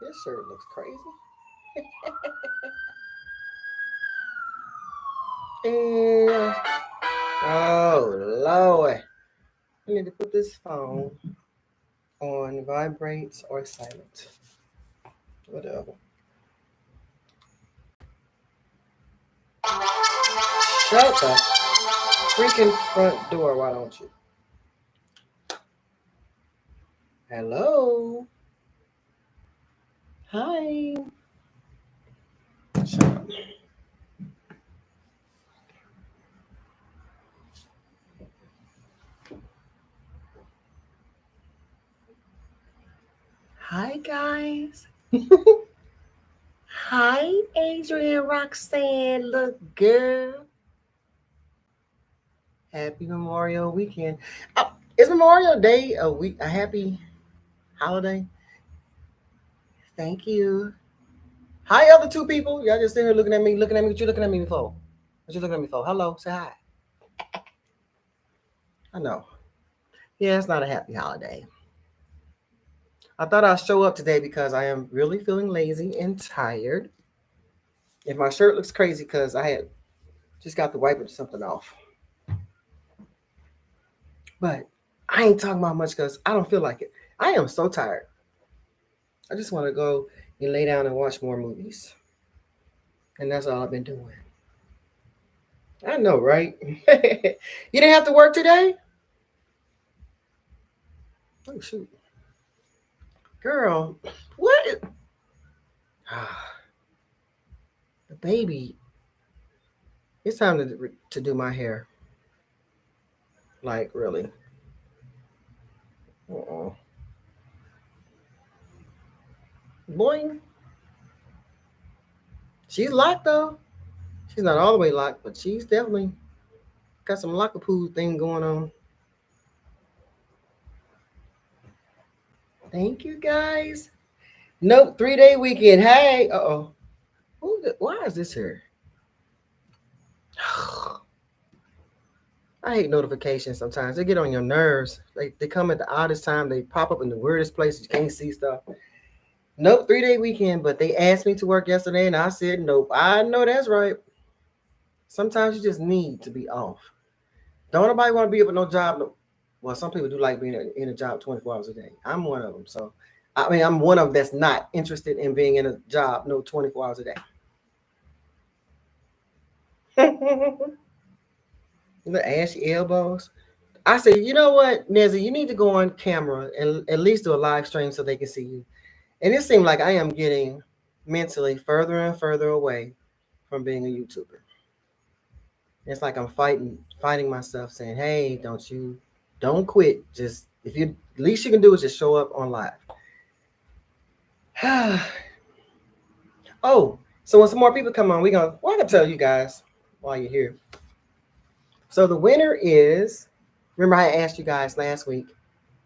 This shirt looks crazy. And oh Lord, I need to put this phone on vibrates or silent. Whatever. Shut the freaking front door, why don't you? Hello. Hi. Shut up. Hi guys. Hi Adrian Roxanne, look girl. Happy Memorial Weekend. Oh, is Memorial Day a happy holiday? Thank you. Hi, other two people. Y'all just sitting here looking at me. What you looking at me for? What you looking at me for? Hello, say hi. I know. Yeah, it's not a happy holiday. I thought I'd show up today because I am really feeling lazy and tired. If my shirt looks crazy, because I had just got to wipe something off. But I ain't talking about much because I don't feel like it. I am so tired. I just want to go and lay down and watch more movies. And that's all I've been doing. I know, right? You didn't have to work today? Oh, shoot. Girl, what? The baby. It's time to do my hair. Like, really. Uh-uh. Boing. She's locked, though. She's not all the way locked, but she's definitely got some lockapoo thing going on. Thank you, guys. Nope, 3-day weekend. Hey. Uh-oh. Why is this here? I hate notifications sometimes. They get on your nerves. They come at the oddest time. They pop up in the weirdest places. You can't see stuff. Nope, 3-day weekend. But they asked me to work yesterday, and I said nope. I know that's right. Sometimes you just need to be off. Don't nobody want to be up with no job. No. Well, some people do like being in a job 24 hours a day. I'm one of them. So, I mean, I'm one of them that's not interested in being in a job 24 hours a day. The ashy elbows. I say, you know what, Nezi, you need to go on camera and at least do a live stream so they can see you. And it seemed like I am getting mentally further and further away from being a YouTuber. It's like I'm fighting myself, saying, "Hey, don't quit. Just if you least you can do is just show up on live." Oh, so when some more people come on, I can tell you guys while you're here. So the winner is. Remember, I asked you guys last week,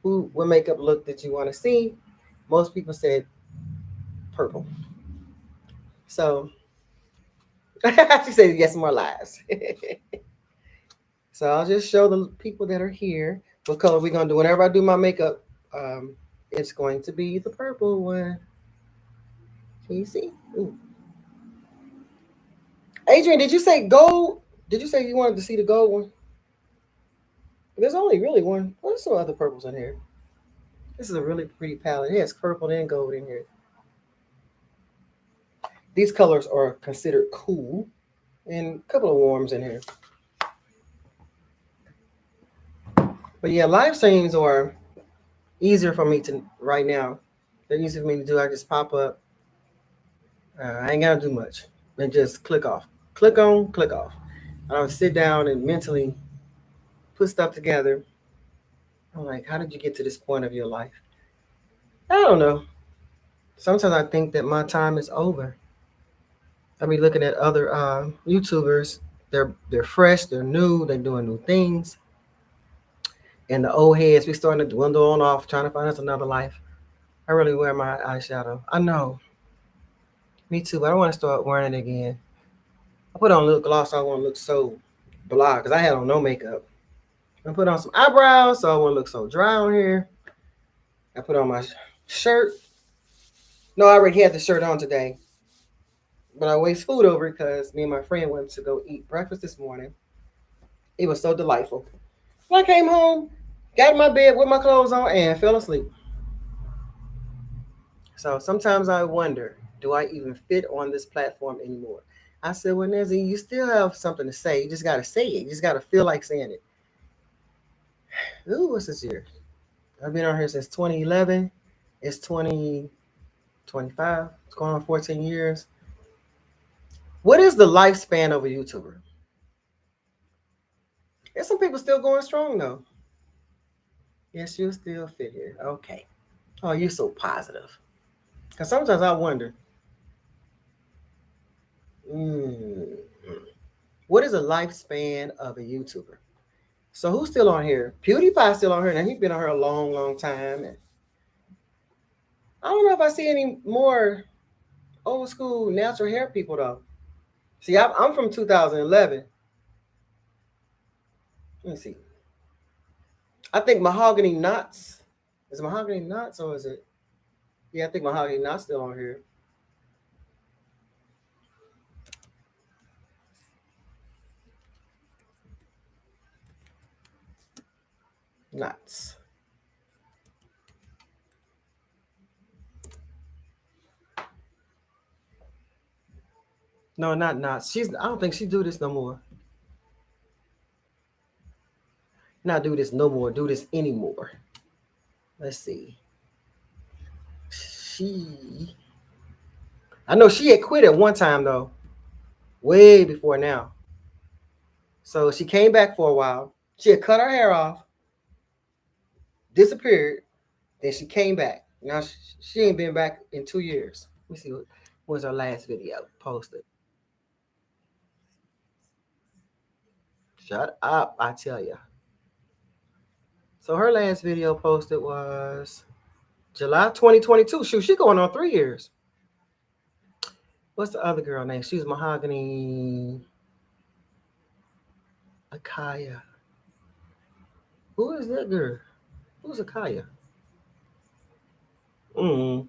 what makeup look did you want to see? Most people said purple. So she said yes, more lives. So I'll just show the people that are here what color we're gonna do. Whenever I do my makeup, it's going to be the purple one. Can you see? Ooh. Adrian, did you say gold? Did you say you wanted to see the gold one? There's only really one. There's some other purples in here. This is a really pretty palette. It has purple and gold in here. These colors are considered cool, and a couple of warms in here. But yeah, live streams are easier for me to right now. They're easy for me to do. I just pop up. I ain't gotta do much. And just click off. Click on, click off. I don't sit down and mentally put stuff together. I'm like, how did you get to this point of your life? I don't know. Sometimes I think that my time is over. I be looking at other YouTubers. They're fresh, they're new, they're doing new things. And the old heads, we starting to dwindle on off, trying to find us another life. I really wear my eyeshadow. I know. Me too, but I don't want to start wearing it again. I put on a little gloss, so I want to look so blah, because I had on no makeup. I put on some eyebrows, so I want to look so dry on here. I put on my shirt. No, I already had the shirt on today, but I waste food over it because me and my friend went to go eat breakfast this morning. It was so delightful. When I came home, got in my bed with my clothes on, and fell asleep. So sometimes I wonder, do I even fit on this platform anymore? I said, well, Nezi, you still have something to say. You just got to say it. You just got to feel like saying it. Ooh, what's this year? I've been on here since 2011. It's 2025. It's going on 14 years. What is the lifespan of a YouTuber? There's some people still going strong, though. Yes, you still fit here. Okay. Oh, you're so positive. Because sometimes I wonder, mm, what is the lifespan of a YouTuber? So who's still on here? PewDiePie's still on here. Now he's been on here a long, long time. And I don't know if I see any more old school natural hair people though. See, I'm from 2011. Let me see. I think Mahogany Knots. Is it Mahogany Knots or is it? Yeah, I think Mahogany Knots still on here. Knots. No, not Knots. I don't think she do this no more. Not do this no more. Do this anymore. Let's see. She. I know she had quit at one time though, way before now. So she came back for a while. She had cut her hair off, disappeared, then she came back. Now she ain't been back in 2 years. Let me see what was her last video posted. Shut up, I tell you. So her last video posted was July 2022. Shoot, she going on 3 years. What's the other girl name? She was Mahogany Akaya. Who is that girl? Who's Akaya? Mm.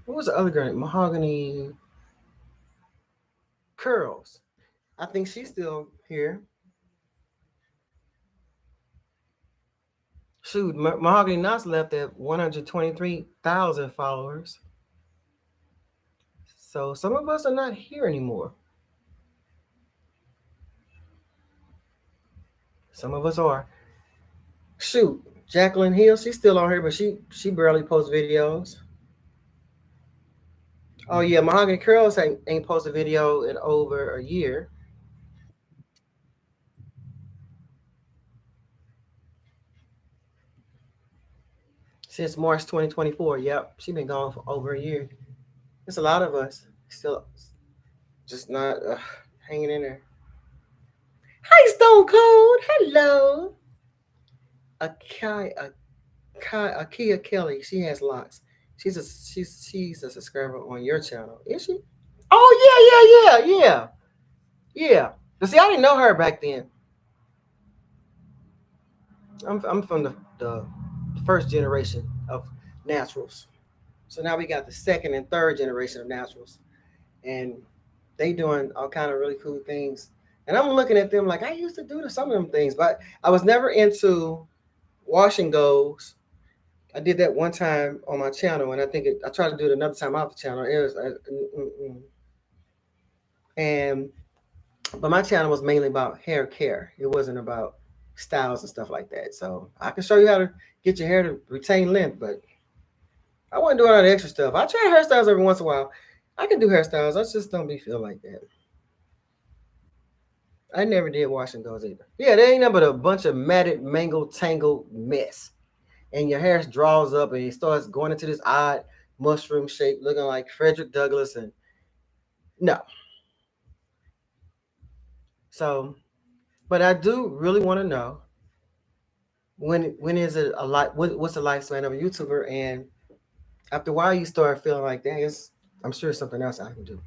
What was the other girl? Mahogany Curls. I think she's still here. Shoot, Mahogany Knots left at 123,000 followers. So some of us are not here anymore. Some of us are. Shoot, Jacqueline Hill, she's still on here, but she barely posts videos. Oh yeah, Mahogany Curls ain't posted a video in over a year. Since March 2024. Yep, she been gone for over a year. It's a lot of us still just not hanging in there. Hi, Stone Cold. Hello. Akia Kelly. She has locks. She's a subscriber on your channel. Is she? Oh yeah. But see, I didn't know her back then. I'm from the first generation of naturals. So now we got the second and third generation of naturals. And they doing all kind of really cool things. And I'm looking at them like I used to do some of them things, but I was never into washing goes. I did that one time on my channel, and I tried to do it another time off the channel. It was, and but my channel was mainly about hair care. It wasn't about styles and stuff like that. So I can show you how to get your hair to retain length, but I wasn't doing all the extra stuff. I try hairstyles every once in a while. I can do hairstyles. I just don't be feel like that. I never did wash and goes either. Yeah, they ain't nothing but a bunch of matted, mangled, tangled mess. And your hair draws up and it starts going into this odd mushroom shape looking like Frederick Douglass. And no. So, but I do really want to know when is it a lot? What's the lifespan of a YouTuber? And after a while, you start feeling like, dang, I'm sure it's something else I can do.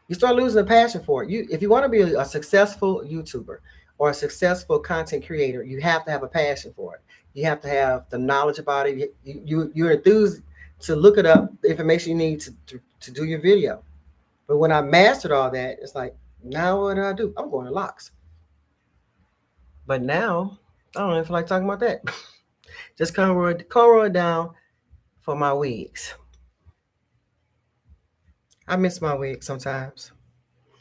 You start losing a passion for it. If you want to be a successful YouTuber or a successful content creator, you have to have a passion for it. You have to have the knowledge about it. You're enthused. to look it up, the information you need to do your video. But when I mastered all that, it's like, now what do? I'm going to Locs. But now, I don't even feel like talking about that. Just cornrow it down for my wigs. I miss my wig sometimes.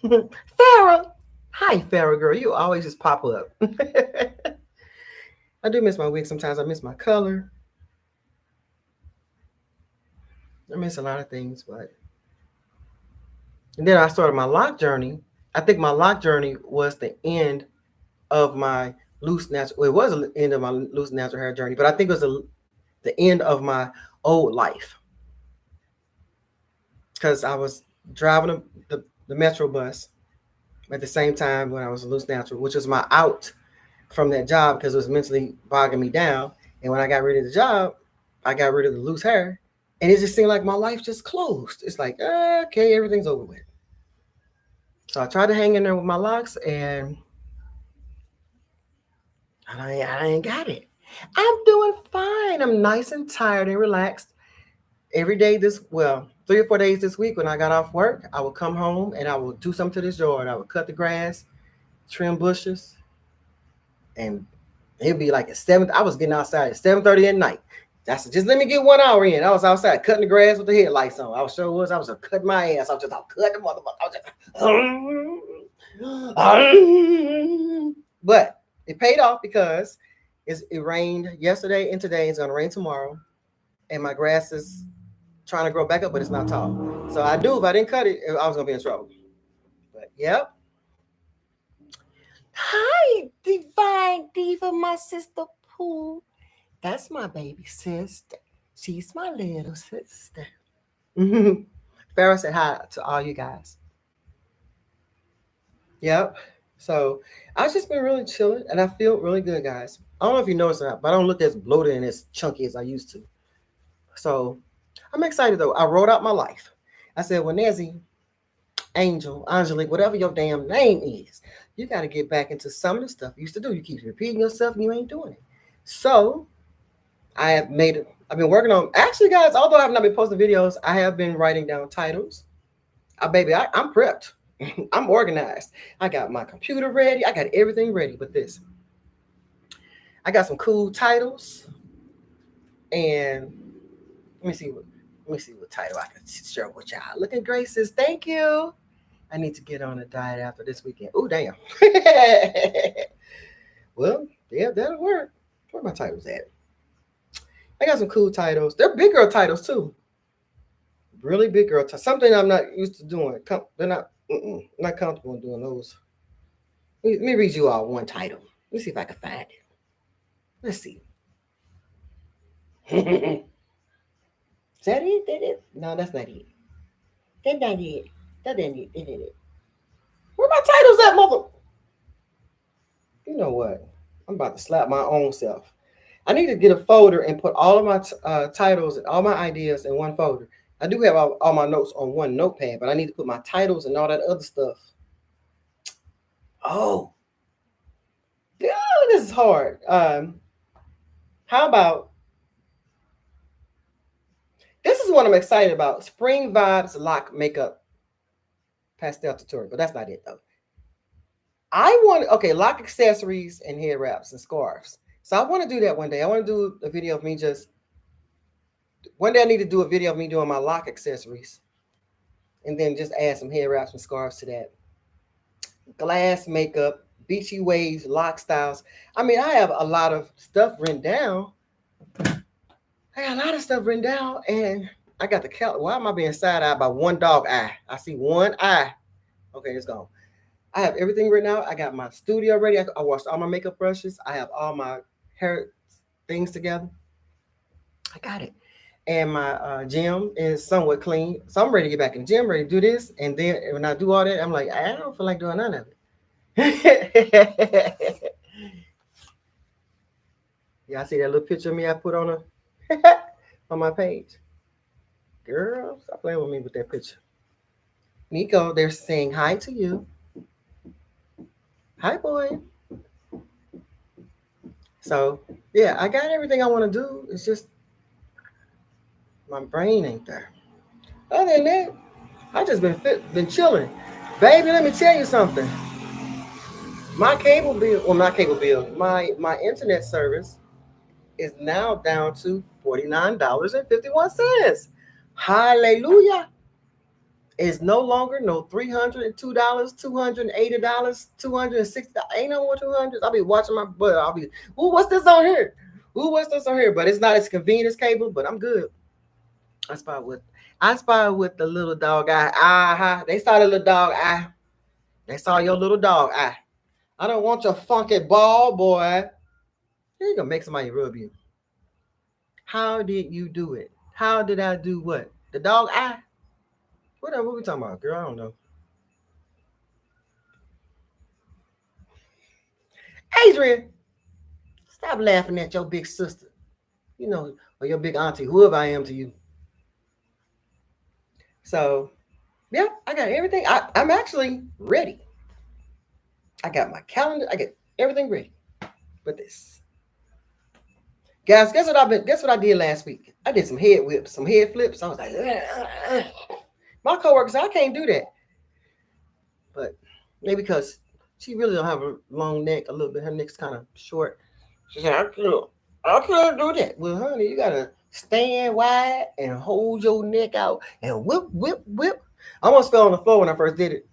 Farrah! Hi, Farrah girl. You always just pop up. I do miss my wig sometimes. I miss my color. I miss a lot of things, but and then I started my lock journey. I think my lock journey was the end of my loose natural. Well, it was the end of my loose natural hair journey, but I think it was the end of my old life because I was driving the metro bus at the same time when I was a loose natural, which was my out from that job because it was mentally bogging me down. And when I got rid of the job, I got rid of the loose hair, and it just seemed like my life just closed. It's like, okay, everything's over with. So I tried to hang in there with my locks, and I ain't got it. I'm doing fine. I'm nice and tired and relaxed. Every day 3 or 4 days this week when I got off work, I would come home and I would do something to this yard. I would cut the grass, trim bushes, and it'd be like at 7. I was getting outside at 7:30 at night. That's just let me get 1 hour in. I was outside cutting the grass with the headlights on. I was just cutting my ass. I was cutting the motherfucker. But it paid off because it rained yesterday and today. It's gonna rain tomorrow, and my grass is trying to grow back up, but it's not tall. So I knew if I didn't cut it, I was gonna be in trouble. But yep. Hi, Divine Diva, my sister Pooh. That's my baby sister. She's my little sister. Farrah said hi to all you guys. Yep. So I've just been really chilling and I feel really good, guys. I don't know if you noticed or not, but I don't look as bloated and as chunky as I used to. So I'm excited though. I wrote out my life. I said, well, Nezi, Angel, Angelique, whatever your damn name is, you got to get back into some of the stuff you used to do. You keep repeating yourself and you ain't doing it. So I've been working on, actually, guys, although I've not been posting videos, I have been writing down titles. I'm prepped. I'm organized. I got my computer ready. I got everything ready. But I got some cool titles. And let me see what title I can share with y'all. Looking gracious. Thank you. I need to get on a diet after this weekend. Oh, damn. Well, yeah, that'll work. Where my titles at? I got some cool titles. They're big girl titles too. Really big girl titles. Something I'm not used to doing. They're not comfortable in doing those. Let me read you all one title. Let me see if I can find it. Let's see. Is that it? That it? No, that's not it. That's not it. That ain't it. That ain't it. Where my titles at, mother? You know what? I'm about to slap my own self. I need to get a folder and put all of my titles and all my ideas in one folder. I do have all my notes on one notepad, but I need to put my titles and all that other stuff. Oh, yeah, this is hard. How about this is what I'm excited about. Spring Vibes Lock Makeup Pastel Tutorial, but that's not it though. Lock accessories and head wraps and scarves. So I want to do that one day. I want to do a video of me one day I need to do a video of me doing my lock accessories and then just add some head wraps and scarves to that. Glass makeup, beachy waves, lock styles. I mean, I have a lot of stuff written down. And I got the count. Why am I being side-eyed by one dog eye? I see one eye. Okay, it's gone. I have everything written out. I got my studio ready. I washed all my makeup brushes. I have all my hair things together. I got it. And my gym is somewhat clean. So I'm ready to get back in the gym, ready to do this. And then when I do all that, I'm like, I don't feel like doing none of it. Yeah, I see that little picture of me I put on on my page. Girl, stop playing with me with that picture. Nico, they're saying hi to you. Hi, boy. So, yeah, I got everything I want to do. It's just My brain ain't there. Other than that, I just been chilling. Baby, let me tell you something. My cable bill, well, not cable bill, my internet service is now down to $49.51. Hallelujah. It's no longer no $302, $280, $260. Ain't no more 200s. I'll be watching my butt. I'll be, ooh, what's this on here? Ooh, what's this on here? But it's not as convenient as cable, but I'm good. I spy with the little dog eye. Uh-huh. They saw the little dog eye. They saw your little dog eye. I don't want your funky ball, boy. You're gonna make somebody rub you. How did you do it? How did I do what? The dog eye? What we talking about, girl? I don't know. Adrian, stop laughing at your big sister. You know, or your big auntie, whoever I am to you. So, yeah, I got everything. I'm actually ready. I got my calendar. I get everything ready for this. Guys, guess what I did last week? I did some head whips, some head flips. I was like, ugh. My coworker said I can't do that. But maybe because she really don't have a long neck, a little bit. Her neck's kind of short. She said, I can't do that. Well, honey, you gotta stand wide and hold your neck out and whip, whip, whip. I almost fell on the floor when I first did it.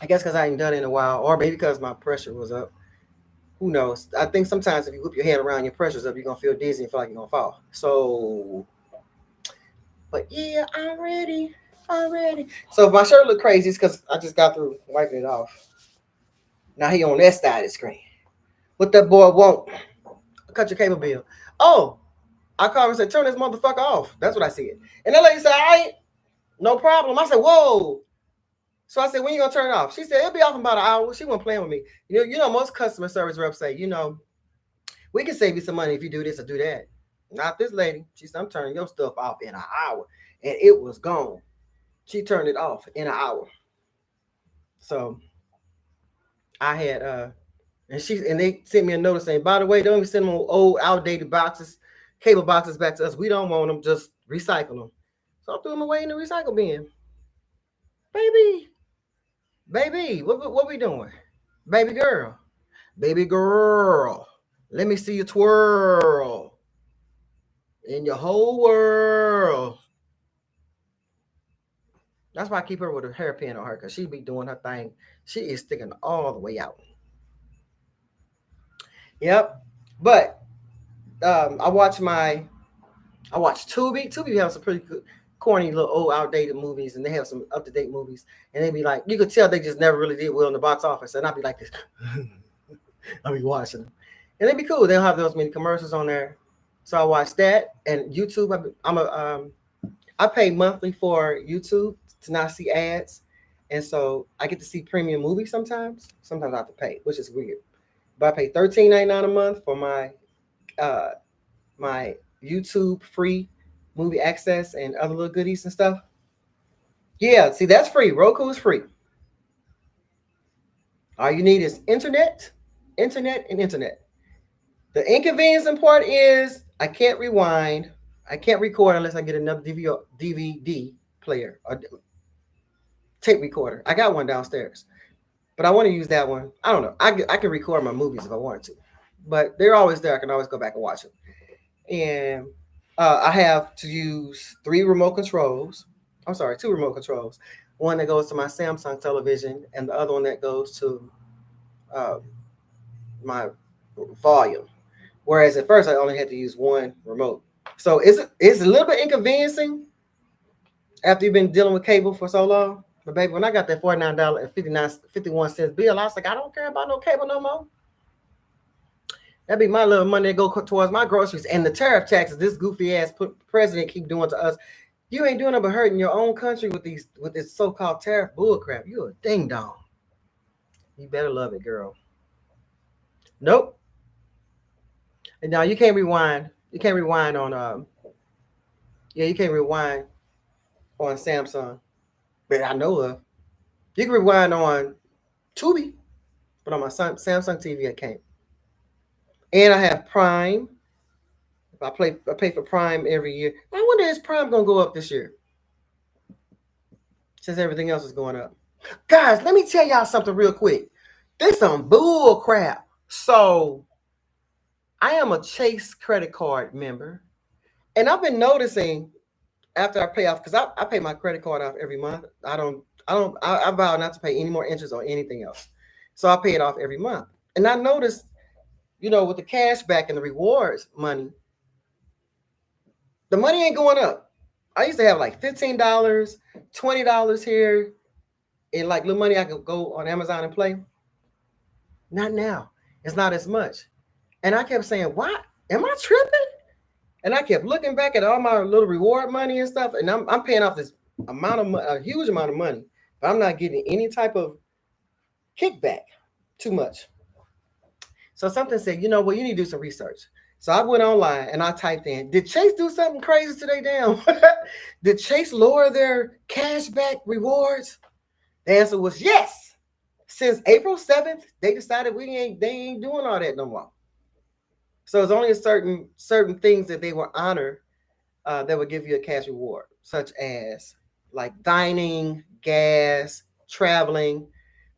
I guess because I ain't done it in a while, or maybe because my pressure was up. Who knows? I think sometimes if you whip your head around, your pressure's up, you're gonna feel dizzy and feel like you're gonna fall. So, but yeah, I'm ready. I'm ready. So if my shirt look crazy, it's because I just got through wiping it off. Now he on that side of the screen. What that boy want? Cut your cable bill. Oh, I called and said, turn this motherfucker off. That's what I said. And that lady said, I ain't no problem. I said, whoa. So I said, when you gonna turn it off? She said, it'll be off in about an hour. She wasn't playing with me. You know, most customer service reps say, we can save you some money if you do this or do that. Not this lady. She said, I'm turning your stuff off in an hour. And it was gone. She turned it off in an hour. So I had and they sent me a notice saying, by the way, don't even send them old outdated boxes, cable boxes back to us. We don't want them, just recycle them. So I threw them away in the recycle bin. Baby, what we doing? Baby girl, let me see you twirl in your whole world. That's why I keep her with a hairpin on her, because she be doing her thing. She is sticking all the way out. Yep. But I watch Tubi. Tubi has some pretty good, corny little old outdated movies, and they have some up to date movies. And they be like, you could tell they just never really did well in the box office. And I'll be like this. I'll be watching them, and they'd be cool. They don't have those many commercials on there, so I watch that. And YouTube, I pay monthly for YouTube to not see ads, and so I get to see premium movies sometimes. Sometimes I have to pay, which is weird. But I pay $13.99 a month for my YouTube free movie access and other little goodies and stuff. Yeah, see, that's free. Roku is free. All you need is internet, and internet. The inconveniencing part is I can't rewind. I can't record unless I get another DVD player or tape recorder. I got one downstairs, but I want to use that one. I don't know. I can record my movies if I wanted to, but they're always there. I can always go back and watch them. And I have to use two remote controls. One that goes to my Samsung television, and the other one that goes to my volume. Whereas at first I only had to use one remote. So it's a little bit inconveniencing after you've been dealing with cable for so long. But baby, when I got that $49.51 bill, I was like, I don't care about no cable no more. That'd be my little money that go towards my groceries and the tariff taxes this goofy ass president keep doing to us. You ain't doing it but hurting your own country with this so-called tariff bullcrap. You a ding dong. You better love it, girl. Nope. And now you can't rewind. You can't rewind on you can't rewind on Samsung. But I know of. You can rewind on Tubi, but on my Samsung TV I can't. And I have Prime I pay for Prime every year. I wonder is Prime gonna go up this year since everything else is going up. Guys, let me tell y'all something real quick. This some bull crap. So I am a Chase credit card member, and I've been noticing after I pay off because I pay my credit card off every month. I vow not to pay any more interest on anything else, so I pay it off every month. And I noticed, with the cash back and the rewards money, the money ain't going up. I used to have like $15, $20 here, and like little money I could go on Amazon and play. Not now. It's not as much. And I kept saying, "What? Am I tripping?" And I kept looking back at all my little reward money and stuff, and I'm paying off this a huge amount of money, but I'm not getting any type of kickback. Too much. So something said, you need to do some research. So I went online and I typed in, did Chase do something crazy today? Damn. Did Chase lower their cashback rewards? The answer was yes. Since April 7th, they decided they ain't doing all that no more. So it's only certain things that they will honor that will give you a cash reward, such as like dining, gas, traveling.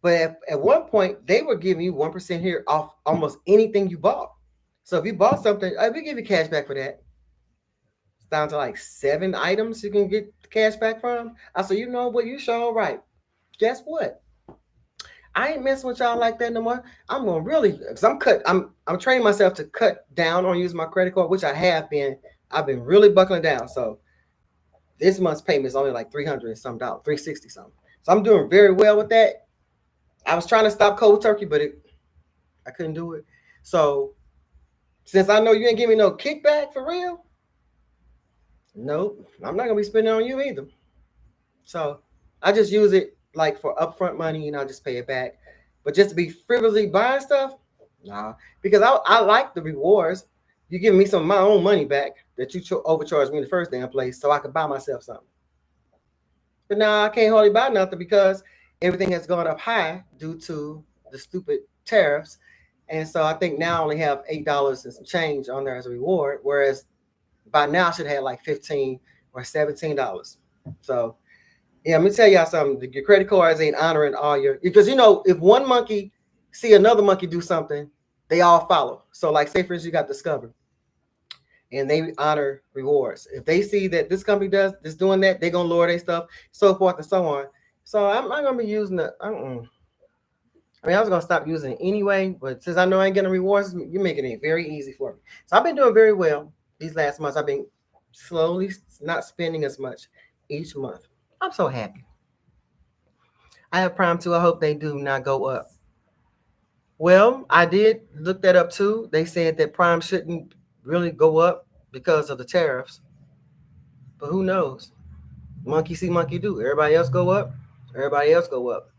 But at one point, they were giving you 1% here off almost anything you bought. So if you bought something, we give you cash back for that. It's down to like 7 items you can get cash back from. I said, you know what? You sure right. Guess what? I ain't messing with y'all like that no more. I'm gonna really, cause I'm training myself to cut down on using my credit card, which I have been. I've been really buckling down. So this month's payment is only like $300 and some dollars, $360 something. So I'm doing very well with that. I was trying to stop cold turkey, but I couldn't do it. So since I know you ain't giving me no kickback for real, nope, I'm not gonna be spending on you either. So I just use it like for upfront money and I'll just pay it back. But just to be frivolously buying stuff, nah, because I like the rewards. You give me some of my own money back that you overcharged me in the first damn place so I could buy myself something. But now I can't hardly buy nothing because everything has gone up high due to the stupid tariffs. And so I think now I only have $8 and some change on there as a reward, whereas by now I should have like $15 or $17. So yeah, let me tell y'all something. Your credit cards ain't honoring all your, because if one monkey see another monkey do something, they all follow. So like say for instance, you got Discover and they honor rewards. If they see that this company is doing that, they're gonna lower their stuff, so forth and so on. So I'm not gonna be using it. I was gonna stop using it anyway, but since I know I ain't getting rewards, you're making it very easy for me. So I've been doing very well these last months. I've been slowly not spending as much each month. I'm so happy. I have Prime too. I hope they do not go up. Well, I did look that up too. They said that Prime shouldn't really go up because of the tariffs. But who knows? Monkey see, monkey do. Everybody else go up. Everybody else go up.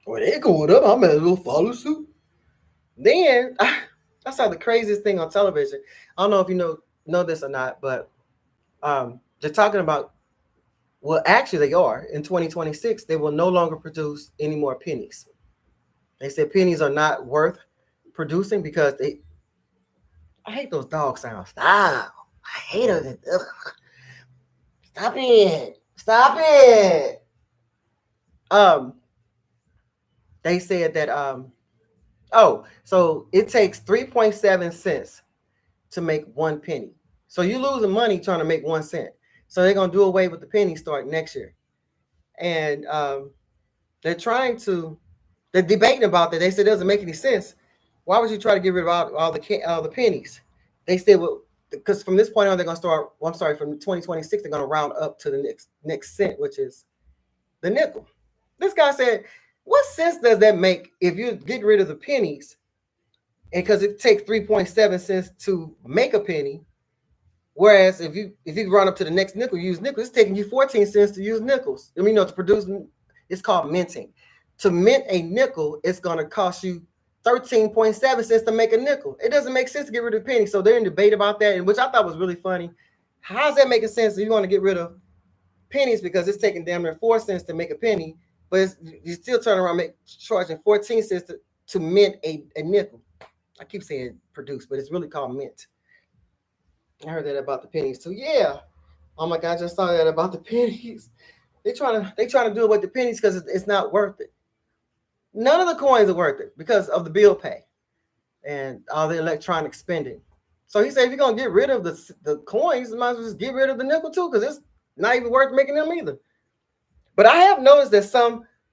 Well, they going up. I might as well follow suit. Then I saw the craziest thing on television. I don't know if you know this or not, but they're talking about. Well, actually, they are. In 2026, they will no longer produce any more pennies. They said pennies are not worth producing because I hate those dog sounds. Stop. I hate it. Ugh. Stop it. Stop it. They said that so it takes 3.7 cents to make 1 penny. So you're losing money trying to make 1 cent. So they're gonna do away with the penny starting next year. And they're debating about that. They said it doesn't make any sense. Why would you try to get rid of all the pennies? They said, well, because from this point on, they're going to start, from 2026, they're going to round up to the next cent, which is the nickel. This guy said, what sense does that make if you get rid of the pennies? And because it takes 3.7 cents to make a penny, whereas if you run up to the next nickel, use nickels, it's taking you 14 cents to use nickels. To produce, it's called minting. To mint a nickel, it's going to cost you 13.7 cents to make a nickel. It doesn't make sense to get rid of the penny. So they're in debate about that, which I thought was really funny. How's that making sense? So you want to get rid of pennies because it's taking damn near 4 cents to make a penny, but you still turn around charging 14 cents to mint a nickel. I keep saying produce, but it's really called mint. I heard that about the pennies too. Yeah. Oh my God, I just saw that about the pennies. They trying to do it with the pennies because it's not worth it. None of the coins are worth it because of the bill pay and all the electronic spending. So he said, if you're gonna get rid of the coins, you might as well just get rid of the nickel too, because it's not even worth making them either. But I have noticed that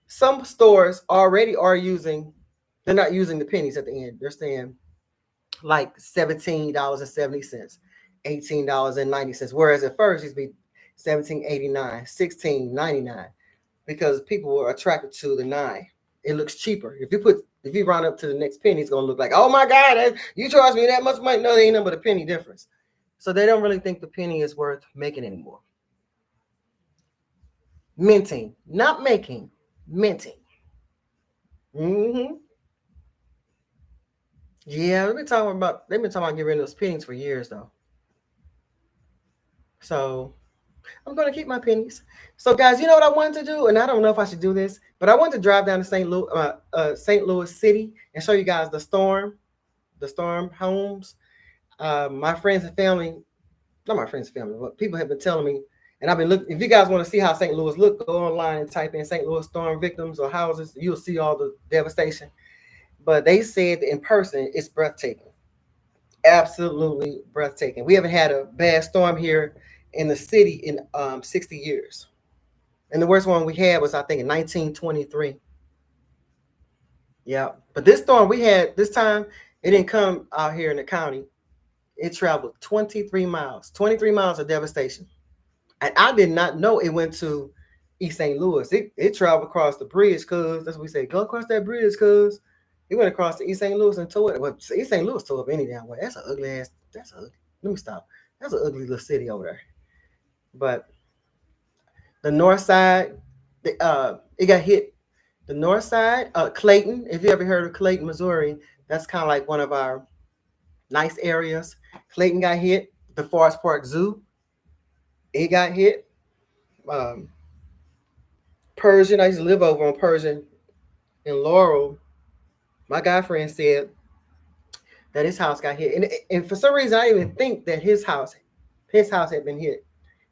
some stores already are using, they're not using the pennies at the end. They're saying like $17.70, $18.90. Whereas at first it used to be 17.89, 16.99, because people were attracted to the nine. It looks cheaper. If you round up to the next penny, it's gonna look like, oh my God, you charge me that much money. No, there ain't nothing but a penny difference. So they don't really think the penny is worth making anymore. Minting, not making, minting. Mm-hmm. Yeah, they've been talking about getting rid of those pennies for years though. So I'm gonna keep my pennies. So guys, you know what I wanted to do, and I don't know if I should do this, but I want to drive down to St. Louis City and show you guys the storm homes. My friends and family, not my friends and family, but people have been telling me, and I've been looking. If you guys want to see how St. Louis look, go online and type in St. Louis storm victims or houses. You'll see all the devastation. But they said in person, it's breathtaking, absolutely breathtaking. We haven't had a bad storm here in the city in 60 years. And the worst one we had was, I think, in 1923. Yeah. But this storm we had this time, it didn't come out here in the county. It traveled 23 miles, 23 miles of devastation. And I did not know it went to East St. Louis. It traveled across the bridge, cuz that's what we say. Go across that bridge, cuz it went across to East St. Louis and tore it. Well, East St. Louis tore up any damn way. That's an ugly ass. That's ugly. Let me stop. That's an ugly little city over there. But the north side, it got hit. The north side, Clayton. If you ever heard of Clayton, Missouri, that's kind of like one of our nice areas. Clayton got hit. The Forest Park Zoo, it got hit. Um, Persian, I used to live over on Persian in Laurel. My guy friend said that his house got hit, and for some reason I didn't even think that his house had been hit.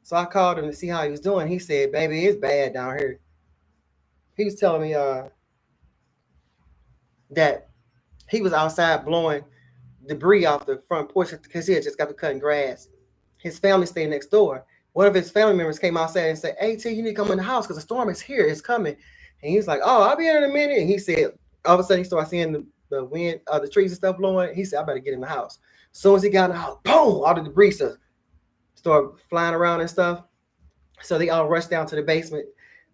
So I called him to see how he was doing. He said, "Baby, it's bad down here." He was telling me that he was outside blowing debris off the front porch because he had just got to cutting grass. His family stayed next door. One of his family members came outside and said, "Hey, T, you need to come in the house because the storm is here. It's coming." And he's like, "Oh, I'll be in a minute." And he said, all of a sudden, he started seeing the wind, the trees and stuff blowing. He said, "I better get in the house." As soon as he got in the house, boom, all the debris started flying around and stuff. So they all rushed down to the basement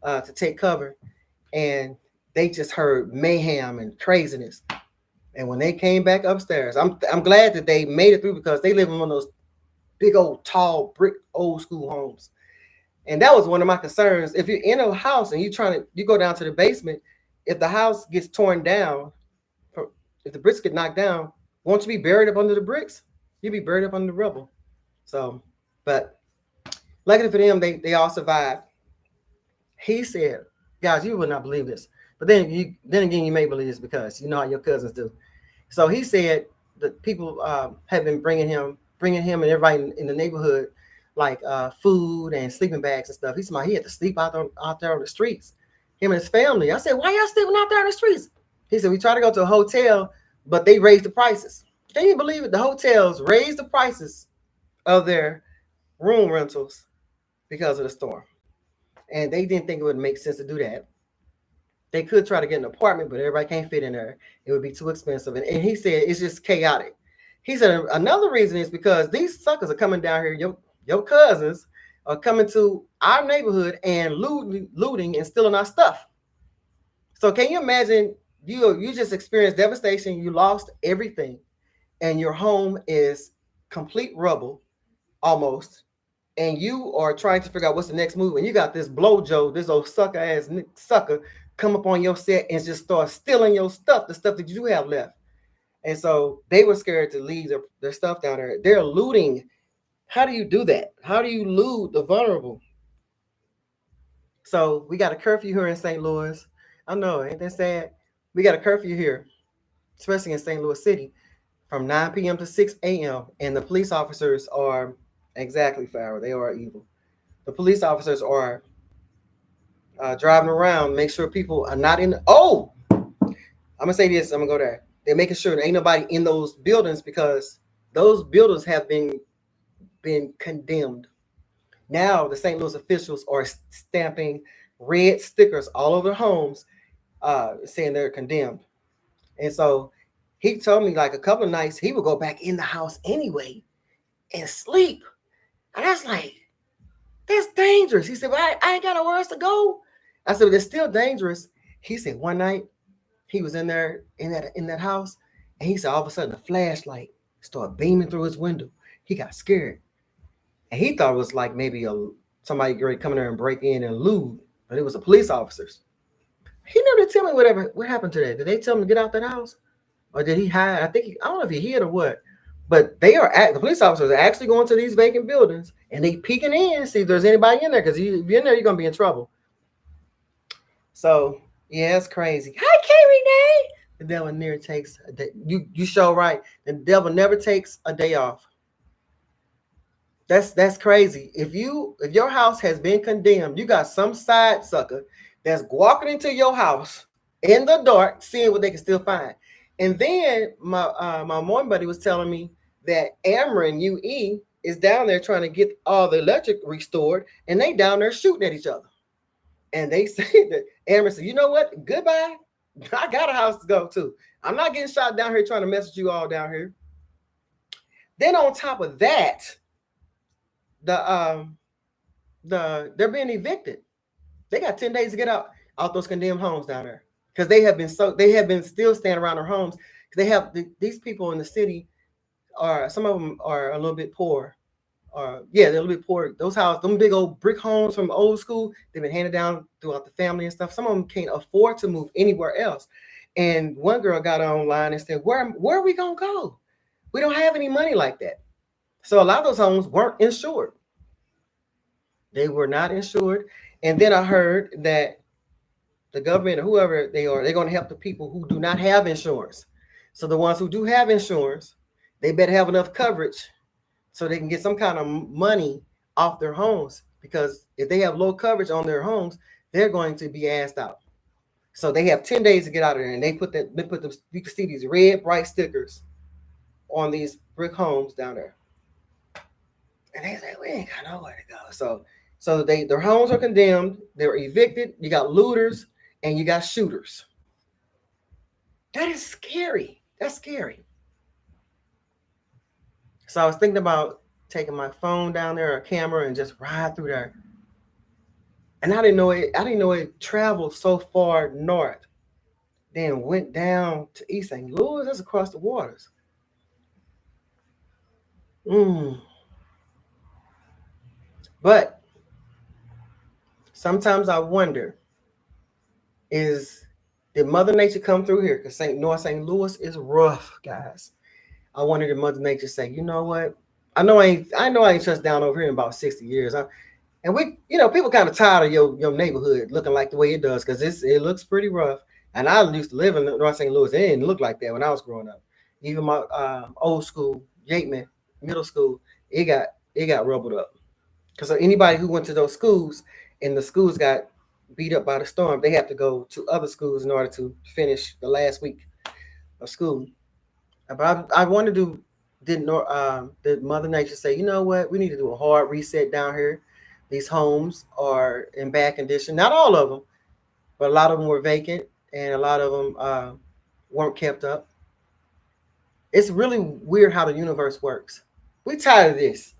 to take cover. And they just heard mayhem and craziness. And when they came back upstairs, I'm glad that they made it through because they live in one of those big old tall brick old school homes. And that was one of my concerns. If you're in a house and you go down to the basement, if the house gets torn down, if the bricks get knocked down, won't you be buried up under the bricks? You'd be buried up under the rubble. So, but luckily for them, they all survived. He said, guys, you would not believe this. But then again, you may believe this because you know how your cousins do. So he said that people have been bringing him and everybody in the neighborhood like food and sleeping bags and stuff. He said he had to sleep out there on the streets. Him and his family. I said, "Why y'all sleeping out there on the streets?" He said, "We tried to go to a hotel, but they raised the prices." Can you believe it? The hotels raised the prices of their room rentals because of the storm, and they didn't think it would make sense to do that. They could try to get an apartment, but everybody can't fit in there. It would be too expensive. And he said it's just chaotic. He said another reason is because these suckers are coming down here. Your cousins are coming to our neighborhood and looting and stealing our stuff. So can you imagine you just experienced devastation, you lost everything, and your home is complete rubble almost, and you are trying to figure out what's the next move, and you got this blowjo, this old sucker ass sucker come up on your set and just start stealing your stuff, the stuff that you have left. And so they were scared to leave their stuff down there. They're looting. How do you do that? How do you loot the vulnerable? So we got a curfew here in St. Louis. I know, ain't that sad? We got a curfew here, especially in St. Louis City, from 9 p.m. to 6 a.m. And the police officers are exactly, Farrah, they are evil. The police officers are driving around, make sure people are not in. Oh, I'm gonna say this. I'm gonna go there. They're making sure there ain't nobody in those buildings because those buildings have been condemned. Now the St. Louis officials are stamping red stickers all over the homes, saying they're condemned. And so he told me like a couple of nights he would go back in the house anyway and sleep. And I was like, that's dangerous. He said, well, I ain't got nowhere else to go. I said, but it's still dangerous. He said one night he was in there in that house, and he said all of a sudden a flashlight started beaming through his window. He got scared. And he thought it was like maybe somebody coming there and break in and loot, but it was the police officers. He never did tell me what happened to that. Did they tell him to get out that house? Or did he hide? I don't know if he hid or what. But the police officers are actually going to these vacant buildings and they peeking in, see if there's anybody in there. Because if you're in there, you're gonna be in trouble. So yeah, it's crazy. Hi, K-Renee. The devil never takes a day. You show right. The devil never takes a day off. That's crazy. If your house has been condemned, you got some side sucker that's walking into your house in the dark, seeing what they can still find. And then my morning buddy was telling me that Ameren UE is down there trying to get all the electric restored, and they down there shooting at each other. And they say that Ameren said, you know what? Goodbye. I got a house to go to. I'm not getting shot down here trying to mess with you all down here. Then on top of that, they're being evicted. They got 10 days to get out those condemned homes down there because they have been still staying around their homes. They have these people in the city some of them are a little bit poor. They're a little bit poor. Those houses, them big old brick homes from old school, they've been handed down throughout the family and stuff. Some of them can't afford to move anywhere else. And one girl got online and said, where are we gonna go? We don't have any money like that. So a lot of those homes weren't insured. They were not insured. And then I heard that the government or whoever they are, they're going to help the people who do not have insurance. So the ones who do have insurance, they better have enough coverage so they can get some kind of money off their homes. Because if they have low coverage on their homes, they're going to be asked out. So they have 10 days to get out of there. And you can see these red bright stickers on these brick homes down there. And they say, we ain't got nowhere to go. So their homes are condemned. They're evicted. You got looters and you got shooters. That is scary. That's scary. So I was thinking about taking my phone down there, or a camera, and just ride through there. And I didn't know it traveled so far north, then went down to East St. Louis. That's across the waters. But sometimes I wonder, did Mother Nature come through here? Because North St. Louis is rough, guys. I wonder did Mother Nature say, you know what? I know I ain't touched down over here in about 60 years. And we, people kind of tired of your neighborhood looking like the way it does, because it looks pretty rough. And I used to live in North St. Louis. It didn't look like that when I was growing up. Even my old school, Yateman Middle School, it got rubbled up. Because anybody who went to those schools and the schools got beat up by the storm, they have to go to other schools in order to finish the last week of school. But I wonder, did Mother Nature say, you know what, we need to do a hard reset down here? These homes are in bad condition. Not all of them, but a lot of them were vacant and a lot of them weren't kept up. It's really weird how the universe works. We tired of this.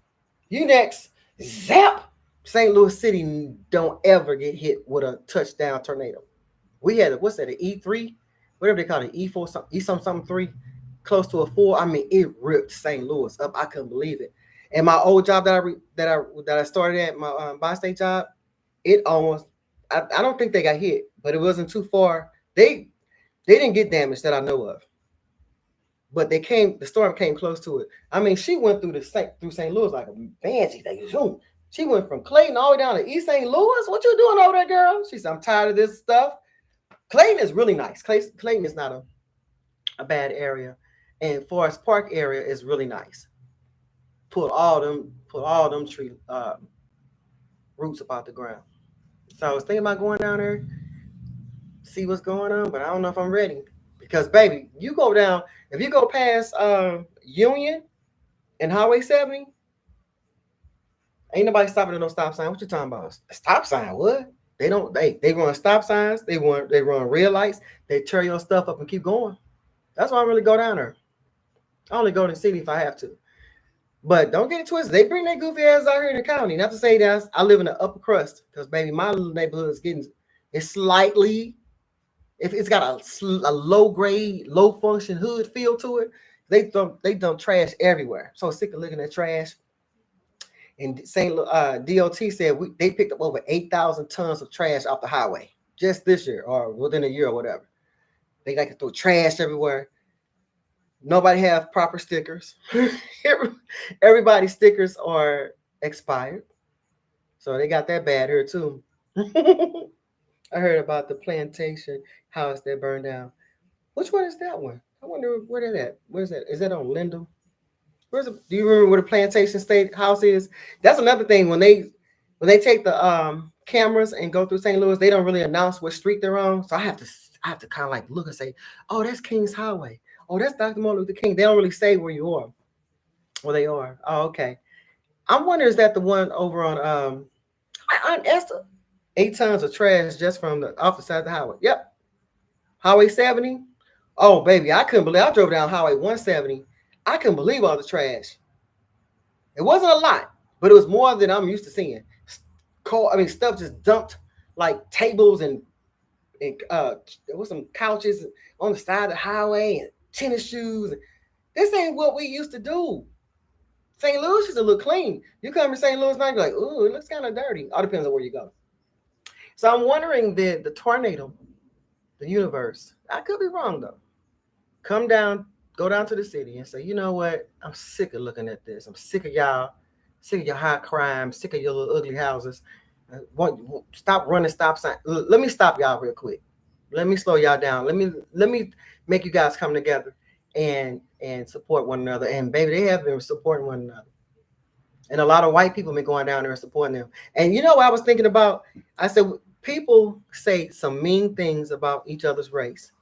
You next. Zap! St. Louis City don't ever get hit with a touchdown tornado. We had an E3, whatever they call it, E4, something 3, close to a 4. I mean, it ripped St. Louis up. I couldn't believe it. And my old job that I started at, my bi-state job, it almost, I don't think they got hit, but it wasn't too far. They didn't get damaged that I know of. But the storm came close to it. I mean, she went through St. Louis like a banshee. She went from Clayton all the way down to East St. Louis. What you doing over there, girl? She said, I'm tired of this stuff. Clayton is really nice. Clayton is not a bad area. And Forest Park area is really nice. Pull all them tree roots up out the ground. So I was thinking about going down there, see what's going on, but I don't know if I'm ready. Because baby, you go down, if you go past Union and Highway 70, ain't nobody stopping at no stop sign. What you talking about? Stop sign? What? They run stop signs, they run red lights, they tear your stuff up and keep going. That's why I really go down there. I only go to the city if I have to. But don't get it twisted. They bring their goofy ass out here in the county. Not to say that I live in the upper crust, because baby, my little neighborhood is it's slightly, if it's got a low grade, low function hood feel to it. They dump trash everywhere. So sick of looking at trash. And St. DOT said they picked up over 8,000 tons of trash off the highway just this year or within a year or whatever. They like to throw trash everywhere. Nobody have proper stickers. Everybody's stickers are expired. So they got that bad here too. I heard about the plantation house that burned down. Which one is that one? I wonder where that at. Where's that? Is that on Lindell? Do you remember where the plantation state house is? That's another thing. When they take the cameras and go through St. Louis, they don't really announce what street they're on. So I have to kind of like look and say, oh, that's King's Highway. Oh, that's Dr. Martin Luther King. They don't really say where you are. Well, they are. Oh, okay. I'm wondering, is that the one over on Aunt Esther? 8 tons of trash just from the off the side of the highway. Yep. Highway 70. Oh, baby, I couldn't believe I drove down Highway 170. I couldn't believe all the trash. It wasn't a lot, but it was more than I'm used to seeing. Stuff just dumped, like tables and there was some couches on the side of the highway and tennis shoes. This ain't what we used to do. St. Louis used to look clean. You come to St. Louis now, you're like, ooh, it looks kind of dirty. All depends on where you go. So I'm wondering, did the tornado, the universe, I could be wrong though, go down to the city and say, you know what? I'm sick of looking at this. I'm sick of y'all, sick of your high crime, sick of your little ugly houses. Stop running stop sign. Let me stop y'all real quick. Let me slow y'all down. Let me make you guys come together and support one another. And baby, they have been supporting one another. And a lot of white people been going down there and supporting them. And you know what I was thinking about? I said, people say some mean things about each other's race.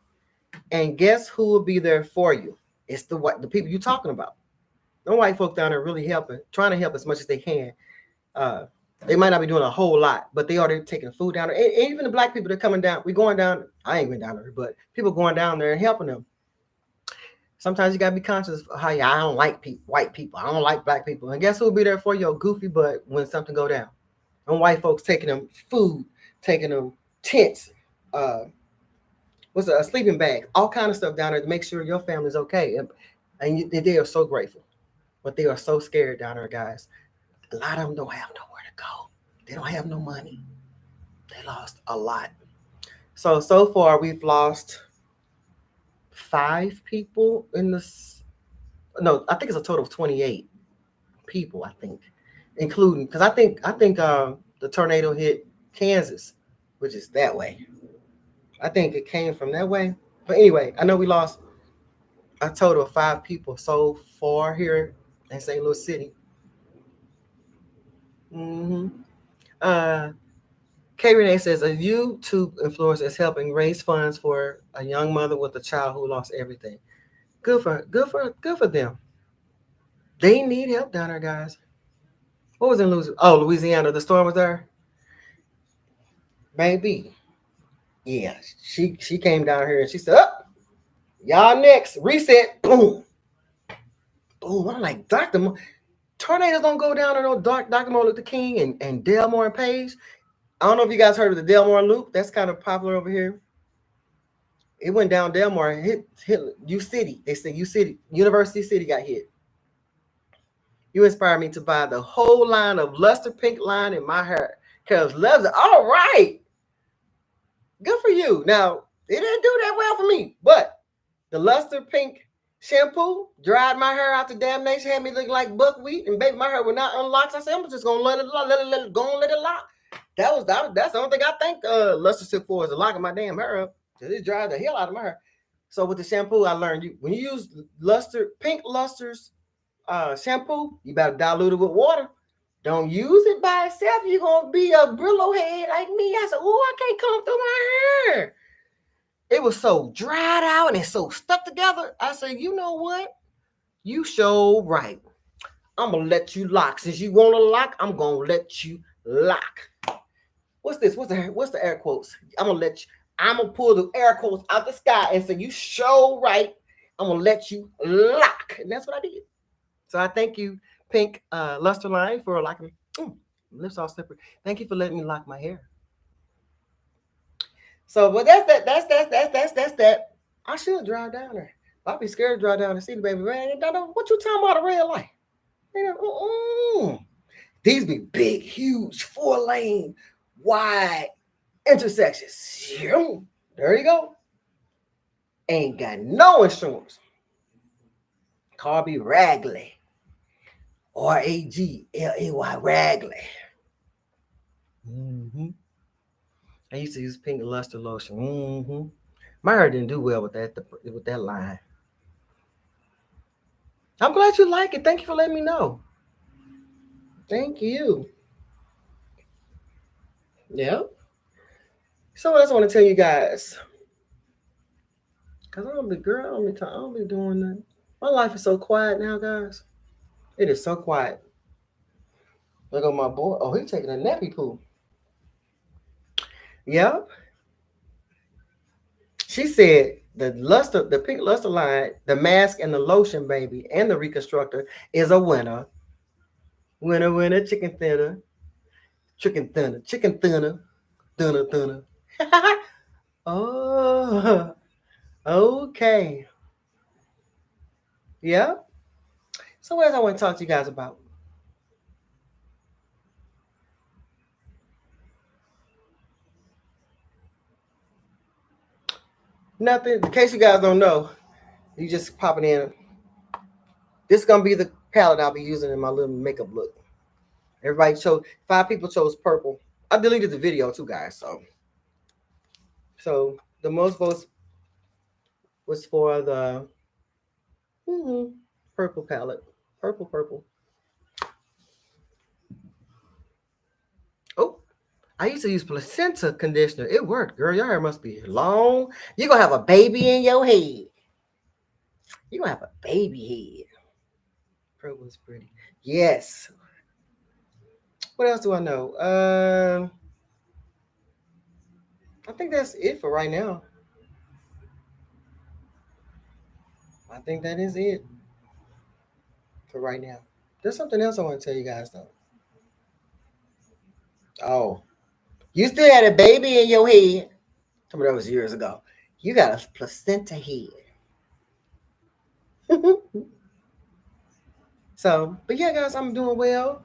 And guess who will be there for you? It's the people you're talking about. No white folk down there really trying to help as much as they can. They might not be doing a whole lot, but they are taking food down there. And even the black people that are coming down, we going down. I ain't been down there, but people going down there and helping them. Sometimes you gotta be conscious of how I don't like white people. I don't like black people. And guess who will be there for your goofy butt when something go down? And white folks taking them food, taking them tents, sleeping bag, all kind of stuff down there to make sure your family's okay. And they are so grateful, but they are so scared down there, guys. A lot of them don't have nowhere to go. They don't have no money. They lost a lot. So far we've lost 5 people in this. No, I think it's a total of 28 people. I think, including because I think the tornado hit Kansas, which is that way. I think it came from that way. But anyway, I know we lost a total of 5 people so far here in St. Louis City. K. Renee says a YouTube influencer is helping raise funds for a young mother with a child who lost everything. Good for them. They need help down there, guys. What was in Louisiana? The storm was there. Maybe. Yeah, she came down here and she said, y'all next. Reset. Boom. Boom. I'm like, tornadoes don't go down on no Dr. Martin Luther King and Delmore and Page. I don't know if you guys heard of the Delmore Loop. That's kind of popular over here. It went down Delmore and hit U City. They said U City, University City got hit. You inspired me to buy the whole line of luster pink line in my hair. Because luster, all right. Good for you. Now, it didn't do that well for me, but the luster pink shampoo dried my hair out to damnation, had me looking like buckwheat, and baby, my hair would not unlock. So I said, I'm just gonna let it go and let it lock. That's the only thing I think luster took for is the locking my damn hair up. It dried the hell out of my hair. So with the shampoo, I learned when you use pink luster's shampoo, you better dilute it with water. Don't use it by itself. You're gonna be a Brillo head like me. I said, oh, I can't come through my hair. It was so dried out and so stuck together. I said, you know what? You show right. I'm gonna let you lock. Since you want to lock, I'm gonna let you lock. What's this? What's the air quotes? I'm gonna pull the air quotes out the sky and say, you show right. I'm gonna let you lock. And that's what I did. So I thank you, Pink Luster Line, for locking. Lips all slippery. Thank you for letting me lock my hair. So, but that's that. I should drive down there. I'd be scared to drive down and see the baby man. What you talking about a red light? These be big, huge, 4-lane, wide intersections. There you go. Ain't got no insurance. Car be raggly. Ragley. Ragley. I used to use pink luster lotion. My hair didn't do well with that line. I'm glad you like it. Thank you for letting me know. Thank you. Yeah. So what else I want to tell you guys? Because I don't be doing that. My life is so quiet now, guys. It is so quiet. Look at my boy. Oh, he's taking a nappy poo. Yep. She said the pink luster line, the mask and the lotion, baby, and the reconstructor is a winner. Winner, chicken thinner. Thinner. Oh, okay. Yeah. So what else I want to talk to you guys about? Nothing. In case you guys don't know, you just popping in. This is gonna be the palette I'll be using in my little makeup look. Everybody chose 5 people chose purple. I deleted the video too, guys. So the most votes was for the purple palette. Purple. Oh, I used to use placenta conditioner. It worked, girl. Your hair must be long. You're gonna have a baby in your head. You're gonna have a baby head. Purple is pretty. Yes. What else do I know? I think that's it for right now. I think that is it for right now. There's something else I want to tell you guys though. Oh, you still had a baby in your head. Some of that was years ago. You got a placenta head. So, but yeah, guys, I'm doing well.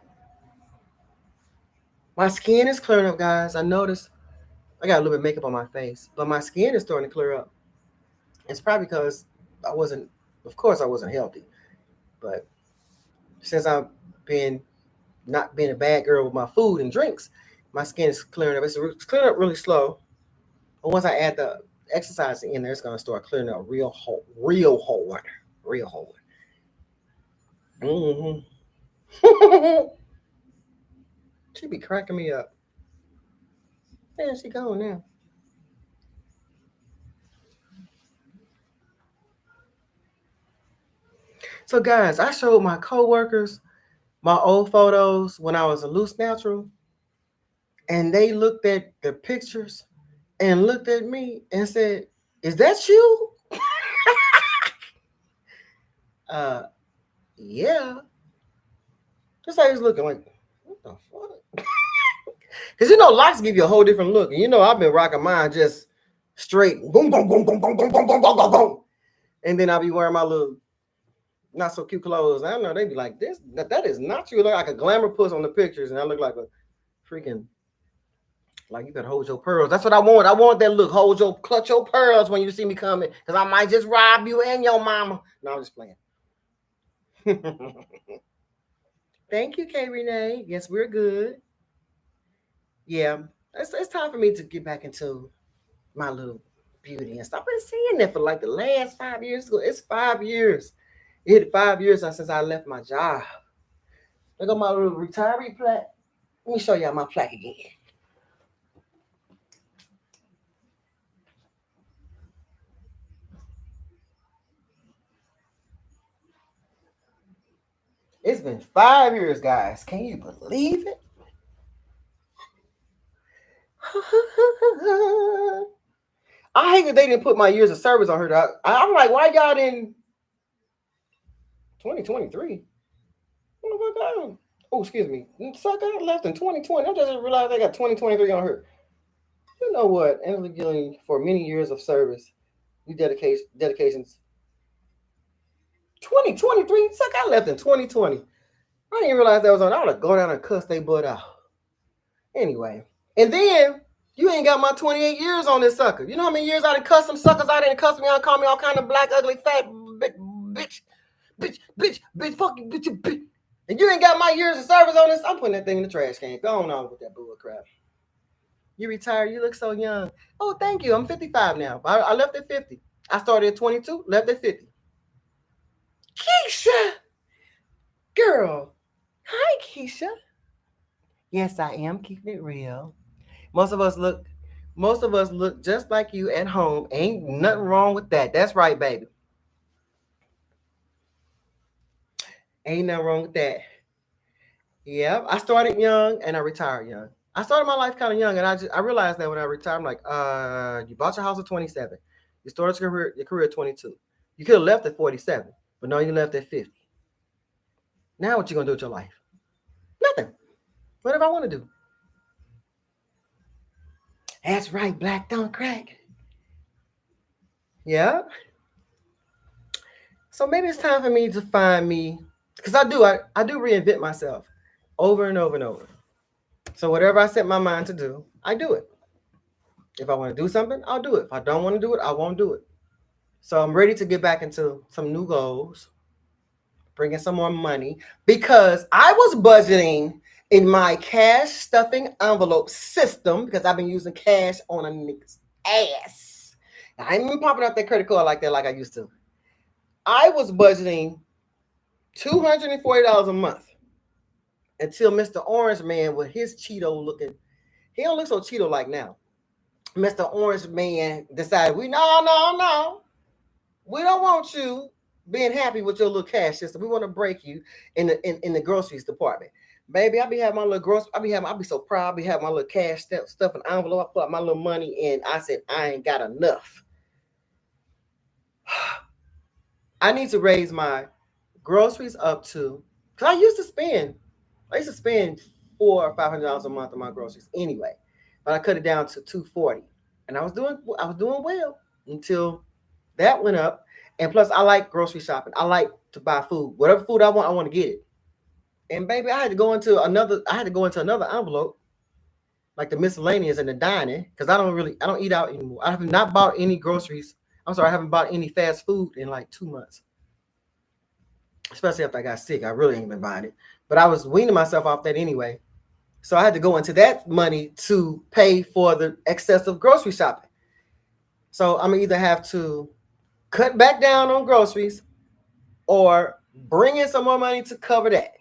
My skin is clearing up, guys. I noticed I got a little bit of makeup on my face, but my skin is starting to clear up. It's probably because I wasn't healthy, but since I've been not being a bad girl with my food and drinks, my skin is clearing up. It's clearing up really slow. But once I add the exercise in there, it's going to start clearing up real whole. She be cracking me up. There she going now. So guys, I showed my coworkers my old photos when I was a loose natural, and they looked at the pictures and looked at me and said, "Is that you?" Yeah. Just like he was looking like, what the fuck? Because Locs give you a whole different look. And I've been rocking mine just straight. Boom, boom, boom, boom, boom, boom, boom, boom, boom, boom. And then I'll be wearing my little not so cute clothes. I don't know, they be like, that is not you. You look like a glamour puss on the pictures, and I look like a freaking, like you better hold your pearls. That's what I want. I want that look. Clutch your pearls when you see me coming, because I might just rob you and your mama. No, I'm just playing. Thank you, K. Renee. Yes, we're good. Yeah, it's time for me to get back into my little beauty and stuff. I've been saying that for like the last 5 years. It's 5 years. It hit 5 years since I left my job. Look at my little retiree plaque. Let me show y'all my plaque again. It's been 5 years, guys. Can you believe it? I hate that they didn't put my years of service on her. I'm like, why y'all didn't 2023? Oh, excuse me. Suck, I left in 2020. I just realized I got 2023 on her. You know what? Angela Gillian, for many years of service, you dedications. 2023? Suck, I left in 2020. I didn't realize that was on. I would have gone down and cussed they butt out. Anyway. And then you ain't got my 28 years on this sucker. You know how many years I done cussed some suckers out and cussed me out, call me all kind of black, ugly, fat, bitch, fuck you, bitch. And you ain't got my years of service on this. I'm putting that thing in the trash can. Go on with that bull crap. You retired. You look so young. Oh, thank you. I'm 55 now. I left at 50. I started at 22, left at 50. Keisha. Girl. Hi, Keisha. Yes, I am keeping it real. Most of us look just like you at home. Ain't nothing wrong with that. That's right, baby. Ain't nothing wrong with that. Yeah, I started young and I retired young. I started my life kind of young, and I realized that when I retired, I'm like, you bought your house at 27. You started your career at 22. You could have left at 47, but no, you left at 50. Now what you gonna do with your life? Nothing. Whatever I want to do. That's right, black don't crack. Yeah. So maybe it's time for me to find me, because I do reinvent myself over and over and over. So whatever I set my mind to do, I do it. If I want to do something, I'll do it. If I don't want to do it, I won't do it. So I'm ready to get back into some new goals, bring in some more money, because I was budgeting in my cash stuffing envelope system, because I've been using cash on a nigga's ass. I ain't been popping out that credit card like that like I used to. I was budgeting $240 a month until Mr. Orange Man with his Cheeto looking, he don't look so Cheeto like now. Mr. Orange Man decided, we don't want you being happy with your little cash system. We want to break you in the groceries department. Baby, I be having my little grocery, I be so proud, I be having my little cash stuff in an envelope, I put my little money in. I said, I ain't got enough. I need to raise my groceries up to, because I used to spend $400 or $500 a month on my groceries anyway, but I cut it down to $240, and I was doing well until that went up. And plus, I like grocery shopping. I like to buy food. Whatever food I want to get it. And baby, I had to go into another envelope, like the miscellaneous and the dining, because I don't eat out anymore. I have not bought any groceries. I'm sorry, I haven't bought any fast food in like 2 months. Especially after I got sick. I really ain't been buying it. But I was weaning myself off that anyway. So I had to go into that money to pay for the excessive grocery shopping. So I'm either have to cut back down on groceries or bring in some more money to cover that.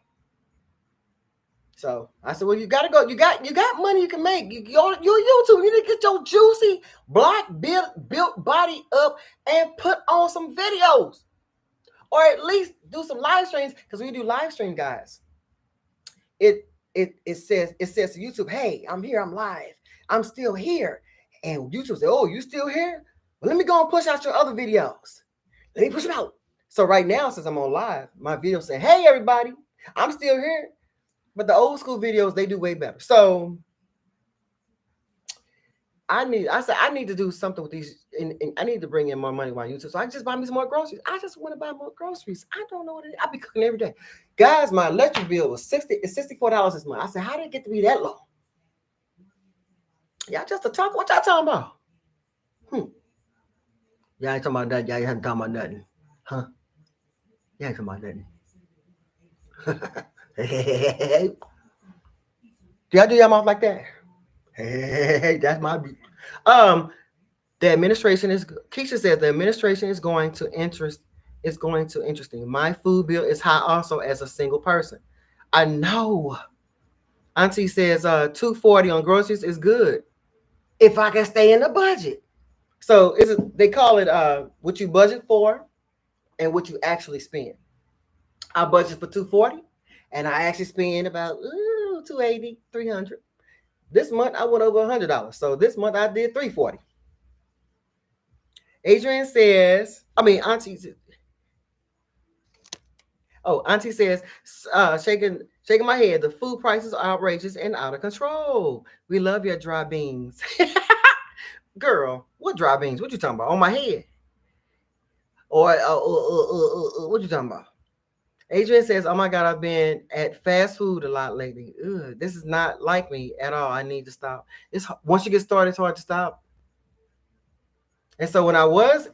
So I said, well, you gotta go. You got money you can make. You're YouTube. You need to get your juicy black built body up and put on some videos, or at least do some live streams. Because when you do live stream, guys, it says to YouTube, hey, I'm here. I'm live. I'm still here. And YouTube says, oh, you still here? Well, let me go and push out your other videos. Let me push them out. So right now, since I'm on live, my video say, hey, everybody, I'm still here. But the old school videos, they do way better. So I need to do something with these, and I need to bring in more money on YouTube. So I just buy me some more groceries. I just want to buy more groceries. I don't know what it is. I be cooking every day. Guys, my electric bill was $64 this month. I said, how did it get to be that low? Y'all just a talk. What y'all talking about? Y'all ain't talking about that. Y'all ain't talking about nothing. Huh? Y'all ain't talking about nothing. Hey. Do y'all do your mouth like that? Hey, that's my beat. The administration is Keisha says the administration is going to interesting. My food bill is high also as a single person. I know. Auntie says 240 on groceries is good if I can stay in the budget. So they call it what you budget for and what you actually spend. I budget for 240 and I actually spend about 280, 300. This month I went over $100. So this month I did 340. Adrian says, Auntie says, shaking my head. The food prices are outrageous and out of control. We love your dry beans. Girl, what dry beans? What you talking about? On my head? Or what you talking about? Adrian says, oh my God, I've been at fast food a lot lately. Ugh, this is not like me at all. I need to stop. Once you get started, it's hard to stop. And so when I was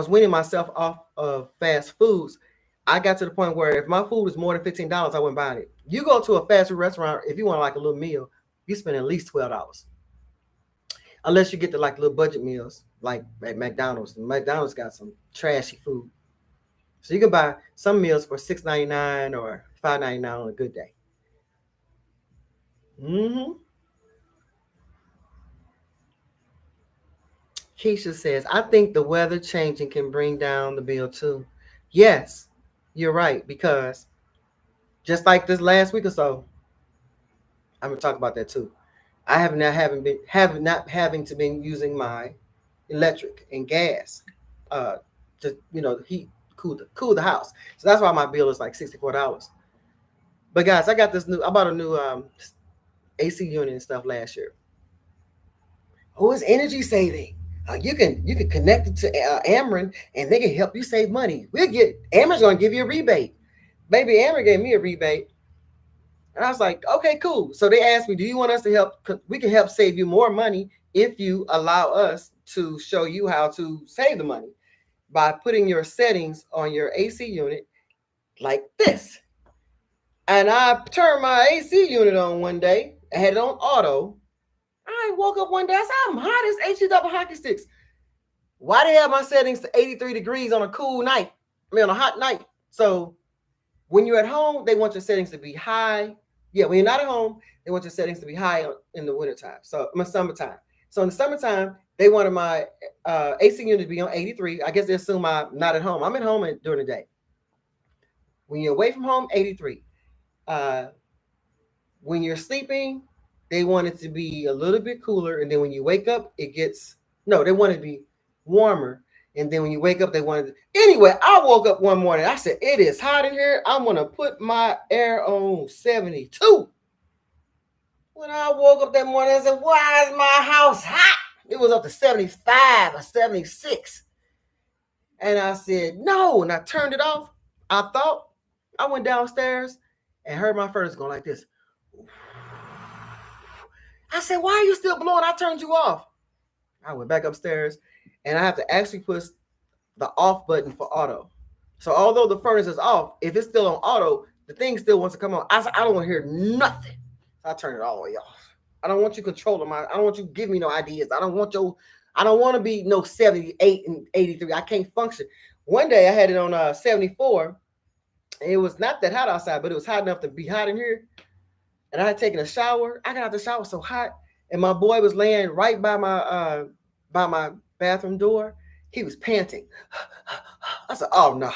weaning myself off of fast foods, I got to the point where if my food was more than $15, I wouldn't buy it. You go to a fast food restaurant, if you want like a little meal, you spend at least $12. Unless you get the like little budget meals, like at McDonald's. McDonald's got some trashy food. So you can buy some meals for $6.99 or $5.99 on a good day. Keisha says, I think the weather changing can bring down the bill too. Yes, you're right, because just like this last week or so, I'm gonna talk about that too. I have not having to been using my electric and gas to heat cool the house. So that's why my bill is like $64. But guys, I bought a new AC unit and stuff last year. Oh, it's energy saving. You can connect it to Ameren and they can help you save money. Ameren's gonna give you a rebate. Baby, Ameren gave me a rebate. And I was like, okay, cool. So they asked me, do you want us to help? We can help save you more money if you allow us to show you how to save the money by putting your settings on your AC unit like this. And I turned my AC unit on one day. I had it on auto. I woke up one day. I said, I'm hot as HE double hockey sticks. Why they have my settings to 83 degrees on a cool night? On a hot night. So when you're at home, they want your settings to be high. Yeah, when you're not at home, they want your settings to be high in the wintertime. So in the summertime. So in the summertime, they wanted my AC unit to be on 83. I guess they assume I'm not at home. I'm at home during the day. When you're away from home, 83. When you're sleeping, they want it to be a little bit cooler. And then when you wake up, they want it to be warmer. And then when you wake up, they want it. Anyway, I woke up one morning. I said, it is hot in here. I'm going to put my air on 72. When I woke up that morning, I said, why is my house hot? It was up to 75 or 76. And I said, no. And I turned it off. I went downstairs and heard my furnace going like this. I said, why are you still blowing? I turned you off. I went back upstairs and I have to actually push the off button for auto. So although the furnace is off, if it's still on auto, the thing still wants to come on. I said, I don't want to hear nothing. So I turned it all the way off. I don't want you controlling I don't want you to give me no ideas. I don't want to be no 78 and 83. I can't function. One day I had it on 74. And it was not that hot outside, but it was hot enough to be hot in here. And I had taken a shower. I got out the shower so hot. And my boy was laying right by my bathroom door. He was panting. I said, oh no.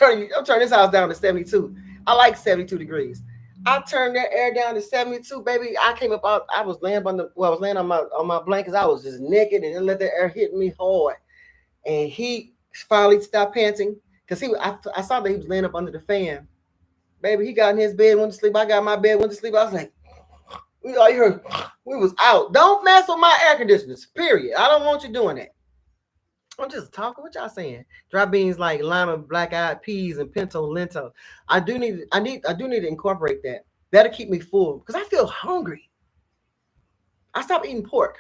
I'm turning this house down to 72. I like 72 degrees. I turned that air down to 72, baby. I came up out. I was laying on my blankets. I was just naked and let the air hit me hard. And he finally stopped panting because I saw that he was laying up under the fan. Baby, he got in his bed, went to sleep. I got in my bed, went to sleep. I was like, we was out. Don't mess with my air conditioners, period. I don't want you doing that. I'm just talking. What y'all saying? Dry beans like lima, black-eyed peas, and pinto lento. I do need to incorporate that. That'll keep me full because I feel hungry. I stopped eating pork.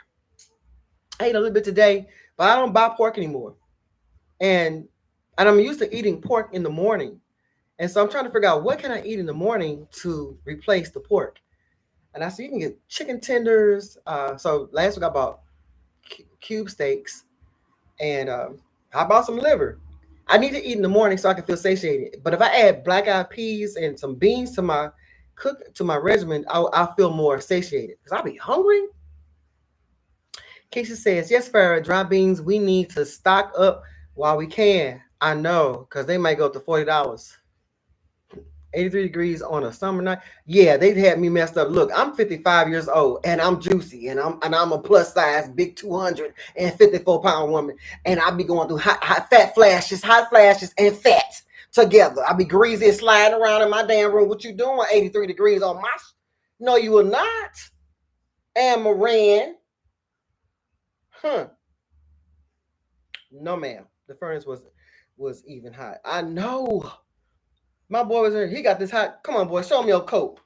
I ate a little bit today, but I don't buy pork anymore. And I'm used to eating pork in the morning. And so I'm trying to figure out what can I eat in the morning to replace the pork. And I said you can get chicken tenders. So last week I bought cube steaks. and I bought some liver. I need to eat in the morning so I can feel satiated. But if I add black eyed peas and some beans to my regimen, I'll feel more satiated because I'll be hungry. Keisha says, yes, Farrah, dry beans, we need to stock up while we can. I know, because they might go up to $40. 83 degrees on a summer night. Yeah, they had me messed up. Look, I'm 55 years old and I'm juicy and I'm a plus size, big 254-pound woman. And I be going through hot flashes and fat together. I be greasy and sliding around in my damn room. What you doing? 83 degrees on my. No, you will not. And Moran. Huh. No, ma'am. The furnace was even hot. I know. My boy was here. He got this hot. Come on, boy. Show him your coat.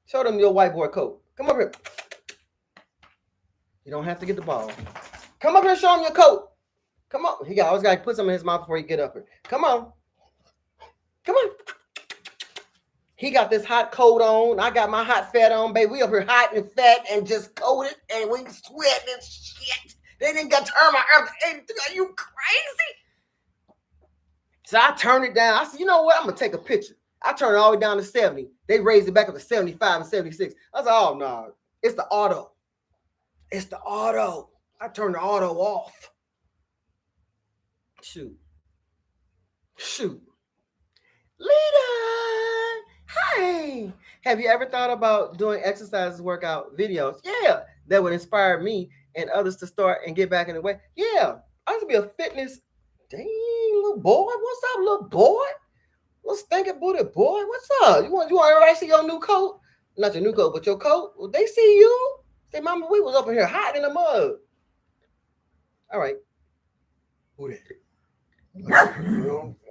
Show them your white boy coat. Come up here. You don't have to get the ball. Come up here and show him your coat. Come on. He always got to put something in his mouth before he get up here. Come on. Come on. He got this hot coat on. I got my hot fat on, baby. We up here hot and fat and just coated and we sweating and shit. They didn't got to turn my earth to 83. Are you crazy? So I turned it down. I said, you know what? I'm going to take a picture. I turned it all the way down to 70. They raised it back up to 75 and 76. I said, oh, no. It's the auto. It's the auto. I turned the auto off. Shoot. Lita, hi. Have you ever thought about doing exercises, workout videos? Yeah, that would inspire me and others to start and get back in the way. Yeah, I used to be a fitness. Dang, little boy. What's up, little boy? What's thinking booty boy? What's up? You want everybody to see your new coat? Not your new coat, but your coat. Well, they see you. Say, mama, we was up in here hot in the mud. All right. Who that?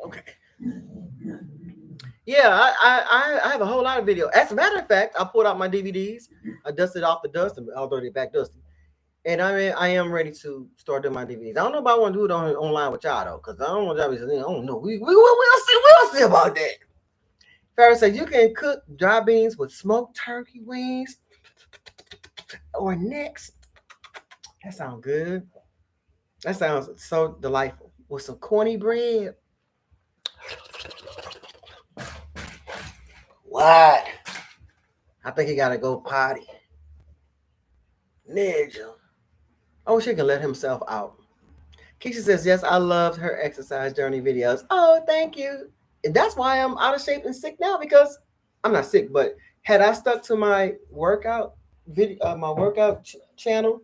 Okay. Yeah, I have a whole lot of video. As a matter of fact, I pulled out my DVDs. I dusted off the dust, although they're back dusty. And I am ready to start doing my DVDs. I don't know if I want to do it online with y'all though, because I don't want y'all to say, I don't know. We'll see about that. Farrah said you can cook dry beans with smoked turkey wings or necks. That sounds good. That sounds so delightful. With some corny bread. What? I think he gotta go potty. Nigga. I wish he could let himself out. Keisha says, yes, I loved her exercise journey videos. Oh, thank you. And that's why I'm out of shape and sick now, because I'm not sick, but had I stuck to my workout video, my workout channel,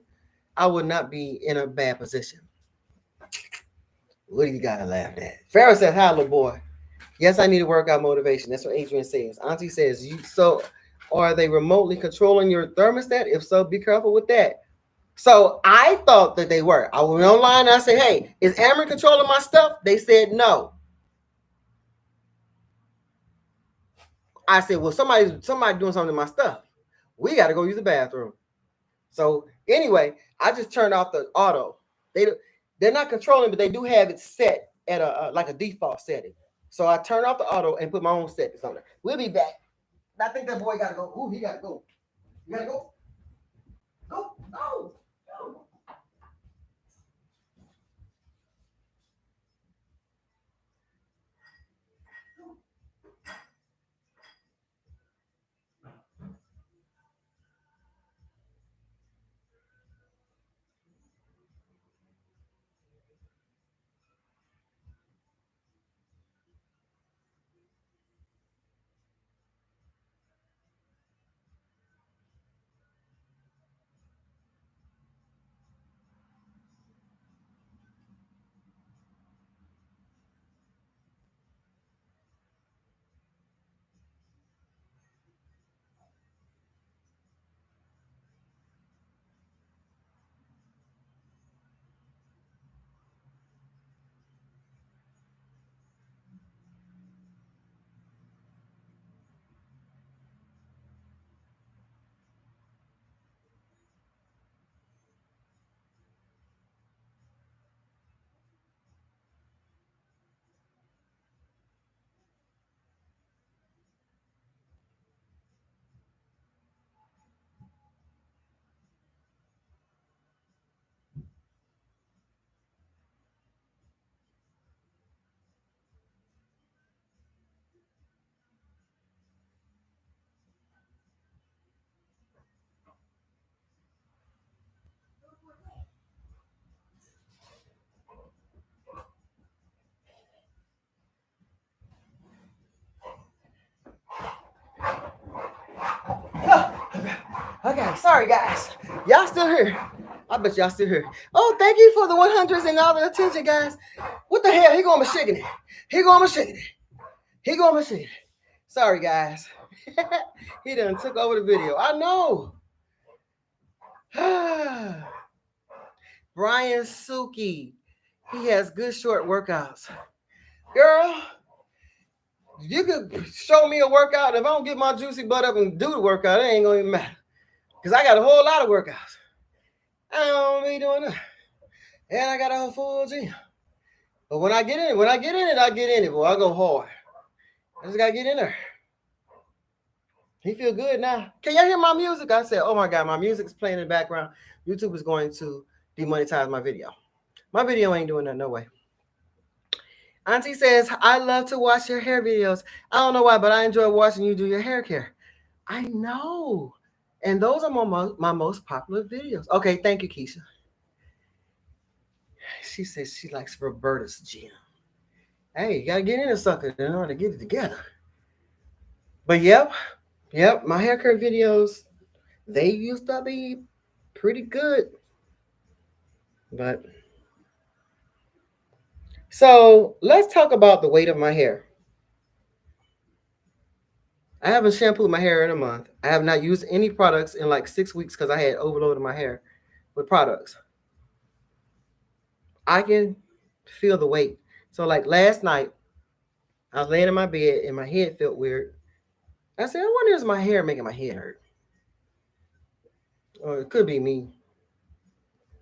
I would not be in a bad position. What do you gotta laugh at? Farrah says, hi, little boy. Yes, I need a workout motivation. That's what Adrian says. Auntie says, so are they remotely controlling your thermostat? If so, be careful with that. So I thought that they were. I went online and I said, hey, is Amber controlling my stuff? They said no. I said, well, somebody doing something to my stuff. We got to go use the bathroom. So anyway, I just turned off the auto. They're not controlling, but they do have it set at like a default setting. So I turned off the auto and put my own settings on it. We'll be back. I think that boy got to go. Ooh, he got to go. You got to go. Go. Go. Go. Sorry, guys. Y'all still here? I bet y'all still here. Oh, thank you for the 100s and all the attention, guys. What the hell? He going my shaking it. He going my shaking it. He going my shaking it. Sorry, guys. He done took over the video. I know. Brian Suki. He has good short workouts. Girl, you could show me a workout. If I don't get my juicy butt up and do the workout, it ain't gonna even matter. Because I got a whole lot of workouts. I don't be doing that. And I got a full gym. But when I get in it, I get in it, boy. I go hard. I just gotta get in there. He feel good now. Can y'all hear my music? I said, oh my God, my music's playing in the background. YouTube is going to demonetize my video. My video ain't doing that, no way. Auntie says, I love to watch your hair videos. I don't know why, but I enjoy watching you do your hair care. I know. And those are my most popular videos. Okay, thank you, Keisha. She says she likes Roberta's gym. Hey, you gotta get in a sucker in order to get it together. But yep, my hair care videos, they used to be pretty good. But so let's talk about the weight of my hair. I haven't shampooed my hair in a month. I have not used any products in like 6 weeks because I had overloaded my hair with products. I can feel the weight. So like last night, I was laying in my bed and my head felt weird. I said, I wonder is my hair making my head hurt? Or it could be me.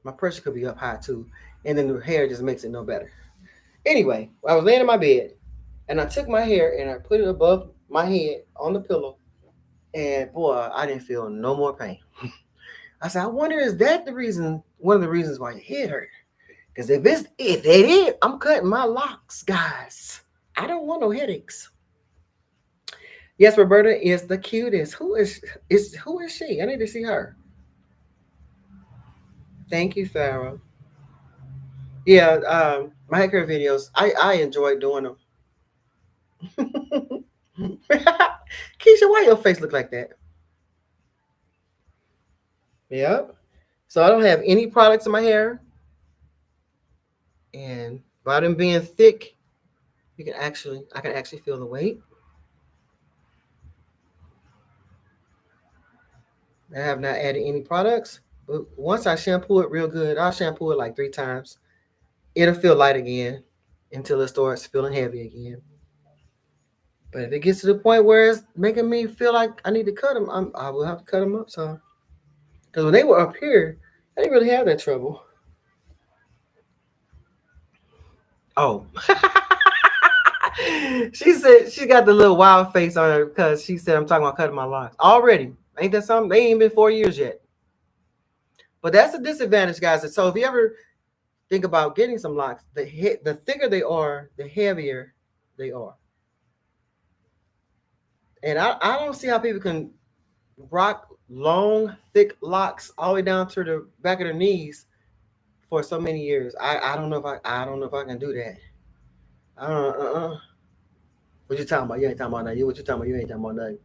My pressure could be up high too. And then the hair just makes it no better. Anyway, I was laying in my bed and I took my hair and I put it above my head on the pillow. And boy, I didn't feel no more pain. I said, I wonder is that the reason, one of the reasons why your head hurt? Because if it is, I'm cutting my locks, guys. I don't want no headaches. Yes, Roberta is the cutest. Who is she? I need to see her. Thank you, Farrah. Yeah, my hair care videos, I enjoy doing them. Keisha, why your face look like that? Yep. So I don't have any products in my hair. And by them being thick, I can actually feel the weight. I have not added any products. But once I shampoo it real good, I'll shampoo it like 3 times. It'll feel light again until it starts feeling heavy again. But if it gets to the point where it's making me feel like I need to cut them, I will have to cut them up. So, because when they were up here, I didn't really have that trouble. Oh, she said she got the little wild face on her because she said I'm talking about cutting my locks already. Ain't that something? They ain't been 4 years yet. But that's a disadvantage, guys. So if you ever think about getting some locks, the thicker they are, the heavier they are. And I don't see how people can rock long, thick locks all the way down to the back of their knees for so many years. I don't know if I don't know if I can do that. What you talking about? You ain't talking about nothing. What you talking about? You ain't talking about nothing.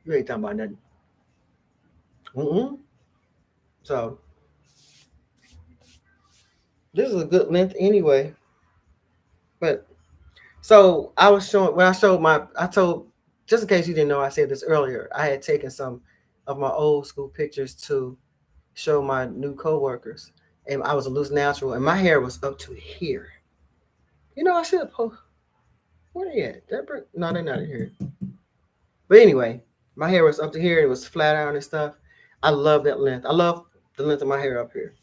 You ain't talking about nothing. So this is a good length anyway. But so I was showing when I showed I told, just in case you didn't know, I said this earlier. I had taken some of my old school pictures to show my new coworkers, and I was a loose natural, and my hair was up to here. You know, I should have post. Where they at? No, they're not in here. But anyway, my hair was up to here. It was flat iron and stuff. I love that length. I love the length of my hair up here.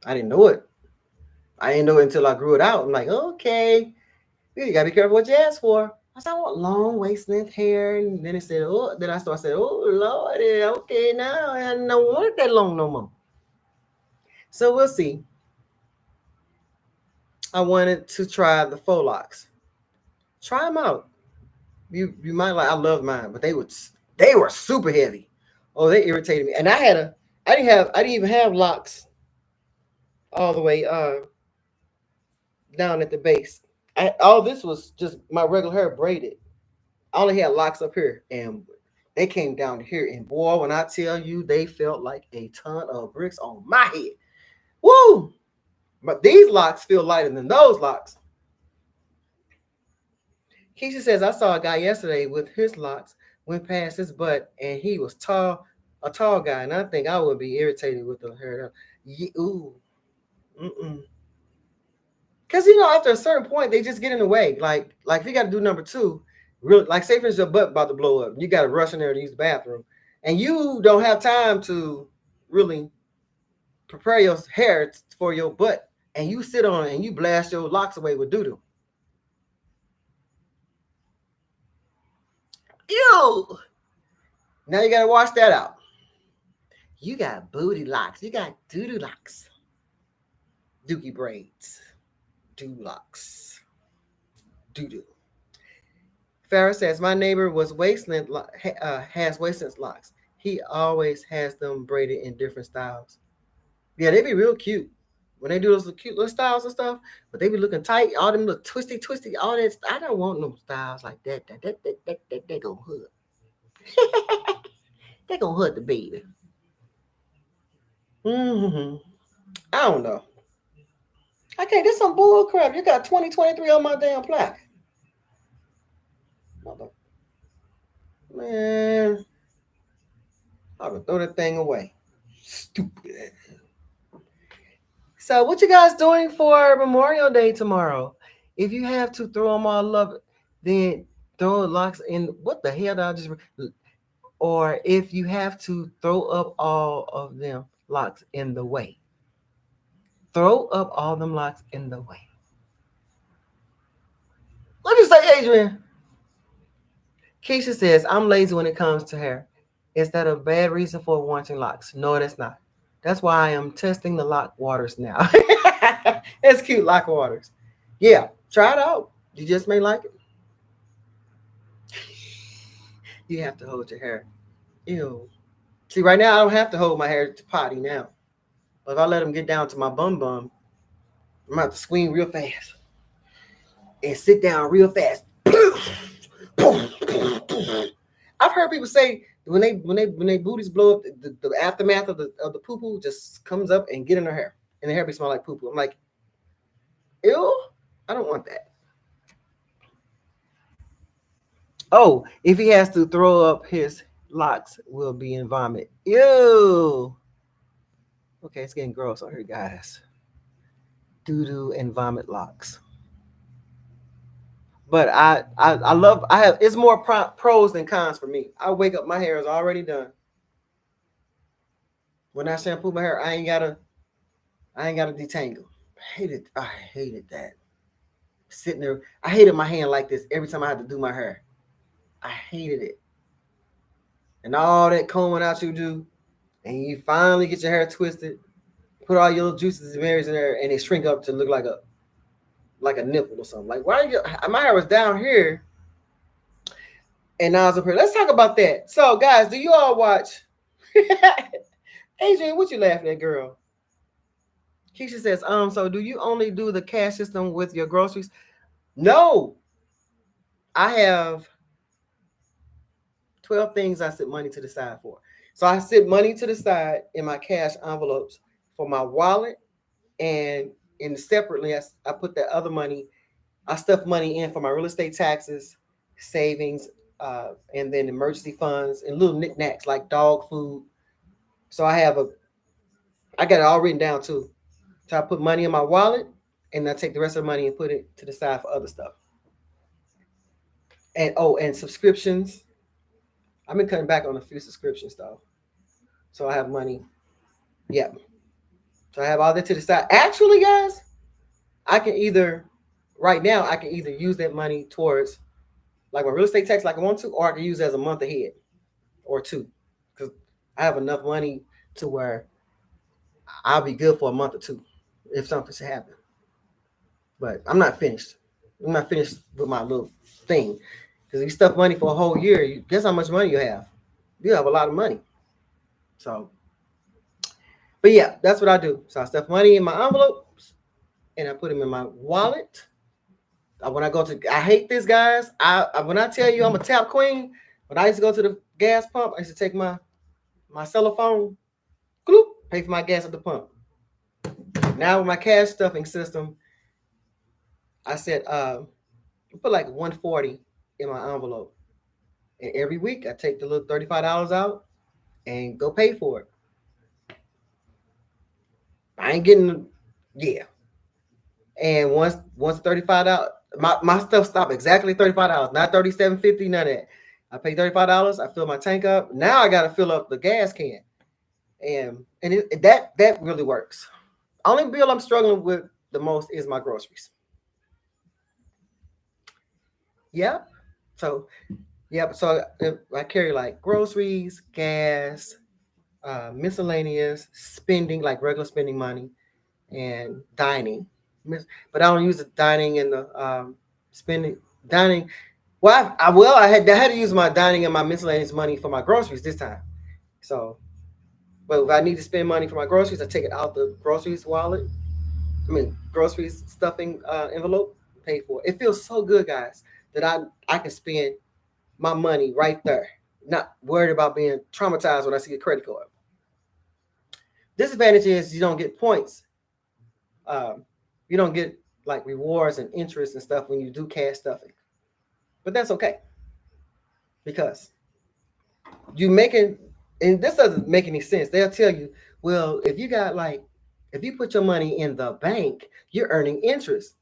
I didn't know it. I didn't know it until I grew it out. I'm like, okay, you gotta be careful what you ask for. I said, I want long waist length hair. And then it said, oh, then I started saying, oh, Lord, okay, now I don't want it that long no more. So we'll see. I wanted to try the faux locks. Try them out. You might like. I love mine, but they were super heavy. Oh, they irritated me. And I didn't even have locks all the way down at the base. All this was just my regular hair braided. I only had locks up here, and They came down here, and boy, when I tell you, they felt like a ton of bricks on my head. Woo! But these locks feel lighter than those locks. Keisha says, I saw a guy yesterday with his locks, went past his butt, and he was tall, a tall guy, and I think I would be irritated with the hair. Ooh. Because, after a certain point, they just get in the way. Like if you got to do number 2, really, like say for instance, your butt about to blow up. You got to rush in there to use the bathroom. And you don't have time to really prepare your hair for your butt. And you sit on it and you blast your locks away with doo-doo. Ew! Now you got to wash that out. You got booty locks. You got doo-doo locks. Dookie braids. Doo locks. Doo-doo. Farrah says, my neighbor was has waist-length locks. He always has them braided in different styles. Yeah, they be real cute. When they do those cute little styles and stuff, but they be looking tight, all them little twisty, all that. I don't want no styles like that. They gonna hood. They gonna hood the baby. I don't know. Okay, this some bull crap. You got 2023 on my damn plaque. Man, I would throw that thing away. Stupid. So what you guys doing for Memorial Day tomorrow? If you have to throw them all up, then throw locks in. What the hell did I just... Or if you have to throw up all of them locks in the way. Throw up all them locks in the way. What you say, Adrian? Keisha says, I'm lazy when it comes to hair. Is that a bad reason for wanting locks? No, that's not. That's why I am testing the lock waters now. It's cute, lock waters. Yeah, try it out. You just may like it. You have to hold your hair. Ew. See, right now I don't have to hold my hair to potty now. But if I let them get down to my bum, I'm about to swing real fast and sit down real fast. I've heard people say when they booties blow up, the aftermath of the poo poo just comes up and get in their hair, and the hair be smell like poo poo. I'm like, ew, I don't want that. Oh, if he has to throw up, his locks will be in vomit. Ew. Okay, it's getting gross on here, guys. Doo-doo and vomit locks. But I have, it's more pros than cons for me. I wake up, my hair is already done. When I shampoo my hair, I ain't gotta detangle. I hated that. Sitting there, I hated my hand like this every time I had to do my hair. I hated it. And all that combing out you do, and you finally get your hair twisted, put all your little juices and berries in there, and they shrink up to look like a nipple or something. Like, why my hair was down here and now it's up here. Let's talk about that. So, guys, do you all watch? Adrian, what you laughing at, girl? Keisha says, so do you only do the cash system with your groceries? No. I have 12 things I set money to the side for. So I set money to the side in my cash envelopes for my wallet, and separately, I put that other money, I stuff money in for my real estate taxes, savings, and then emergency funds and little knickknacks like dog food. So I got it all written down too. So I put money in my wallet, and I take the rest of the money and put it to the side for other stuff. And subscriptions. I've been cutting back on a few subscriptions though. So I have money. Yeah. So I have all that to the side. Actually, guys, right now I can either use that money towards like my real estate tax like I want to, or I can use it as a month ahead or two. Because I have enough money to where I'll be good for a month or two if something should happen. But I'm not finished. I'm not finished with my little thing. Because if you stuff money for a whole year, guess how much money you have? You have a lot of money. So, but yeah, that's what I do. So I stuff money in my envelopes and I put them in my wallet. When I hate this, guys. When I tell you I'm a tap queen, When I used to go to the gas pump, I used to take my cell phone, gloop, pay for my gas at the pump. Now with my cash stuffing system, I said put like 140 in my envelope. And every week I take the little $35 out and go pay for it. I ain't getting yeah. And once $35, my stuff stopped exactly $35, not $37.50, none of that. I pay $35, I fill my tank up. Now I gotta fill up the gas can. And that really works. Only bill I'm struggling with the most is my groceries. Yep. So so I carry like groceries, gas, miscellaneous spending, like regular spending money, and dining. But I don't use the dining and the spending dining. Well, I had to use my dining and my miscellaneous money for my groceries this time. So, but if I need to spend money for my groceries, I take it out the groceries wallet. Groceries stuffing envelope. Pay for it. It feels so good, guys, that I can spend my money right there, not worried about being traumatized when I see a credit card. Disadvantage is you don't get points. You don't get like rewards and interest and stuff when you do cash stuffing, but that's okay because you making, and this doesn't make any sense. They'll tell you, well, if you put your money in the bank, you're earning interest.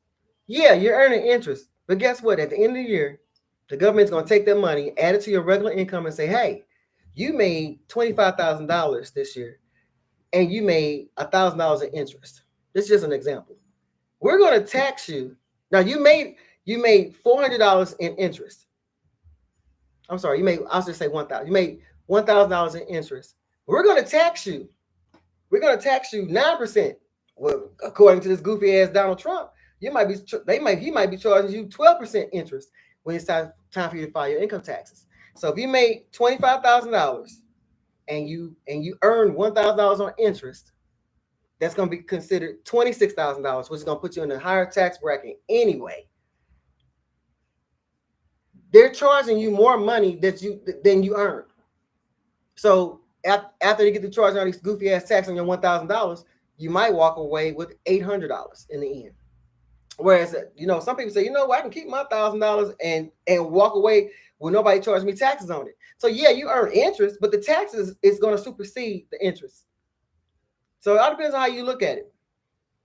Yeah, you're earning interest, but guess what? At the end of the year, the government's going to take that money, add it to your regular income, and say, hey, you made $25,000 this year, and you made $1,000 in interest. This is just an example. We're going to tax you. Now you made $400 in interest. I'm sorry, I'll just say 1,000. You made $1,000 in interest. We're going to tax you. We're going to tax you 9%. Well, according to this goofy ass Donald Trump, he might be charging you 12% interest when it's time for you to file your income taxes. So if you made $25,000 and you earn $1,000 on interest, that's going to be considered $26,000, which is going to put you in a higher tax bracket anyway. They're charging you more money than you earn. So after they get to charging all these goofy ass tax on your $1,000, you might walk away with $800 in the end. Whereas, some people say, I can keep my $1,000 and walk away with nobody charging me taxes on it. So yeah, you earn interest, but the taxes is going to supersede the interest. So it all depends on how you look at it,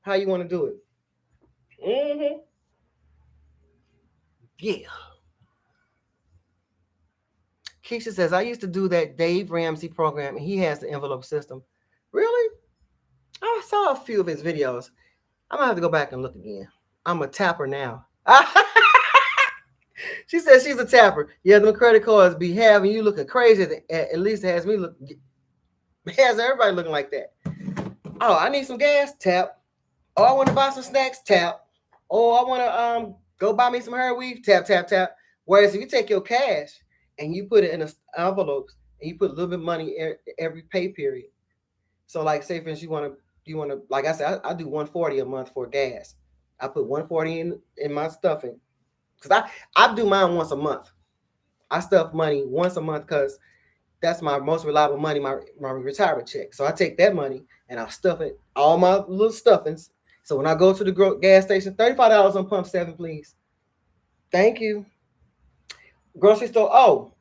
how you want to do it. Mm-hmm. Yeah. Keisha says, I used to do that Dave Ramsey program, and he has the envelope system. Really? I saw a few of his videos. I'm going to have to go back and look again. I'm a tapper now. She says she's a tapper. Yeah, them credit cards be having you looking crazy. At least it has me look. It has everybody looking like that. Oh, I need some gas. Tap. Oh, I want to buy some snacks. Tap. Oh, I want to go buy me some hair weave. Tap, tap, tap. Whereas if you take your cash and you put it in envelopes and you put a little bit of money every pay period. So, like, say for instance, you want to, like I said, I do 140 a month for gas. I put 140 in my stuffing because I do mine once a month. I stuff money once a month because that's my most reliable money, my retirement check. So I take that money and I'll stuff it, all my little stuffings. So when I go to the gas station, $35 on pump 7, please. Thank you. Grocery store. Oh,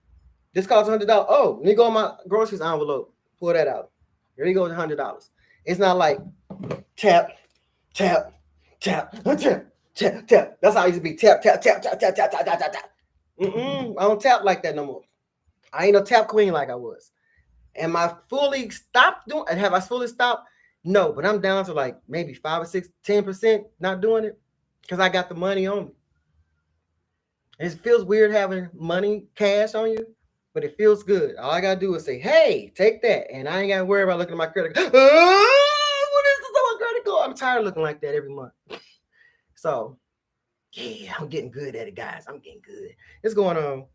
this costs $100. Oh, let me go on my groceries envelope. Pull that out. Here you go, $100. It's not like tap, tap, tap, tap, tap, tap. That's how I used to be. Tap, tap, tap, tap, tap, tap, tap, tap, tap, tap. I don't tap like that no more. I ain't no tap queen like I was. Am I fully stopped doing? Have I fully stopped? No, but I'm down to like maybe 5 or 6, 10% not doing it because I got the money on me. It feels weird having money, cash on you, but it feels good. All I gotta do is say, "Hey, take that," and I ain't gotta worry about looking at my credit card. What is this on my credit card? I'm tired of looking like that every month. So, yeah, I'm getting good at it, guys. I'm getting good. It's going on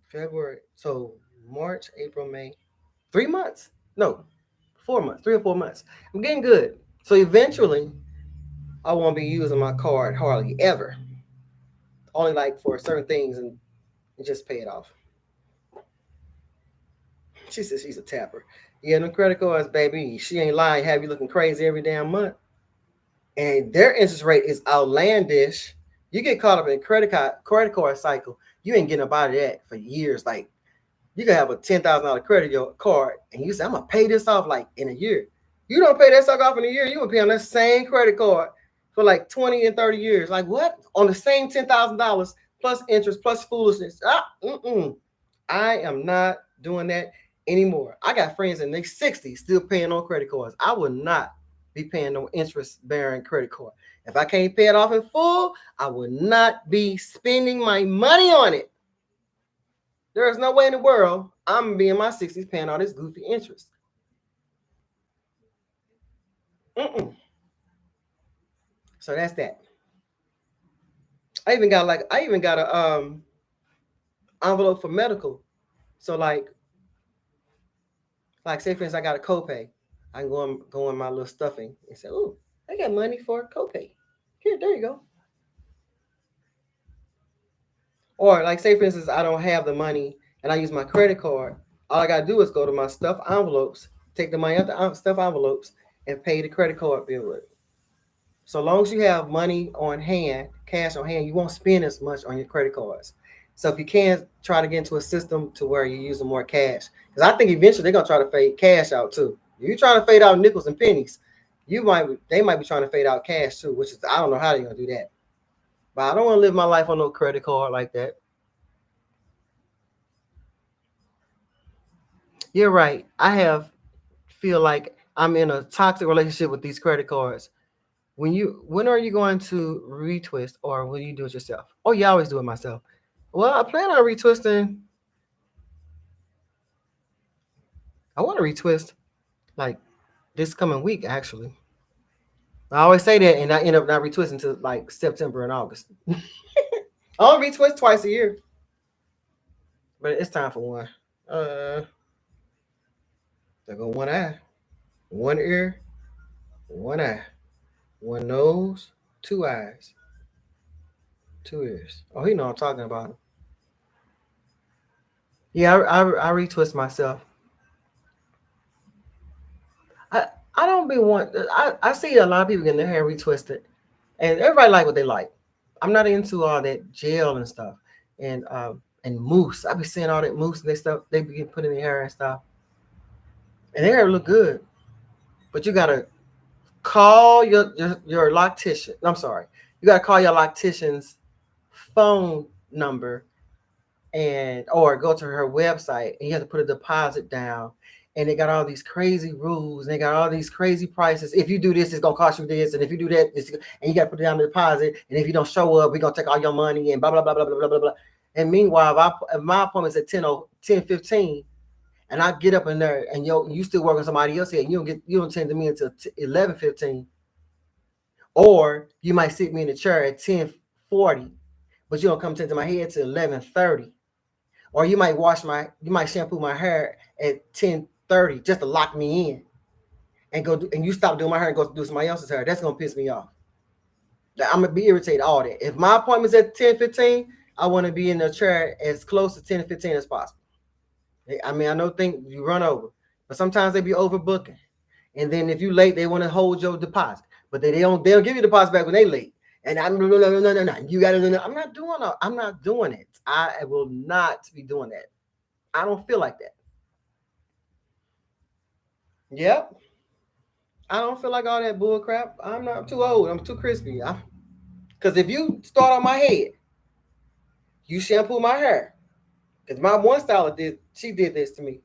February, so March, April, May, 3 months. No, 4 months, 3 or 4 months. I'm getting good. So eventually, I won't be using my card hardly ever. Only like for certain things and and just pay it off. She says she's a tapper. Yeah, them credit cards, baby, she ain't lying. Have you looking crazy every damn month. And their interest rate is outlandish. You get caught up in credit card cycle, you ain't getting up out of that for years. Like you can have a $10,000 credit card, and you say, I'm gonna pay this off like in a year. You don't pay that sucker off in a year, you gonna pay on that same credit card for like 20 and 30 years. Like what? On the same $10,000 plus interest plus foolishness. I am not doing that anymore. I got friends in their 60s still paying on credit cards. I will not be paying no interest-bearing credit card. If I can't pay it off in full, I will not be spending my money on it. There is no way in the world I'm going to be in my 60s paying all this goofy interest. So that's that. I even got a envelope for medical. So like say for instance, I got a copay. I can go in my little stuffing and say, "Ooh, I got money for a copay. Here, there you go." Or like say for instance, I don't have the money and I use my credit card. All I gotta do is go to my stuffed envelopes, take the money out the stuffed envelopes, and pay the credit card bill with it. So long as you have money on hand, cash on hand, you won't spend as much on your credit cards. So if you can, try to get into a system to where you're using more cash. Because I think eventually they're gonna try to fade cash out too. If you're trying to fade out nickels and pennies, they might be trying to fade out cash too, which is I don't know how they're gonna do that. But I don't want to live my life on no credit card like that. You're right. Feel like I'm in a toxic relationship with these credit cards. When are you going to retwist, or will you do it yourself? Oh, you always do it myself. Well, I plan on retwisting. I want to retwist like this coming week, actually. I always say that, and I end up not retwisting until like September and August. I only retwist twice a year, but it's time for one. There go one eye, one ear, one eye, one nose, two eyes, two ears. Oh, he know what I'm talking about. Yeah, I retwist myself. I don't be want. I see a lot of people getting their hair retwisted, and everybody like what they like. I'm not into all that gel and stuff, and mousse. I be seeing all that mousse and they stuff they be getting put in their hair and stuff, and their hair look good. But you gotta call your loctician. I'm sorry, you gotta call your loctician's phone number or go to her website, and you have to put a deposit down. And they got all these crazy rules, and they got all these crazy prices. If you do this, it's gonna cost you this, and if you do that, and you gotta put down the deposit. And if you don't show up, we're gonna take all your money and blah blah blah blah blah blah blah. And meanwhile, if my appointment's at 10:15, and I get up in there, and you still working somebody else here, and you don't tend to me until 11:15, or you might sit me in the chair at 10:40, but you don't come to my head till 11:30. Or you might shampoo my hair at 10:30 just to lock me in, and you stop doing my hair and go do somebody else's hair. That's gonna piss me off. I'm gonna be irritated all that. If my appointment's at 10:15, I want to be in the chair as close to 10:15 as possible. I mean, I know things you run over, but sometimes they be overbooking. And then if you late, they want to hold your deposit, but they'll give you the deposit back when they late. And I'm no. You gotta do. I'm not doing it. I will not be doing that. I don't feel like that. Yep. I don't feel like all that bull crap. I'm not too old. I'm too crispy. Because if you start on my head, you shampoo my hair. Because my one stylist did this to me,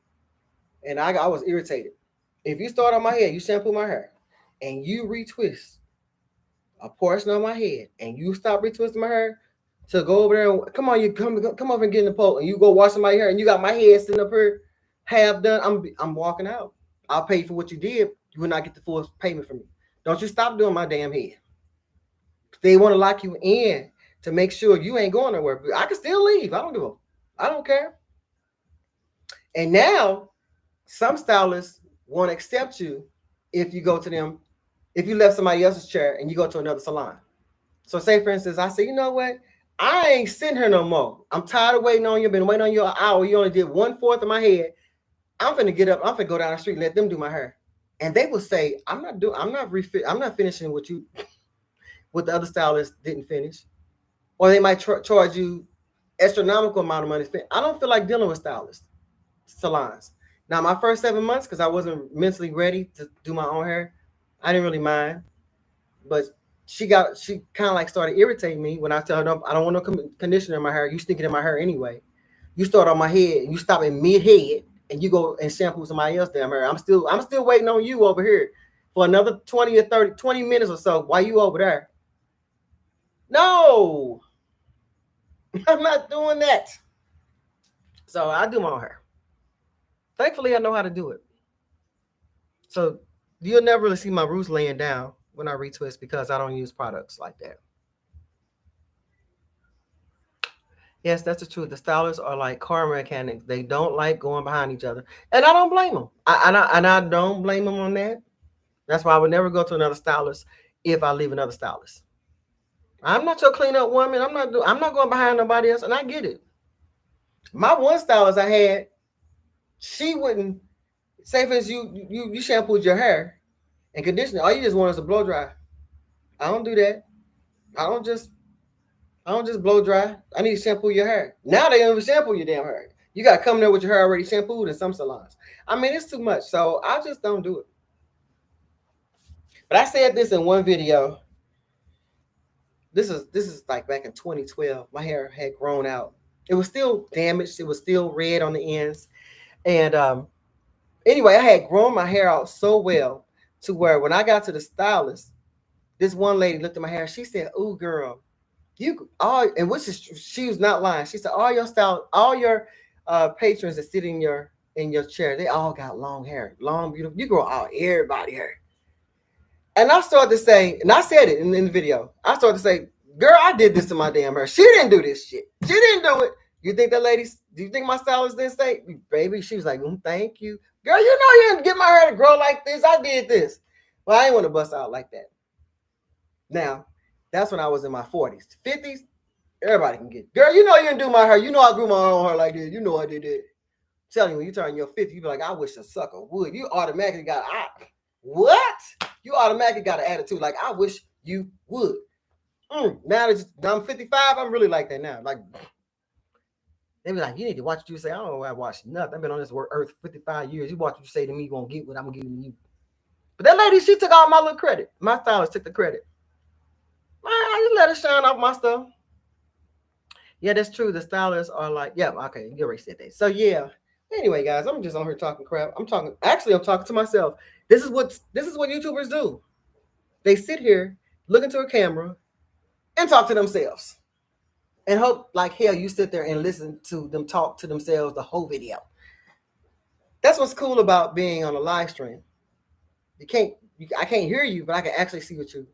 and I was irritated. If you start on my head, you shampoo my hair, and you retwist a portion of my head, and you stop retwisting my hair to go over there and come over and get in the pole, and you go wash my hair, and you got my head sitting up here half done. I'm walking out. I'll pay for what you did. You will not get the full payment from me. Don't you stop doing my damn head. They want to lock you in to make sure you ain't going nowhere. I can still leave. I don't care. And now some stylists won't accept you if you go to them, if you left somebody else's chair and you go to another salon. So say, for instance, I say, you know what? I ain't sitting here no more. I'm tired of waiting on you. Been waiting on you an hour. You only did 1/4 of my head. I'm finna get up. I'm finna go down the street and let them do my hair. And they will say, I'm not finishing what you, what the other stylist didn't finish. Or they might charge you astronomical amount of money. I don't feel like dealing with stylists, salons. Now, my first 7 months, because I wasn't mentally ready to do my own hair, I didn't really mind. But she kind of like started irritating me when I tell her, no, I don't want no conditioner in my hair. You sticking in my hair anyway. You start on my head and you stop in mid head and you go and shampoo somebody else damn hair. I'm still waiting on you over here for another 20 or 30, 20 minutes or so while you over there. No, I'm not doing that. So I do my own hair. Thankfully, I know how to do it. So you'll never really see my roots laying down when I retwist because I don't use products like that. Yes, that's the truth. The stylists are like car mechanics. They don't like going behind each other, and I don't blame them. I don't blame them on that. That's why I would never go to another stylist if I leave another stylist. I'm not your clean up woman. I'm not going behind nobody else, and I get it. My one stylist I had, she wouldn't say for instance you shampooed your hair and conditioner. All you just want is a blow dry. I don't do that. I don't just blow dry. I need to shampoo your hair. Now they don't even shampoo your damn hair. You got to come there with your hair already shampooed in some salons. I mean, it's too much. So I just don't do it. But I said this in one video. This is like back in 2012. My hair had grown out. It was still damaged. It was still red on the ends. And anyway, I had grown my hair out so well to where when I got to the stylist, this one lady looked at my hair. She said, "Ooh, girl, you all," and which is she was not lying. She said, all your patrons that sit in your chair, they all got long hair, long, beautiful. You grow out everybody hair." And I started to say, and I said it in the video, I started to say, "Girl, I did this to my damn hair. She didn't do this shit. She didn't do it. You think that lady, do you think my stylist didn't say, baby?" She was like, "Thank you. Girl, you know you didn't get my hair to grow like this. I did this." Well, I didn't want to bust out like that. Now, that's when I was in my 40s. 50s, everybody can get. Girl, you know you didn't do my hair. You know I grew my own hair like this. You know I did it. Telling you, when you turn your 50s, you be like, "I wish a sucker would." You automatically got, what? You automatically got an attitude like, "I wish you would." Now that I'm 55, I'm really like that now. Like, they be like, "You need to watch what you say." I don't know. I watch nothing. I've been on this earth 55 years. You watch what you say to me, you won't get what I'm giving you. But that lady, she took all my little credit. My stylist took the credit. I just let her shine off my stuff. Yeah, that's true. The stylists are like, yeah, okay, you already said that. So yeah. Anyway, guys, I'm just on here talking crap. I'm talking to myself. This is what YouTubers do. They sit here, look into a camera, and talk to themselves. And hope like hell you sit there and listen to them talk to themselves the whole video. That's what's cool about being on a live stream. I can't hear you, but I can actually see what you're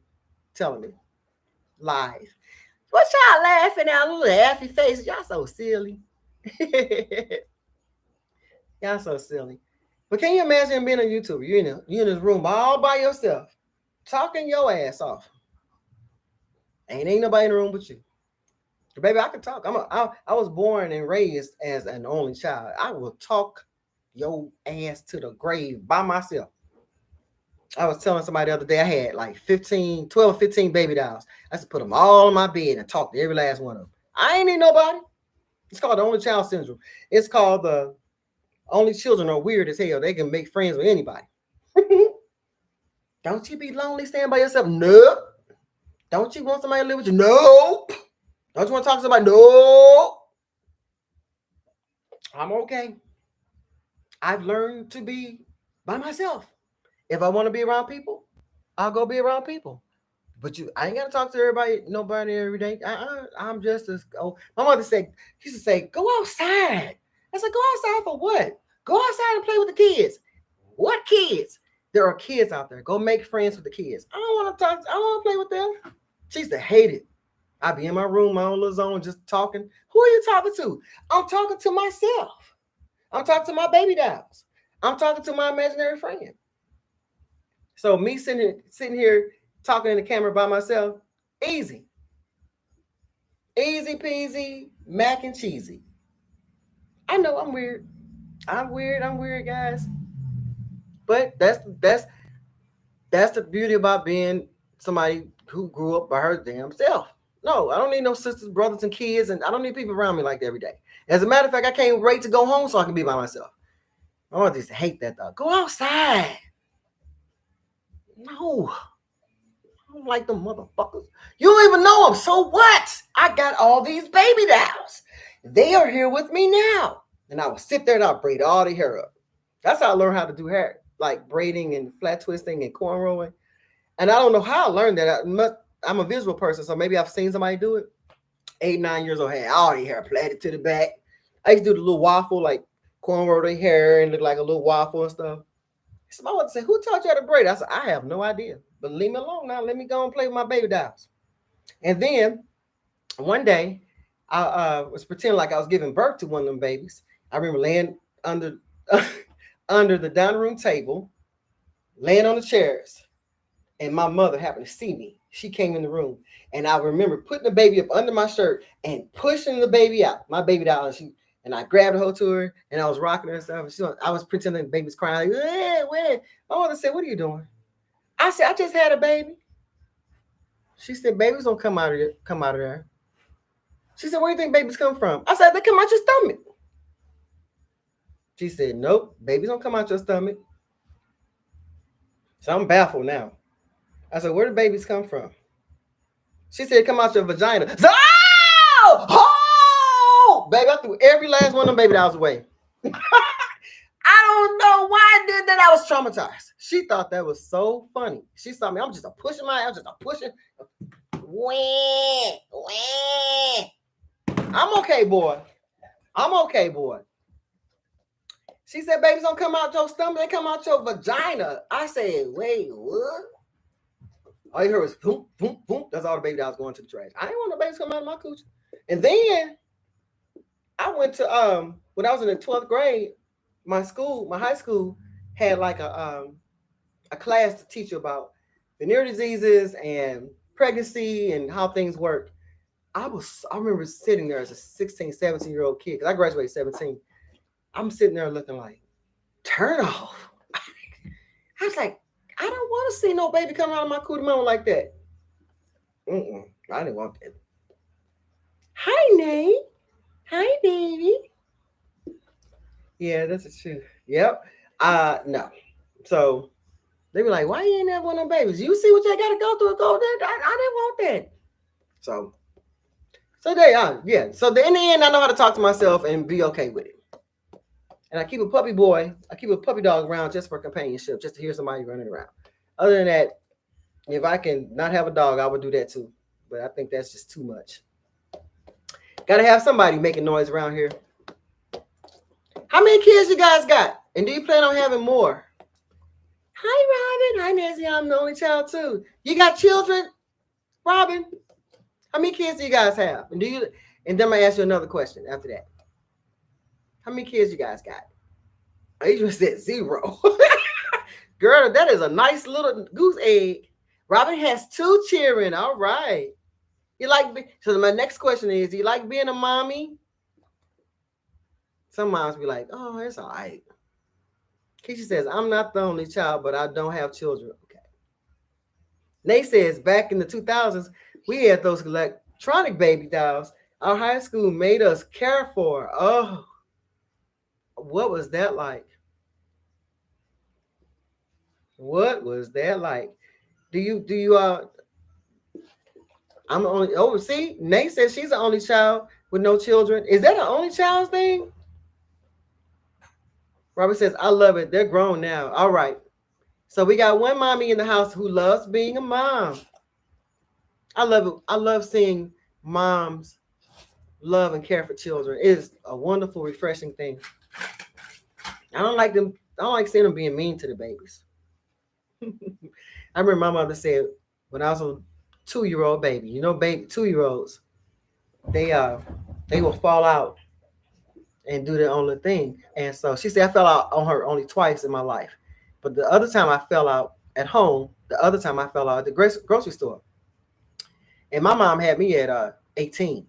telling me live. What y'all laughing at? Little laughy faces. Y'all so silly. Y'all so silly. But can you imagine being a YouTuber? You in this room all by yourself, talking your ass off. Ain't nobody in the room but you. Baby, I can talk. I was born and raised as an only child. I will talk your ass to the grave by myself. I was telling somebody the other day I had like 12 or 15 baby dolls. I used to put them all in my bed and talk to every last one of them. I ain't need nobody. It's called the only child syndrome. It's called the only children are weird as hell. They can make friends with anybody. Don't you be lonely staying by yourself? Nope. Don't you want somebody to live with you? Nope. Don't you want to talk to somebody? Nope. I'm okay. I've learned to be by myself. If I want to be around people, I'll go be around people. But I ain't gotta talk to nobody every day. I'm just as. Oh, my mother said, she used to say, "Go outside." I said, "Go outside for what? Go outside and play with the kids." What kids? There are kids out there. Go make friends with the kids. I don't want to talk. I don't want to play with them. She used to hate it. I'd be in my room, my own little zone, just talking. Who are you talking to? I'm talking to myself. I'm talking to my baby dolls. I'm talking to my imaginary friend. So me sitting here talking in the camera by myself, easy. Easy peasy, mac and cheesy. I know I'm weird. I'm weird. I'm weird, guys. But that's the beauty about being somebody who grew up by her damn self. No, I don't need no sisters, brothers, and kids, and I don't need people around me like that every day. As a matter of fact, I can't wait to go home so I can be by myself. I just hate that though. Go outside. No, I don't like them motherfuckers. You don't even know them. So what? I got all these baby dolls. They are here with me now. And I will sit there and I'll braid all the hair up. That's how I learned how to do hair, like braiding and flat twisting and cornrowing. And I don't know how I learned that. I'm a visual person, so maybe I've seen somebody do it. 8, 9 years old, had all the hair plaited to the back. I used to do the little waffle, like cornrow their hair and look like a little waffle and stuff. Somebody would say, "Who taught you how to braid?" I said, "I have no idea. But leave me alone now. Let me go and play with my baby dolls." And then one day, I was pretending like I was giving birth to one of them babies. I remember laying under under the dining room table, laying on the chairs, and my mother happened to see me. She came in the room, and I remember putting the baby up under my shirt and pushing the baby out, my baby doll, and I grabbed a hold to her, and I was rocking her and stuff. I was pretending the baby's crying, like, "Where?" My mother said, "What are you doing?" I said, "I just had a baby." She said, "Babies don't come out of there." She said, "Where do you think babies come from?" I said, "They come out your stomach." She said, "Nope, babies don't come out your stomach." So I'm baffled now. I said, "Where do babies come from?" She said, "Come out your vagina." So, oh! Baby, I threw every last one of them baby dolls away. I don't know why I did that. I was traumatized. She thought that was so funny. She saw me. I'm just a pushing. Wah, wah. I'm okay, boy. She said, "Babies don't come out your stomach. They come out your vagina." I said, "Wait, what?" All you heard was boom, boom, boom. That's all the baby dolls going to the trash. I didn't want no babies come out of my coochie. And then I went to when I was in the 12th grade, my high school had like a class to teach you about venereal diseases and pregnancy and how things work. I remember sitting there as a 16, 17-year-old kid, because I graduated 17. I'm sitting there looking like, turn off. I was like, I don't want to see no baby come out of my cootie mama like that. I didn't want that. Hi, Nate. Hi, baby. Yeah, that's the truth. Yep. No. So they were like, "Why you ain't have one of them babies? You see what you got to go through? Go there. I didn't want that." So they are. Yeah. So in the end, I know how to talk to myself and be okay with it. And I keep a puppy dog around just for companionship, just to hear somebody running around. Other than that, if I can not have a dog, I would do that too. But I think that's just too much. Got to have somebody making noise around here. How many kids you guys got? And do you plan on having more? Hi, Robin. Hi, Nezi. I'm the only child too. You got children, Robin? How many kids do you guys have? And then I'm gonna ask you another question after that. How many kids you guys got? I just said 0. Girl, that is a nice little goose egg. Robin has 2 children. All right. So my next question is, do you like being a mommy? Some moms be like, "Oh, it's all right." Keisha says, "I'm not the only child, but I don't have children." Okay. Nate says, "Back in the 2000s, we had those electronic baby dolls. Our high school made us care for." Oh, what was that like? What was that like? Do you I'm the only. Oh, see, Nate says she's the only child with no children. Is that an only child thing? Robert says, "I love it. They're grown now." All right. So we got one mommy in the house who loves being a mom. I love it. I love seeing moms love and care for children. It is a wonderful, refreshing thing. I don't like seeing them being mean to the babies. I remember my mother said when I was a 2-year-old baby, baby 2-year-olds, they will fall out and do their own little thing. And so she said I fell out on her only twice in my life. But the other time I fell out at home, the other time I fell out at the grocery store. And my mom had me at 18.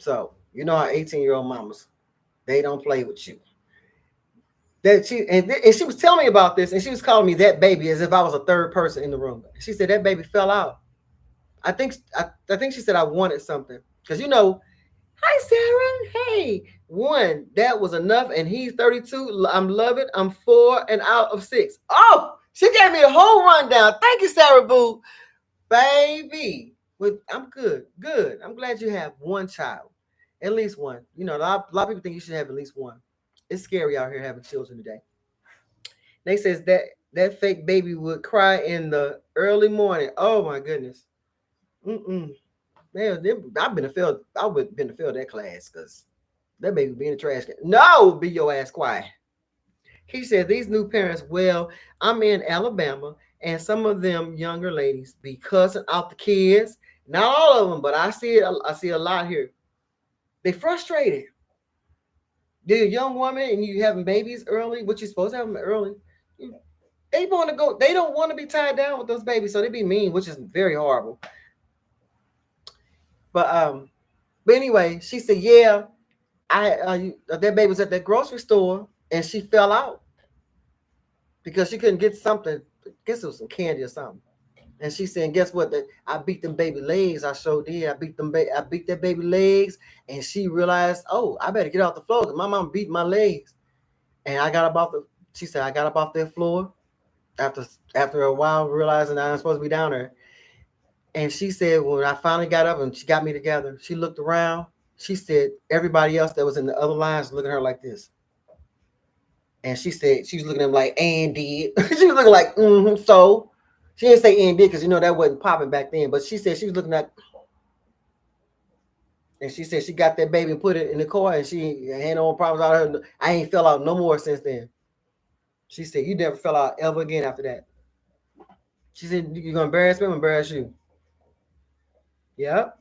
So you know how 18-year-old mamas, they don't play with you. That and she was telling me about this, and she was calling me that baby as if I was a third person in the room. She said that baby fell out. I think she said I wanted something because hi Sarah, hey, one that was enough, and he's 32. I'm loving. I'm 4 and out of 6. Oh, she gave me a whole rundown. Thank you, Sarah Boo, baby. I'm good, good. I'm glad you have one child, at least one. A lot of people think you should have at least one. It's scary out here having children today. They says that fake baby would cry in the early morning. Oh my goodness. Mm-mm. Man, I've been to fail. I would been to fail that class because that baby be in the trash can. No, be your ass quiet. He said these new parents. Well, I'm in Alabama, and some of them younger ladies be cussing out the kids. Not all of them, but I see it. I see a lot here. They frustrated. You're a young woman and you having babies early. What you supposed to have them early? They want to go. They don't want to be tied down with those babies, so they be mean, which is very horrible. But anyway, she said, yeah, that baby was at that grocery store and she fell out because she couldn't get something. I guess it was some candy or something. And she said, guess what? I beat them baby legs. I sure did. I beat that baby legs, and she realized, oh, I better get off the floor because my mom beat my legs. And she said, I got up off that floor after a while, realizing I'm supposed to be down there. And she said, when I finally got up and she got me together, she looked around. She said, everybody else that was in the other lines looking at her like this. And she said, she was looking at them like, and did. She was looking like, so. She didn't say and did because, that wasn't popping back then. But she said she was looking at, and she said she got that baby and put it in the car and she had no problems out of her. I ain't fell out no more since then. She said, you never fell out ever again after that. She said, you're going to embarrass me, I'm going to embarrass you. Yep.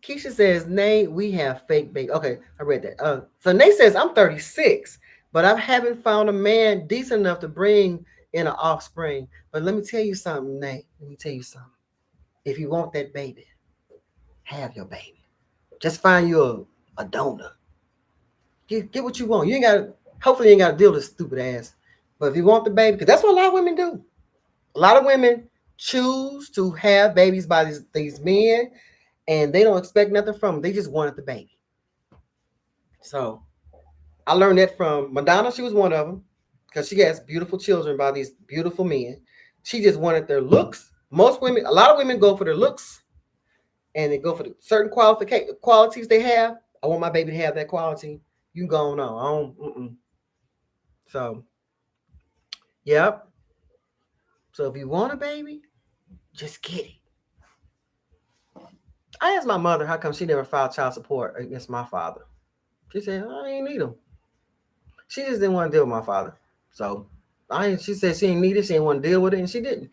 Keisha says, Nay, we have fake baby. Okay, I read that. So Nay says, I'm 36, but I haven't found a man decent enough to bring in an offspring. But let me tell you something, Nay. Let me tell you something. If you want that baby, have your baby. Just find you a donor. Get what you want. Hopefully you ain't got to deal with this stupid ass. But if you want the baby, because that's what a lot of women do. A lot of women choose to have babies by these men, and they don't expect nothing from them. They just wanted the baby. So I learned that from Madonna. She was one of them because she has beautiful children by these beautiful men. She just wanted their looks. A lot of women go for their looks, and they go for the certain qualities they have. I want my baby to have that quality. You go on. I don't. So, yep. So if you want a baby, just get it. I asked my mother how come she never filed child support against my father. She said, I ain't need him. She just didn't want to deal with my father. So she said she didn't need it. She didn't want to deal with it, and she didn't.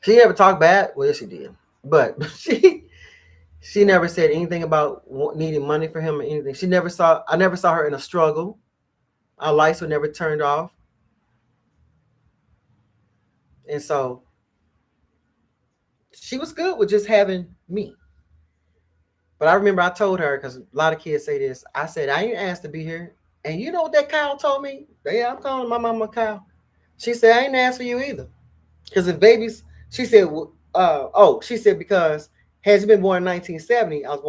She never talked bad. Well, yes, she did. But she never said anything about needing money for him or anything. I never saw her in a struggle. Our lights were never turned off. And so she was good with just having me. But I remember I told her, because a lot of kids say this, I said, I ain't asked to be here. And you know what that cow told me? Yeah, I'm calling my mama cow. She said, I ain't asked for you either. Because if babies, she said, because had you been born in 1970, I was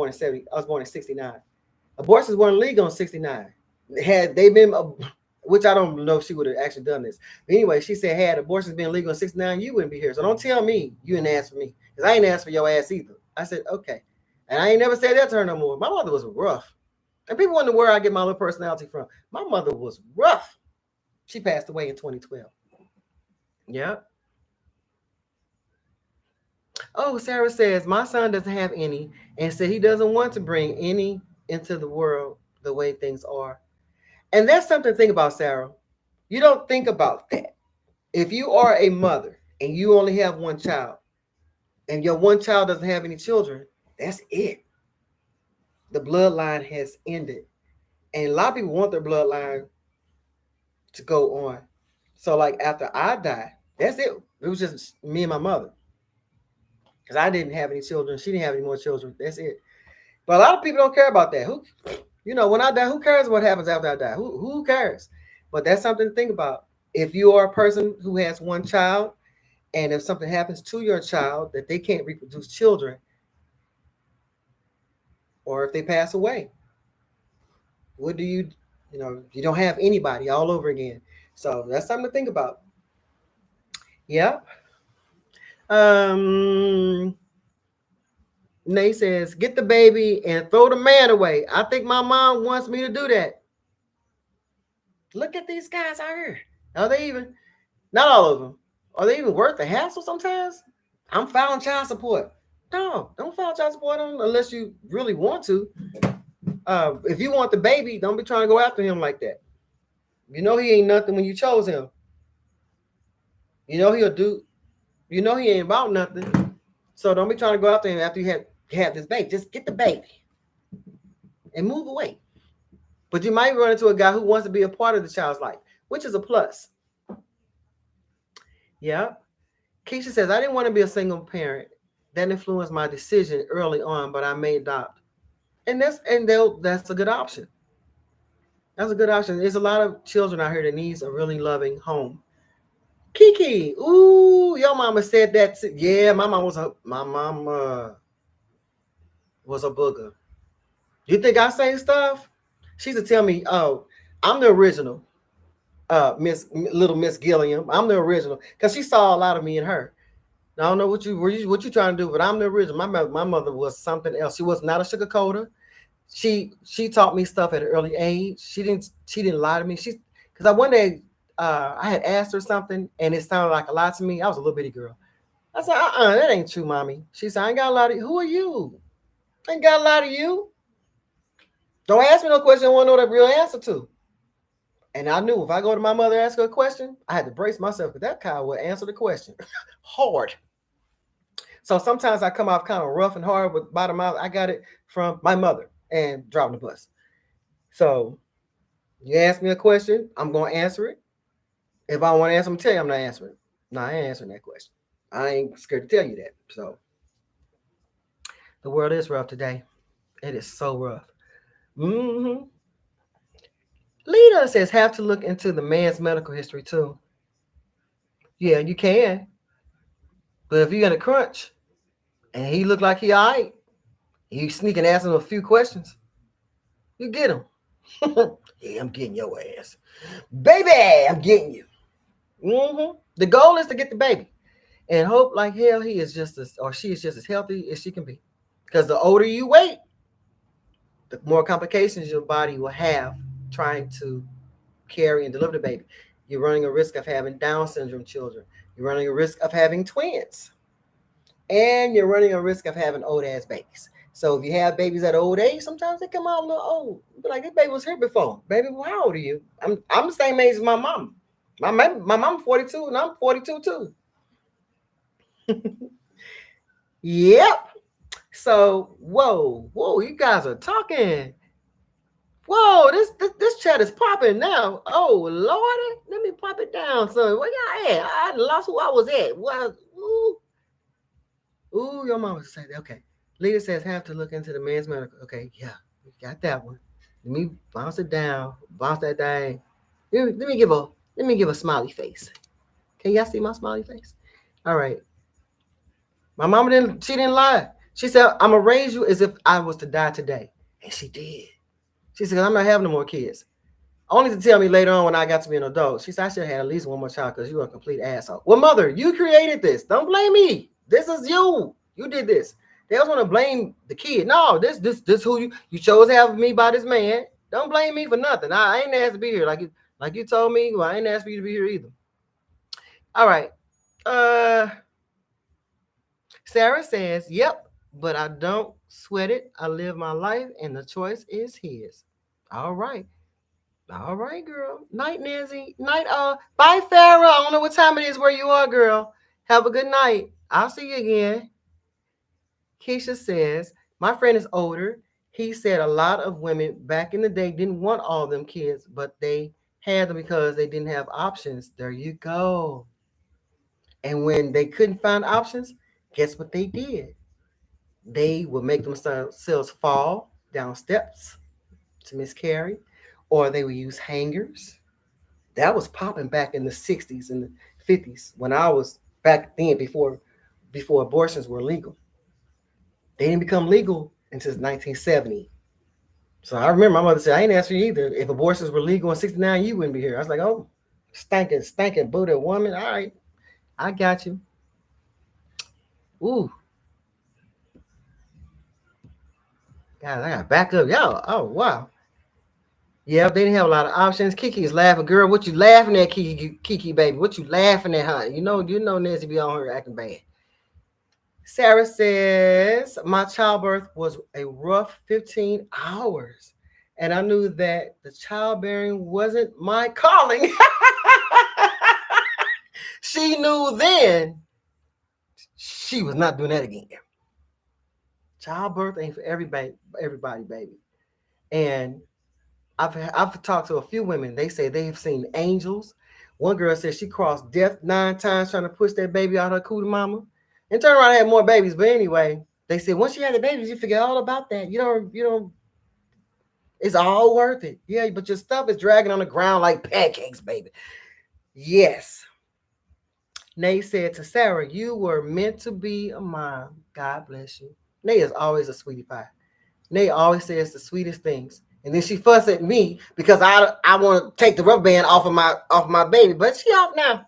born in 69. Abortions weren't legal in 69. Had they been, which I don't know if she would have actually done this. But anyway, she said, had abortions been legal in 69, you wouldn't be here. So don't tell me you didn't ask for me. Because I ain't asked for your ass either. I said, okay. And I ain't never said that to her no more. My mother was rough. And people wonder where I get my little personality from. My mother was rough. She passed away in 2012. Yeah. Oh, Sarah says, my son doesn't have any and said he doesn't want to bring any into the world the way things are. And that's something to think about, Sarah. You don't think about that. If you are a mother and you only have one child and your one child doesn't have any children, that's it. The bloodline has ended. And a lot of people want their bloodline to go on. So like after I die, that's it. It was just me and my mother. because I didn't have any children. She didn't have any more children. That's it. But a lot of people don't care about that. Who, when I die, who cares what happens after I die? Who cares? But that's something to think about. If you are a person who has one child, and if something happens to your child that they can't reproduce children, or if they pass away, what do you, you don't have anybody all over again. So that's something to think about. Yeah. Nate says, get the baby and throw the man away. I think my mom wants me to do that. Look at these guys out here. Are they even, not all of them, are they even worth the hassle sometimes? I'm filing child support. No, don't file child support on unless you really want to. If you want the baby, don't be trying to go after him like that. You know he ain't nothing when you chose him. You know he'll do. You know he ain't about nothing. So don't be trying to go after him after you have this baby. Just get the baby and move away. But you might run into a guy who wants to be a part of the child's life, which is a plus. Yeah. Keisha says, I didn't want to be a single parent. That influenced my decision early on, but I may adopt. And that's a good option. That's a good option. There's a lot of children out here that needs a really loving home. Kiki, ooh, your mama said that. Yeah, my mom was a booger. You think I say stuff? She used to tell me, "Oh, I'm the original, little Miss Gilliam. I'm the original," because she saw a lot of me in her. I don't know what you trying to do, but I'm the original. My mother was something else. She was not a sugarcoater. She taught me stuff at an early age. She didn't lie to me. Because one day I had asked her something and it sounded like a lie to me. I was a little bitty girl. I said, that ain't true, mommy. She said, I ain't got a lie to you. Who are you? I ain't got a lie to you. Don't ask me no question I want to know the real answer to. And I knew if I go to my mother and ask her a question, I had to brace myself because that cow would answer the question hard. So sometimes I come off kind of rough and hard with bottom out. I got it from my mother and driving the bus. So you ask me a question, I'm going to answer it. If I want to answer, I'm tell you I'm not answering. No, I ain't answering that question. I ain't scared to tell you that. So the world is rough today. It is so rough. Mm-hmm. Lita says have to look into the man's medical history too. Yeah, you can. But if you're in a crunch and he look like he all right, you sneak and ask him a few questions, you get him. Yeah, I'm getting your ass. Baby, I'm getting you. Mm-hmm. The goal is to get the baby. And hope like hell she is just as healthy as she can be. Because the older you wait, the more complications your body will have trying to carry and deliver the baby. You're running a risk of having Down syndrome children. You're running a risk of having twins. And you're running a risk of having old ass babies. So if you have babies at old age, sometimes they come out a little old. But like, this baby was here before. Baby, well, how old are you? I'm the same age as my mom. My mom's 42 and I'm 42 too. Yep. So whoa, you guys are talking. Whoa, this chat is popping now. Oh Lordy, let me pop it down, son. Where y'all at? I lost who I was at. What? Ooh, your mama said that. Okay. Lita says have to look into the man's medical. Okay, yeah, we got that one. Let me bounce it down, bounce that thing. Let me give a smiley face. Can y'all see my smiley face? All right. My mama didn't lie. She said, I'm gonna raise you as if I was to die today. And she did. She said, I'm not having no more kids. Only to tell me later on when I got to be an adult. She said, I should have had at least one more child because you were a complete asshole. Well, mother, you created this. Don't blame me. This is you. You did this. They always want to blame the kid. No, this who you chose to have me by this man. Don't blame me for nothing. I ain't asked to be here. Like you told me, well, I ain't asked for you to be here either. All right. Sarah says, yep, but I don't sweat it. I live my life and the choice is his. All right. All right, girl. Night, Nezi. Night, bye, Farrah. I don't know what time it is where you are, girl. Have a good night. I'll see you again. Keisha says, my friend is older. He said a lot of women back in the day didn't want all them kids, but they had them because they didn't have options. There you go. And when they couldn't find options, Guess what they did? They would make themselves fall down steps to miscarry, or they would use hangers. That was popping back in the 60s and the 50s when I was back then before abortions were legal. They didn't become legal until 1970. So I remember my mother said, I ain't asking you either. If abortions were legal in 69, you wouldn't be here. I was like, oh, stinking Buddha woman. All right, I got you. Ooh. God, I got back up. Y'all, oh, wow. Yeah, they didn't have a lot of options. Kiki's laughing. Girl, what you laughing at, Kiki baby? What you laughing at, huh? You know Nezi be on her acting bad. Sarah says, my childbirth was a rough 15 hours. And I knew that the childbearing wasn't my calling. She knew then she was not doing that again. Childbirth ain't for everybody, baby. And I've talked to a few women. They say they have seen angels. One girl said she crossed death 9 times trying to push that baby out her cootie mama, and turned around and had more babies. But anyway, they said once you had the babies, you forget all about that. You don't. It's all worth it. Yeah, but your stuff is dragging on the ground like pancakes, baby. Yes. Nay said to Sarah, you were meant to be a mom. God bless you. Nay is always a sweetie pie. Nay always says the sweetest things. And then she fussed at me because I want to take the rubber band off of my baby. But she off now.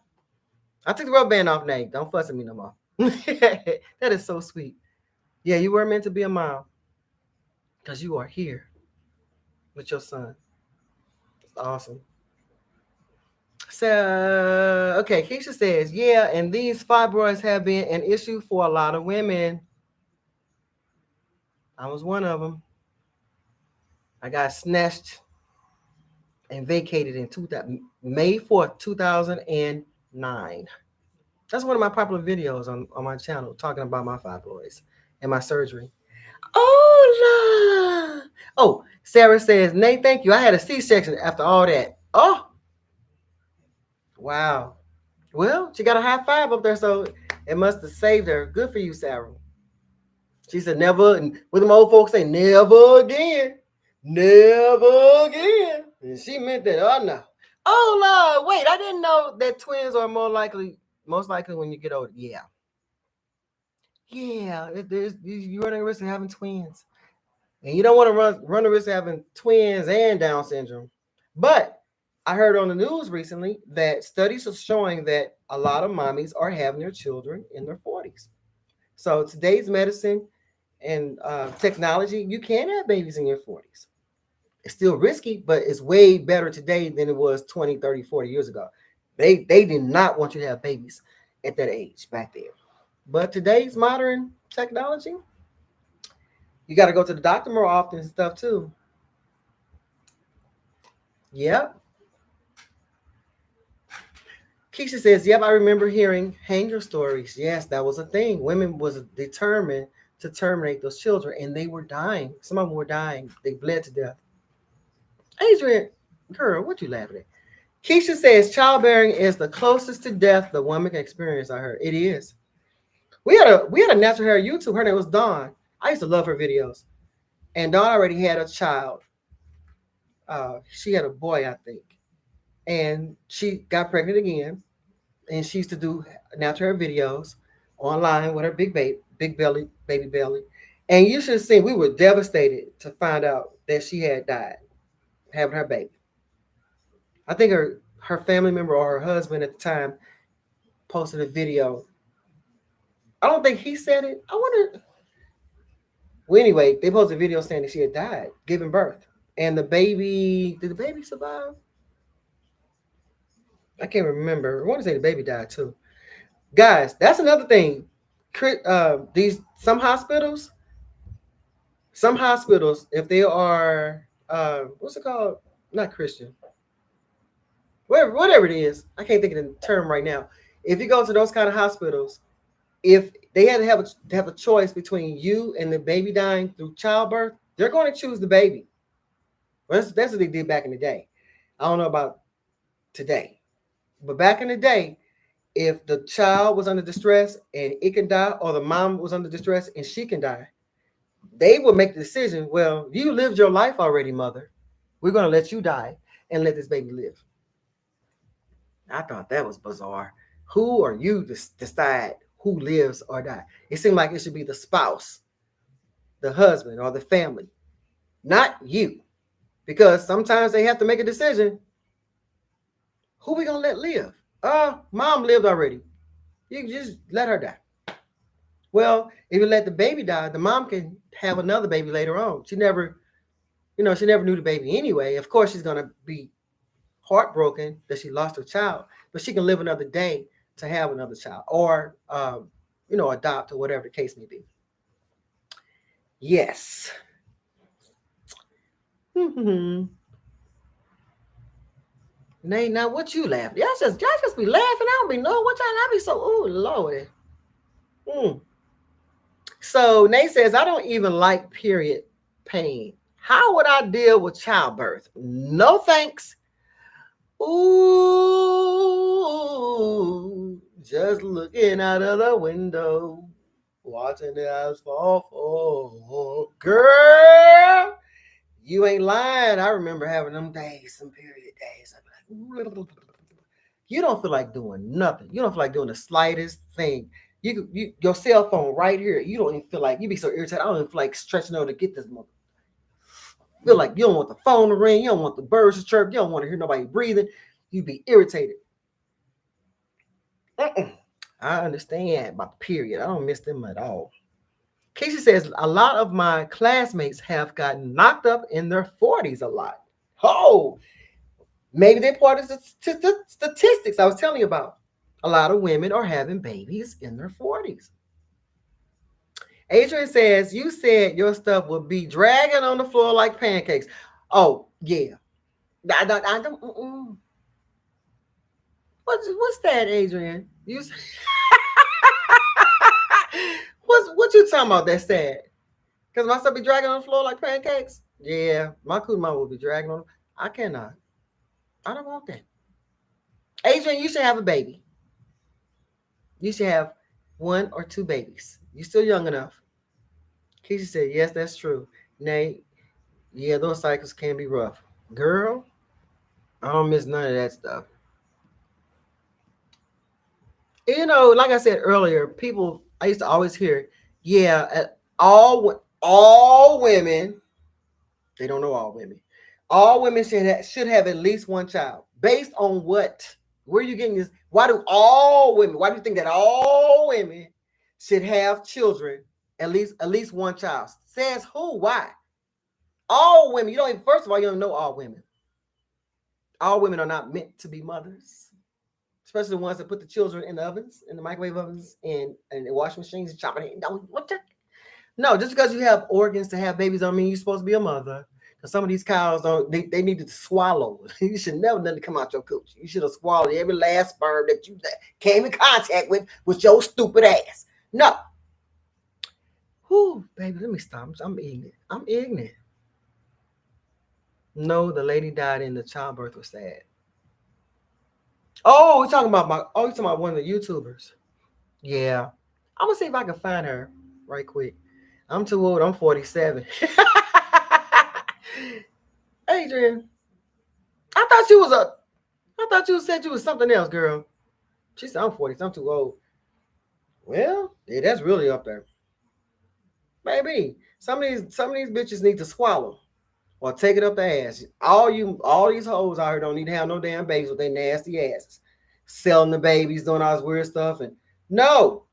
I took the rubber band off, Nay. Don't fuss at me no more. That is so sweet. Yeah, you were meant to be a mom. Because you are here with your son. It's awesome. So, okay, Keisha says, yeah, and these fibroids have been an issue for a lot of women. I was one of them. I got snatched and vacated in May 4th, 2009. That's one of my popular videos on my channel, talking about my fibroids and my surgery. Oh, Sarah says, Nate, thank you. I had a C-section after all that. Oh, wow. Well, she got a high five up there, so it must have saved her. Good for you, Sarah. She said, never, and with them old folks say, never again. Never again. And she meant that. Oh, no. Oh, Lord, wait, I didn't know that twins are most likely when you get older. Yeah. Yeah, you run the risk of having twins. And you don't want to run the risk of having twins and Down syndrome. But I heard on the news recently that studies are showing that a lot of mommies are having their children in their 40s. So today's medicine and technology, you can have babies in your 40s. It's still risky, but it's way better today than it was 20, 30, 40 years ago. They did not want you to have babies at that age back there. But today's modern technology, you got to go to the doctor more often and stuff too. Yep. Keisha says, yep, I remember hearing hanger stories. Yes, that was a thing. Women was determined to terminate those children, and they were dying. Some of them were dying. They bled to death. Adrian, girl, what you laughing at? Keisha says childbearing is the closest to death the woman can experience. I heard it is. We had a natural hair YouTube. Her name was Dawn. I used to love her videos. And Dawn already had a child. She had a boy, I think. And she got pregnant again. And she used to do natural hair videos online with her big baby belly. And you should have seen, we were devastated to find out that she had died having her baby. I think her family member or her husband at the time posted a video. I don't think he said it. I wonder. Well, anyway, they posted a video saying that she had died, giving birth. And did the baby survive? I can't remember. I want to say the baby died too. Guys, that's another thing. Some hospitals, if they are, what's it called? Not Christian. Whatever it is, I can't think of the term right now. If you go to those kind of hospitals, if they had to have a choice between you and the baby dying through childbirth, they're going to choose the baby. Well, that's what they did back in the day. I don't know about today, but back in the day, if the child was under distress and it can die, or the mom was under distress and she can die, they would make the decision, well, you lived your life already, mother. We're going to let you die and let this baby live. I thought that was bizarre. Who are you to decide who lives or die? It seemed like it should be the spouse, the husband, or the family, not you. Because sometimes they have to make a decision. Who we going to let live? Mom lived already. You can just let her die. Well, if you let the baby die, the mom can have another baby later on. She never knew the baby anyway. Of course, she's going to be heartbroken that she lost her child, but she can live another day to have another child, or adopt, or whatever the case may be. Yes. Nay, now what you laughing? Y'all just be laughing. I don't be know what y'all. I be so, oh Lord. So Nay says, I don't even like period pain. How would I deal with childbirth? No thanks. Ooh, just looking out of the window, watching the house fall. Girl, you ain't lying. I remember having them days, some period days. I'd be like, you don't feel like doing nothing. You don't feel like doing the slightest thing. Your cell phone right here. You don't even feel like, you be so irritated. I don't even feel like stretching over to get this mother. Feel like you don't want the phone to ring. You don't want the birds to chirp. You don't want to hear nobody breathing. You be irritated. I understand about the period. I don't miss them at all. Casey says, a lot of my classmates have gotten knocked up in their 40s a lot. Oh, maybe they're part of the statistics I was telling you about. A lot of women are having babies in their 40s. Adrian says, you said your stuff would be dragging on the floor like pancakes. Oh, yeah. I don't. What's that, Adrian? What you talking about? That's sad. Because my stuff be dragging on the floor like pancakes? Yeah, my Kuma will be dragging on. I cannot. I don't want that. Adrian, you should have a baby. You should have 1 or 2 babies. You're still young enough. Keisha said, yes, that's true. Nay, yeah, those cycles can be rough. Girl, I don't miss none of that stuff. Like I said earlier, I used to always hear, yeah, all women, they don't know all women. All women should have at least 1 child. Based on what? Where are you getting this? Why do you think that all women should have children, at least 1 child? Says who? Why? All women, first of all, you don't know all women. All women are not meant to be mothers, especially the ones that put the children in the ovens, in the microwave ovens, and the washing machines and chopping it. No, just because you have organs to have babies don't mean you're supposed to be a mother. Because some of these cows they need to swallow. You should never let it come out your cooch. You should have swallowed every last sperm that you came in contact with your stupid ass. No. Whew, baby, let me stop. I'm ignorant. No, the lady died in the childbirth was sad. Oh, you're talking about one of the YouTubers. Yeah. I'm gonna see if I can find her right quick. I'm too old. I'm 47. Adrian, I thought you said you was something else, girl. She said I'm 40. I'm too old. Well, yeah, that's really up there. Baby, some of these bitches need to swallow or take it up the ass. All these hoes out here don't need to have no damn babies with their nasty asses. Selling the babies, doing all this weird stuff. And no,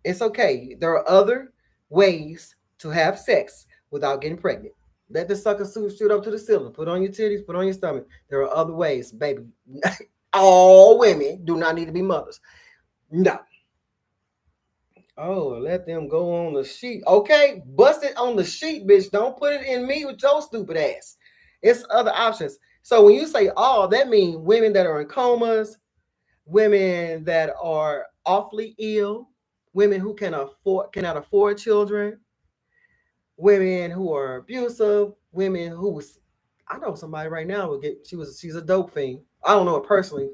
it's okay. There are other ways to have sex without getting pregnant. Let the sucker shoot up to the ceiling. Put on your titties, put on your stomach. There are other ways, baby. All women do not need to be mothers. No. Oh, let them go on the sheet. Okay, bust it on the sheet, bitch. Don't put it in me with your stupid ass. It's other options. So when you say all, that means women that are in comas, women that are awfully ill, women who cannot afford children, women who are abusive, women who I know somebody right now she's a dope fiend. I don't know her personally,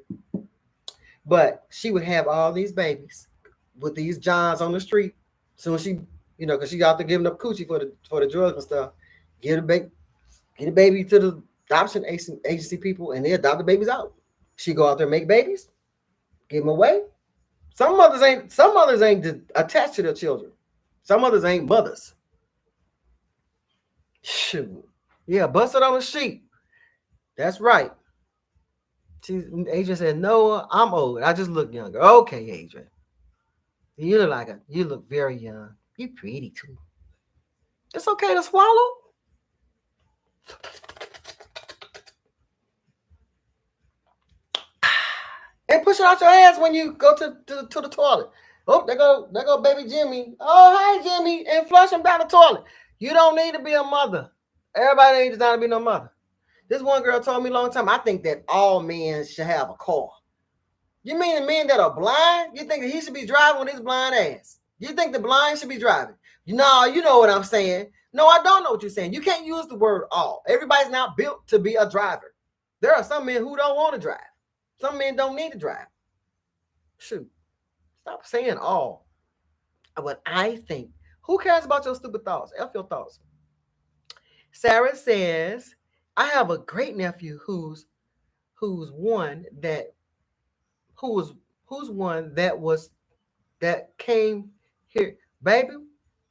But she would have all these babies with these Johns on the street. Soon as she, because she out there giving up coochie for the drugs and stuff, get a baby, get a baby to the adoption agency people, and they adopt the babies out. She go out there make babies, give them away. Some mothers ain't attached to their children. Some mothers ain't mothers. Shoot. Yeah, busted on the sheep. That's right. Adrian said, "No, I'm old. I just look younger." Okay, Adrian. You look very young. You pretty too. It's okay to swallow. And push it out your ass when you go to the toilet. Oh, there go baby Jimmy. Oh, hi Jimmy, and flush him down the toilet. You don't need to be a mother. Everybody ain't designed to be no mother. This one girl told me a long time, I think that all men should have a car. You mean the men that are blind? You think that he should be driving with his blind ass? You think the blind should be driving? No, you know what I'm saying. No, I don't know what you're saying. You can't use the word all. Everybody's not built to be a driver. There are some men who don't want to drive. Some men don't need to drive. Shoot. Stop saying all. But I think, who cares about your stupid thoughts? F your thoughts. Sarah says, I have a great nephew who's one that came here, baby.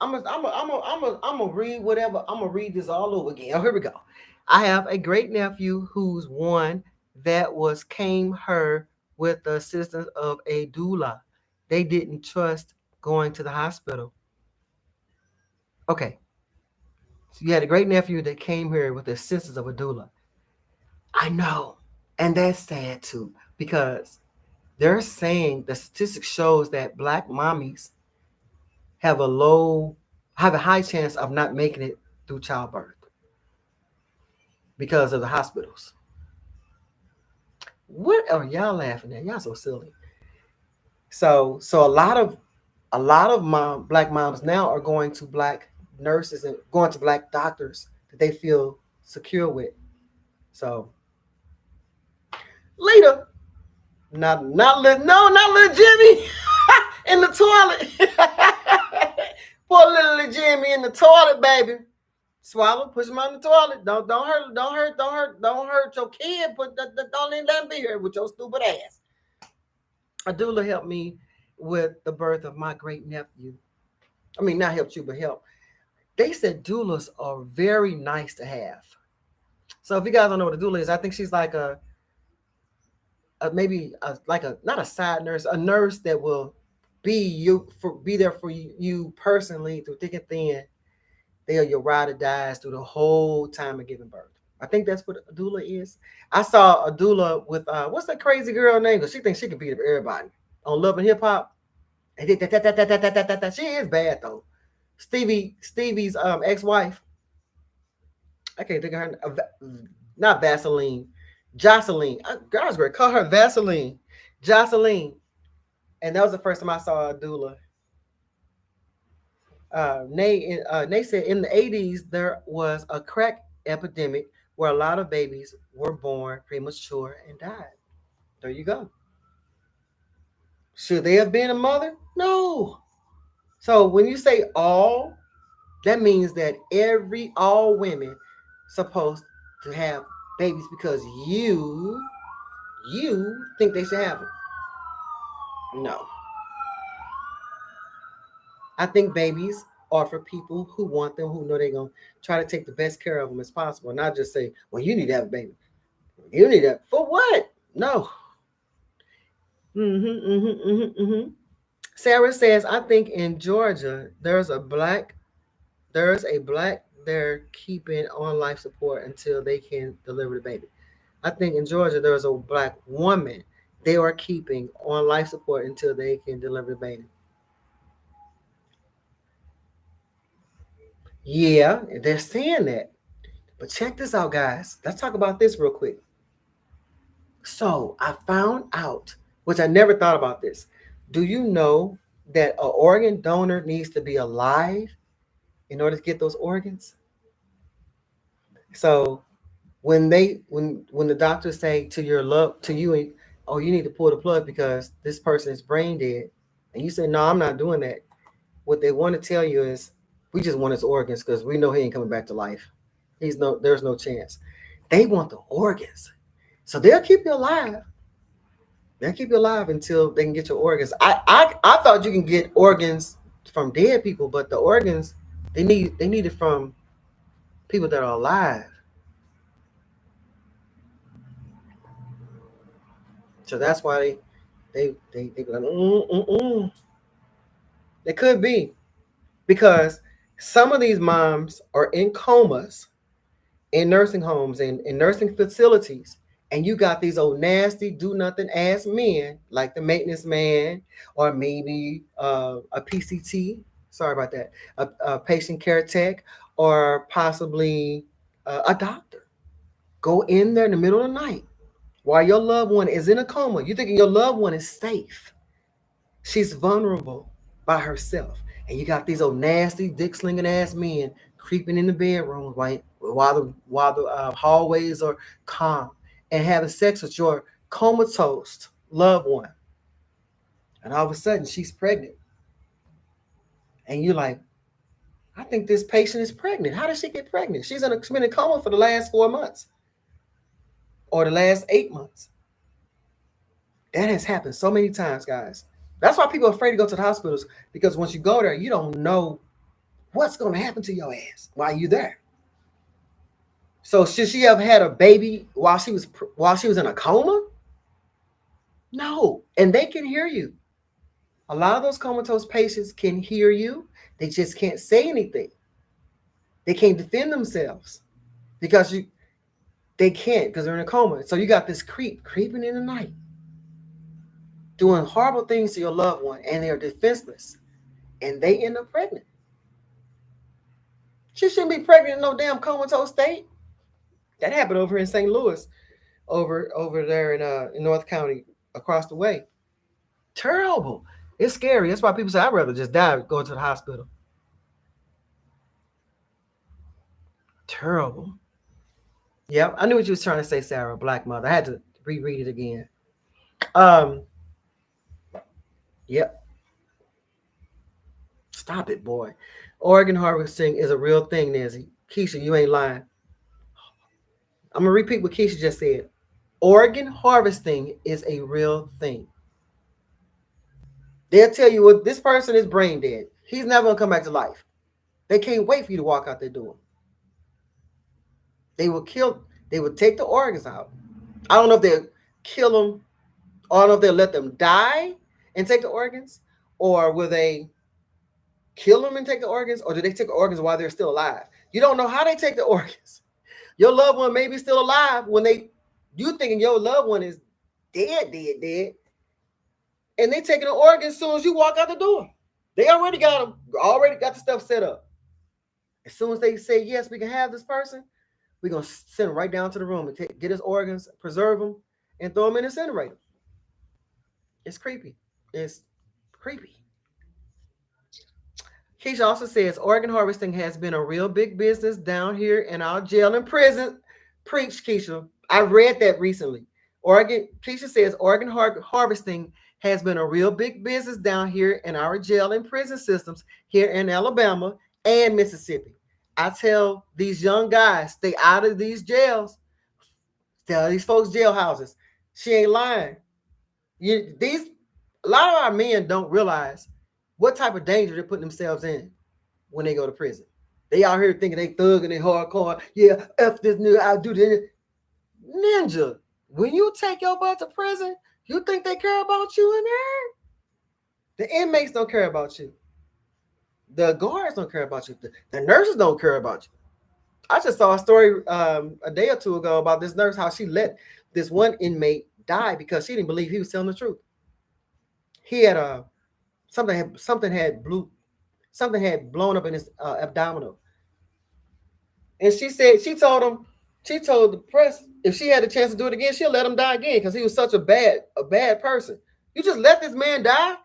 I'm gonna read whatever. I'm gonna read this all over again. Oh, here we go. I have a great nephew who's one that came her with the assistance of a doula. They didn't trust going to the hospital. Okay. So you had a great nephew that came here with the assistance of a doula. I know. And that's sad too, because they're saying the statistics shows that Black mommies have a high chance of not making it through childbirth because of the hospitals. What are y'all laughing at? Y'all so silly. So a lot of Black moms now are going to Black nurses and going to Black doctors that they feel secure with. So later, not little Jimmy in the toilet. Poor little Jimmy in the toilet, baby. Swallow, push him out in the toilet. Don't hurt your kid. Don't let him be here with your stupid ass. A doula helped me with the birth of my great nephew. I mean, not helped you, but help. They said doulas are very nice to have. So if you guys don't know what a doula is, I think she's like not a side nurse, a nurse that will be there for you personally through thick and thin. They are your ride or dies through the whole time of giving birth. I think that's what a doula is. I saw a doula with what's that crazy girl name? She thinks she can beat up everybody on Love and Hip Hop. She is bad though. Stevie's ex-wife. I can't think of her. Not Vaseline. Jocelyn. Girls great. Call her Vaseline. Jocelyn. And that was the first time I saw a doula. Ney said in the 80s there was a crack epidemic where a lot of babies were born premature and died. There you go. Should they have been a mother? No. So when you say all, that means that all women supposed to have babies because you think they should have them. No. I think babies are for people who want them, who know they're going to try to take the best care of them as possible. Not just say, well, you need to have a baby. You need that. For what? No. Sarah says, I think in Georgia, there's a black they're keeping on life support until they can deliver the baby. I think in Georgia, there's a Black woman they are keeping on life support until they can deliver the baby. Yeah, they're saying that. But check this out, guys. Let's talk about this real quick. So I found out, which I never thought about this. Do you know that an organ donor needs to be alive in order to get those organs? So when the doctors say to you oh, you need to pull the plug because this person is brain dead. And you say, no, I'm not doing that. What they want to tell you is, we just want his organs because we know he ain't coming back to life. There's no chance. They want the organs. So they'll keep you alive. They'll keep you alive until they can get your organs. I thought you can get organs from dead people, but the organs they need it from people that are alive. So that's why they be like, It could be because some of these moms are in comas in nursing homes and in nursing facilities, and you got these old nasty do nothing ass men like the maintenance man or maybe a PCT. Sorry about that. A patient care tech or possibly a doctor. Go in there in the middle of the night while your loved one is in a coma. You thinking your loved one is safe. She's vulnerable by herself. And you got these old nasty dick slinging ass men creeping in the bedroom while the hallways are calm and having sex with your comatose loved one. And all of a sudden she's pregnant. And you're like, I think this patient is pregnant. How did she get pregnant? She's been in a coma for the last 4 months or the last 8 months. That has happened so many times, guys. That's why people are afraid to go to the hospitals, because once you go there, you don't know what's going to happen to your ass while you're there. So should she have had a baby while she was in a coma? No, and they can hear you. A lot of those comatose patients can hear you. They just can't say anything. They can't defend themselves because they can't because they're in a coma. So you got this creeping in the night, doing horrible things to your loved one, and they're defenseless, and they end up pregnant. She shouldn't be pregnant in no damn comatose state. That happened over in St. Louis, over there in North County, across the way. Terrible. It's scary. That's why people say I'd rather just die going to the hospital. Terrible. Yep, I knew what you was trying to say, Sarah, Black Mother. I had to reread it again. Yep. Stop it, boy. Organ harvesting is a real thing, Nezi. Keisha, you ain't lying. I'm gonna repeat what Keisha just said. Organ harvesting is a real thing. They'll tell you what, this person is brain dead. He's never gonna come back to life. They can't wait for you to walk out their door. They will take the organs out. I don't know if they'll kill them, or I don't know if they'll let them die and take the organs, or will they kill them and take the organs, or do they take the organs while they're still alive? You don't know how they take the organs. Your loved one may be still alive when you thinking your loved one is dead, and they taking the organs as soon as you walk out the door. They already got the stuff set up. As soon as they say yes, we can have this person, we're gonna send them right down to the room and get his organs, preserve them, and throw them in and incinerate them. It's creepy. It's creepy. Keisha also says organ harvesting has been a real big business down here in our jail and prison. Preach, Keisha. I read that recently. Keisha says organ harvesting has been a real big business down here in our jail and prison systems here in Alabama and Mississippi. I tell these young guys, stay out of these jails. Tell these folks jailhouses. She ain't lying. A lot of our men don't realize what type of danger they're putting themselves in when they go to prison. They out here thinking they thug and they hardcore. Yeah, F this nigga, I'll do this. Ninja, when you take your butt to prison, you think they care about you in there? The inmates don't care about you. The guards don't care about you. The nurses don't care about you. I just saw a story a day or two ago about this nurse, how she let this one inmate die because she didn't believe he was telling the truth. He had something had blown up in his abdominal, and she told the press if she had a chance to do it again, she'll let him die again because he was such a bad person. You just let this man die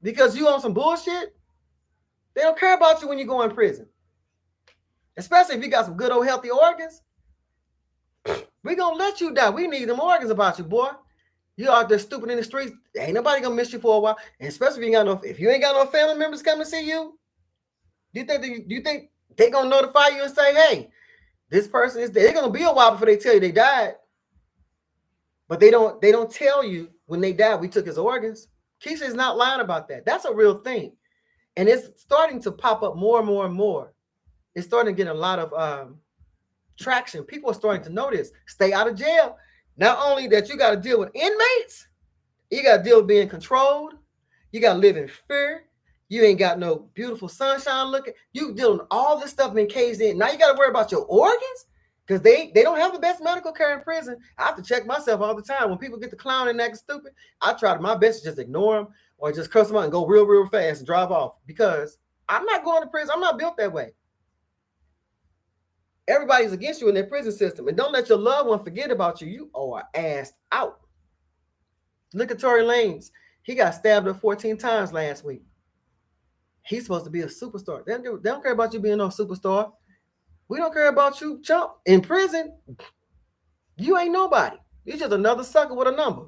because you on some bullshit? They don't care about you when you go in prison, especially if you got some good old healthy organs. We gonna let you die. We need them organs about you, boy. You out there stupid in the streets, ain't nobody gonna miss you for a while. And especially if you ain't got no family members coming to see you, do you think they gonna notify you and say, hey, this person is dead? They're gonna be a while before they tell you they died. But they don't tell you when they died, we took his organs. Keisha is not lying about that. That's a real thing. And it's starting to pop up more and more and more. It's starting to get a lot of traction. People are starting to notice. Stay out of jail. Not only that you got to deal with inmates, you got to deal with being controlled. You got to live in fear. You ain't got no beautiful sunshine looking. You dealing with all this stuff been caged in. Now you got to worry about your organs because they don't have the best medical care in prison. I have to check myself all the time. When people get to clowning and acting stupid, I try my best to just ignore them or just curse them out and go real, real fast and drive off because I'm not going to prison. I'm not built that way. Everybody's against you in their prison system. And don't let your loved one forget about you. You are assed out. Look at Tory Lanez. He got stabbed up 14 times last week. He's supposed to be a superstar. They don't care about you being no superstar. We don't care about you, chump. In prison, you ain't nobody. You're just another sucker with a number.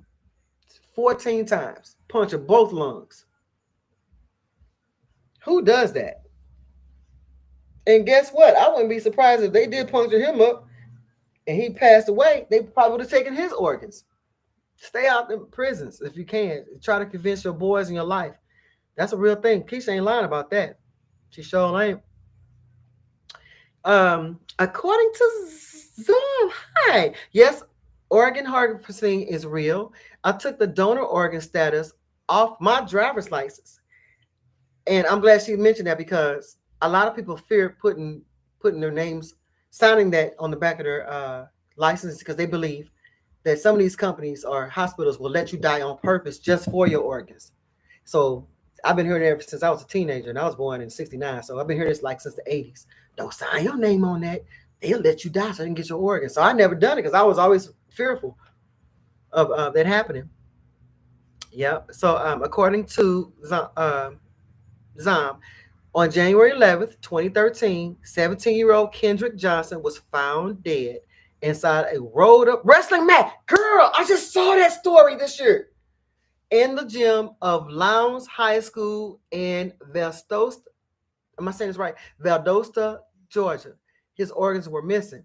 14 times. Punching both lungs. Who does that? And guess what? I wouldn't be surprised if they did puncture him up and he passed away. They probably would have taken his organs. Stay out in prisons if you can. Try to convince your boys in your life. That's a real thing. Keisha ain't lying about that. She sure ain't. According to Zoom, hi. Yes, organ harvesting is real. I took the donor organ status off my driver's license. And I'm glad she mentioned that because a lot of people fear putting their names, signing that on the back of their license because they believe that some of these companies or hospitals will let you die on purpose just for your organs. So I've been hearing it ever since I was a teenager, and I was born in '69. So I've been hearing this like since the '80s. Don't sign your name on that. They'll let you die so they can get your organs. So I never done it because I was always fearful of that happening. Yeah. So according to Zom, on January 11th, 2013, 17-year-old Kendrick Johnson was found dead inside a rolled-up wrestling mat. Girl, I just saw that story this year. In the gym of Lowndes High School in Valdosta, am I saying this right? Valdosta, Georgia. His organs were missing.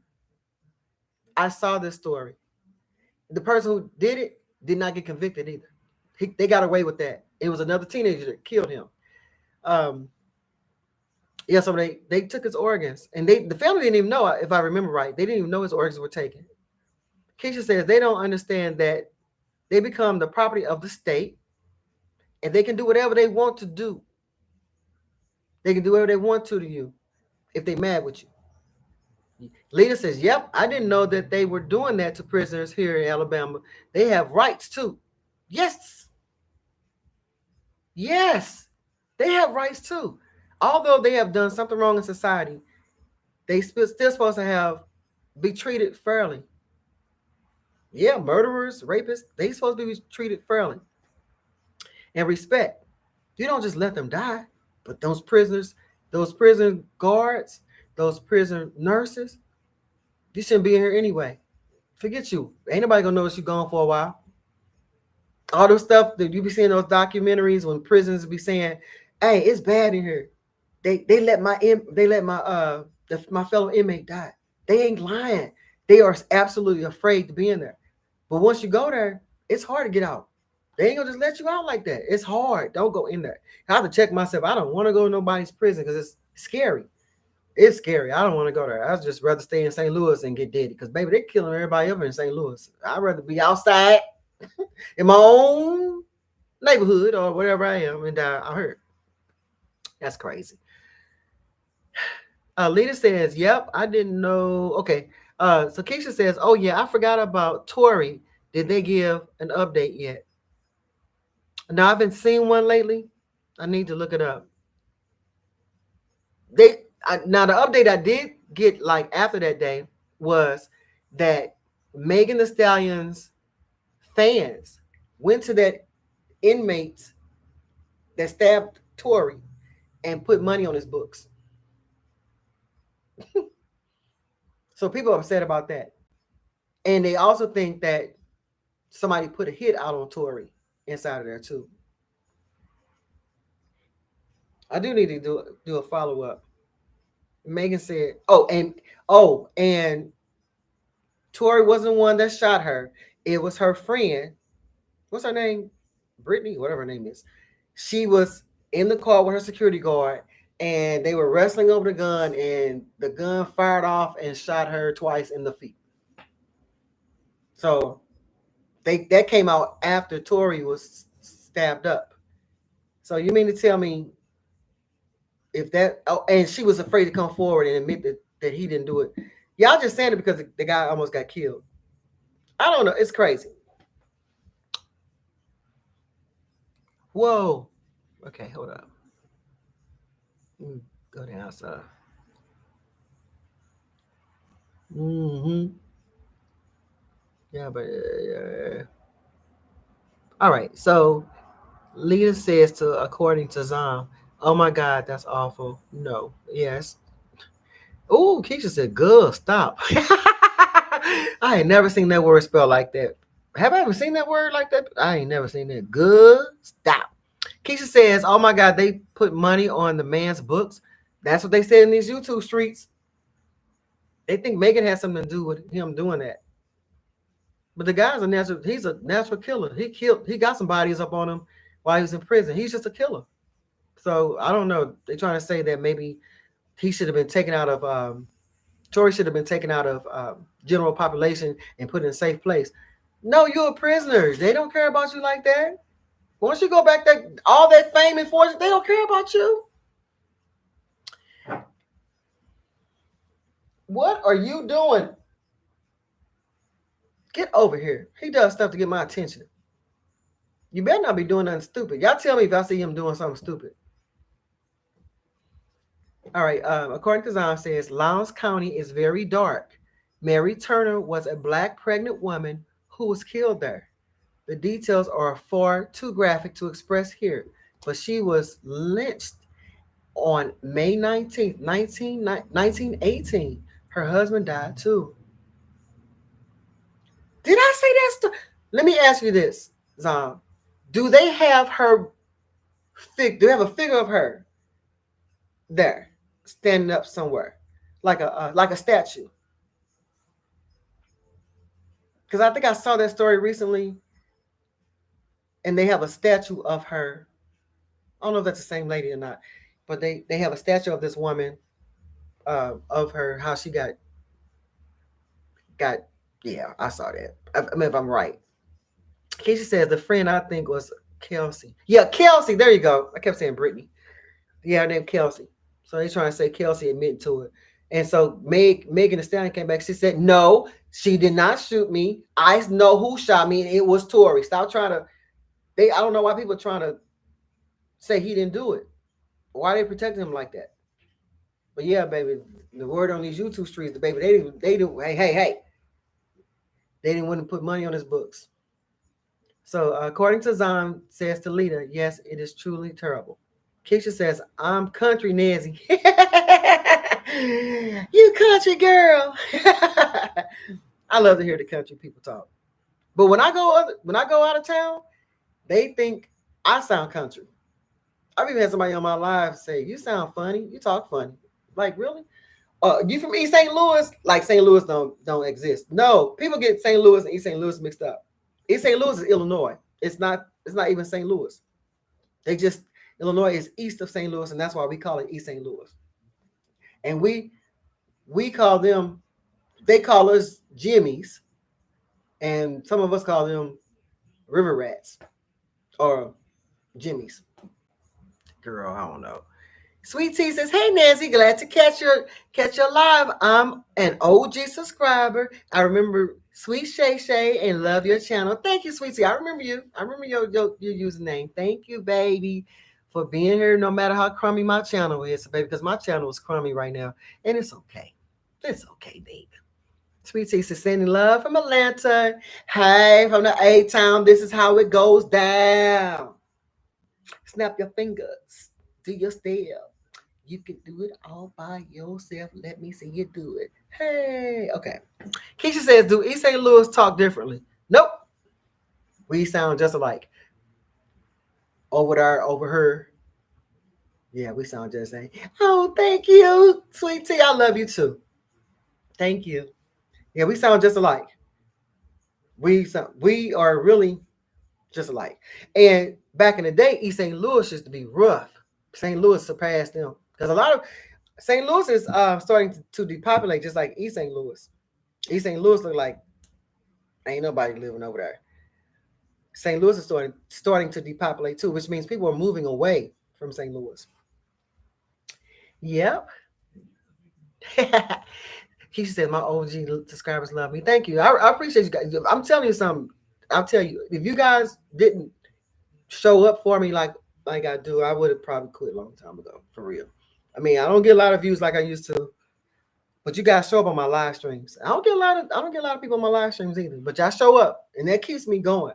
I saw this story. The person who did it did not get convicted either. They got away with that. It was another teenager that killed him. Yeah, so they took his organs, and the family didn't even know, if I remember right, they didn't even know his organs were taken. Keisha says they don't understand that they become the property of the state, and they can do whatever they want to do. They can do whatever they want to you if they're mad with you. Lita says, yep, I didn't know that they were doing that to prisoners here in Alabama. They have rights too. Yes. Yes, they have rights too. Although they have done something wrong in society, they still supposed to be treated fairly. Yeah, murderers, rapists, they supposed to be treated fairly and respect. You don't just let them die. But those prisoners, those prison guards, those prison nurses, you shouldn't be in here anyway. Forget you. Ain't nobody gonna notice you gone for a while. All those stuff that you be seeing those documentaries when prisons be saying, "Hey, it's bad in here. They let my fellow inmate die." They ain't lying. They are absolutely afraid to be in there. But once you go there, it's hard to get out. They ain't gonna just let you out like that. It's hard. Don't go in there. I have to check myself. I don't want to go to nobody's prison because it's scary. It's scary. I don't want to go there. I'd just rather stay in St. Louis and get dead because, baby, they're killing everybody over in St. Louis. I'd rather be outside in my own neighborhood or whatever I am and die. I heard. That's crazy. Lita says, yep, I didn't know. Okay. So Keisha says, oh, yeah, I forgot about Tory. Did they give an update yet? No, I haven't seen one lately. I need to look it up. Now the update I did get like after that day was that Megan Thee Stallion's fans went to that inmate that stabbed Tory and put money on his books. So people are upset about that. And they also think that somebody put a hit out on Tory inside of there too. I do need to do a follow up. Megan said, and Tory wasn't one that shot her. It was her friend. What's her name? Brittany, whatever her name is. She was in the car with her security guard, and they were wrestling over the gun, and the gun fired off and shot her twice in the feet. So that came out after Tory was stabbed up. So you mean to tell me if that? Oh, and she was afraid to come forward and admit that he didn't do it. Y'all just saying it because the guy almost got killed. I don't know. It's crazy. Whoa. Okay, hold up. Go down outside. Yeah, but yeah. All right. So Leah says according to Zom, oh my God, that's awful. No. Yes. Oh, Keisha said, good, stop. I ain't never seen that word spelled like that. Have I ever seen that word like that? I ain't never seen that. Good, stop. Keisha says, oh my God, they put money on the man's books. That's what they said in these YouTube streets. They think Megan has something to do with him doing that. But the guy's he's a natural killer. He got some bodies up on him while he was in prison. He's just a killer. So I don't know. They're trying to say that maybe he should have been taken out of Tory should have been taken out of general population and put in a safe place. No, you're a prisoner. They don't care about you like that. Once you go back there, all that fame and fortune, they don't care about you. What are you doing? Get over here. He does stuff to get my attention. You better not be doing nothing stupid. Y'all tell me if I see him doing something stupid. All right. According to Zion says, Lowndes County is very dark. Mary Turner was a Black pregnant woman who was killed there. The details are far too graphic to express here, but she was lynched on May 19th, 1918. Her husband died too. Did I say that? Let me ask you this, Zom. Do they have her do they have a figure of her there, standing up somewhere, like a statue? Because I think I saw that story recently, and they have a statue of her. I don't know if that's the same lady or not, but they have a statue of this woman, of her, how she got. Yeah, I saw that. I mean, if I'm right. Keisha says the friend I think was Kelsey. Yeah, Kelsey. There you go. I kept saying Brittany. Yeah, her name Kelsey. So they're trying to say Kelsey admitted to it. And so Megan Thee Stallion came back. She said, no, she did not shoot me. I know who shot me, and it was Tory. Stop trying to. I don't know why people are trying to say he didn't do it. Why are they protecting him like that? But yeah, baby, the word on these YouTube streets, the baby, they do. Hey. They didn't want to put money on his books. So according to Zon, says to Lita, yes, it is truly terrible. Keisha says, I'm country Nezi. You country girl. I love to hear the country people talk. But when I go out of town, they think I sound country. I've even had somebody on my live say, you sound funny, you talk funny. Like, really? You from East St. Louis? Like St. Louis don't exist. No, people get St. Louis and East St. Louis mixed up. East St. Louis is Illinois. It's not even St. Louis. Illinois is east of St. Louis, and that's why we call it East St. Louis. And we call them, they call us Jimmies, and some of us call them river rats or Jimmies. Girl, I don't know. Sweet Tea says, hey, Nezi, glad to catch your live. I'm an OG subscriber. I remember Sweet Shay Shay and love your channel. Thank you, Sweet Tea. I remember you. I remember your username. Thank you, baby, for being here no matter how crummy my channel is, baby, because my channel is crummy right now, and it's okay. It's okay, baby. Sweet Tea says, sending love from Atlanta. Hey, from the A-Town, this is how it goes down. Snap your fingers. Do your step. You can do it all by yourself. Let me see you do it. Hey, okay. Keisha says, do East St. Louis talk differently? Nope. We sound just alike. Over there, over her. Yeah, we sound just the same. Oh, thank you, sweet tea. I love you too. Thank you. Yeah, we sound just alike. We are really just alike. And back in the day, East St. Louis used to be rough. St. Louis surpassed them because a lot of St. Louis is starting to depopulate, just like East St. Louis. East St. Louis look like ain't nobody living over there. St. Louis is starting to depopulate too, which means people are moving away from St. Louis. Yep. Keisha said, "My OG subscribers love me. Thank you. I appreciate you guys. I'm telling you something. I'll tell you, if you guys didn't show up for me like I do, I would have probably quit a long time ago, for real. I mean, I don't get a lot of views like I used to, but you guys show up on my live streams. I don't get a lot of people on my live streams either, but y'all show up, and that keeps me going.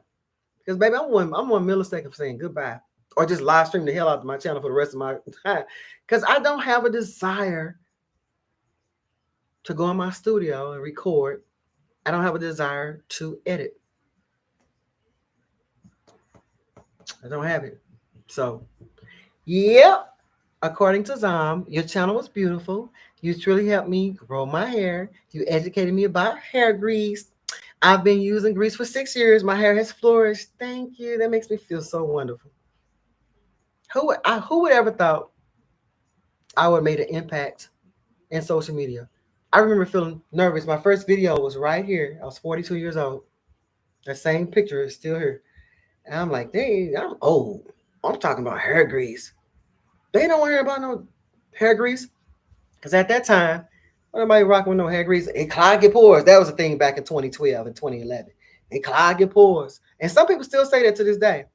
Because baby, I'm one millisecond of saying goodbye, or just live stream the hell out of my channel for the rest of my time. Because I don't have a desire to go in my studio and record. I don't have a desire to edit. I don't have it. So, yep. According to Zom, your channel was beautiful. You truly helped me grow my hair. You educated me about hair grease. I've been using grease for 6 years. My hair has flourished. Thank you. That makes me feel so wonderful. Who would ever thought I would have made an impact in social media? I remember feeling nervous. My first video was right here. I was 42 years old. That same picture is still here. And I'm like, dang, I'm old. I'm talking about hair grease. They don't hear about no hair grease. Because at that time, nobody rocking with no hair grease. It clog your pores. That was a thing back in 2012 and 2011. It clog your pores. And some people still say that to this day.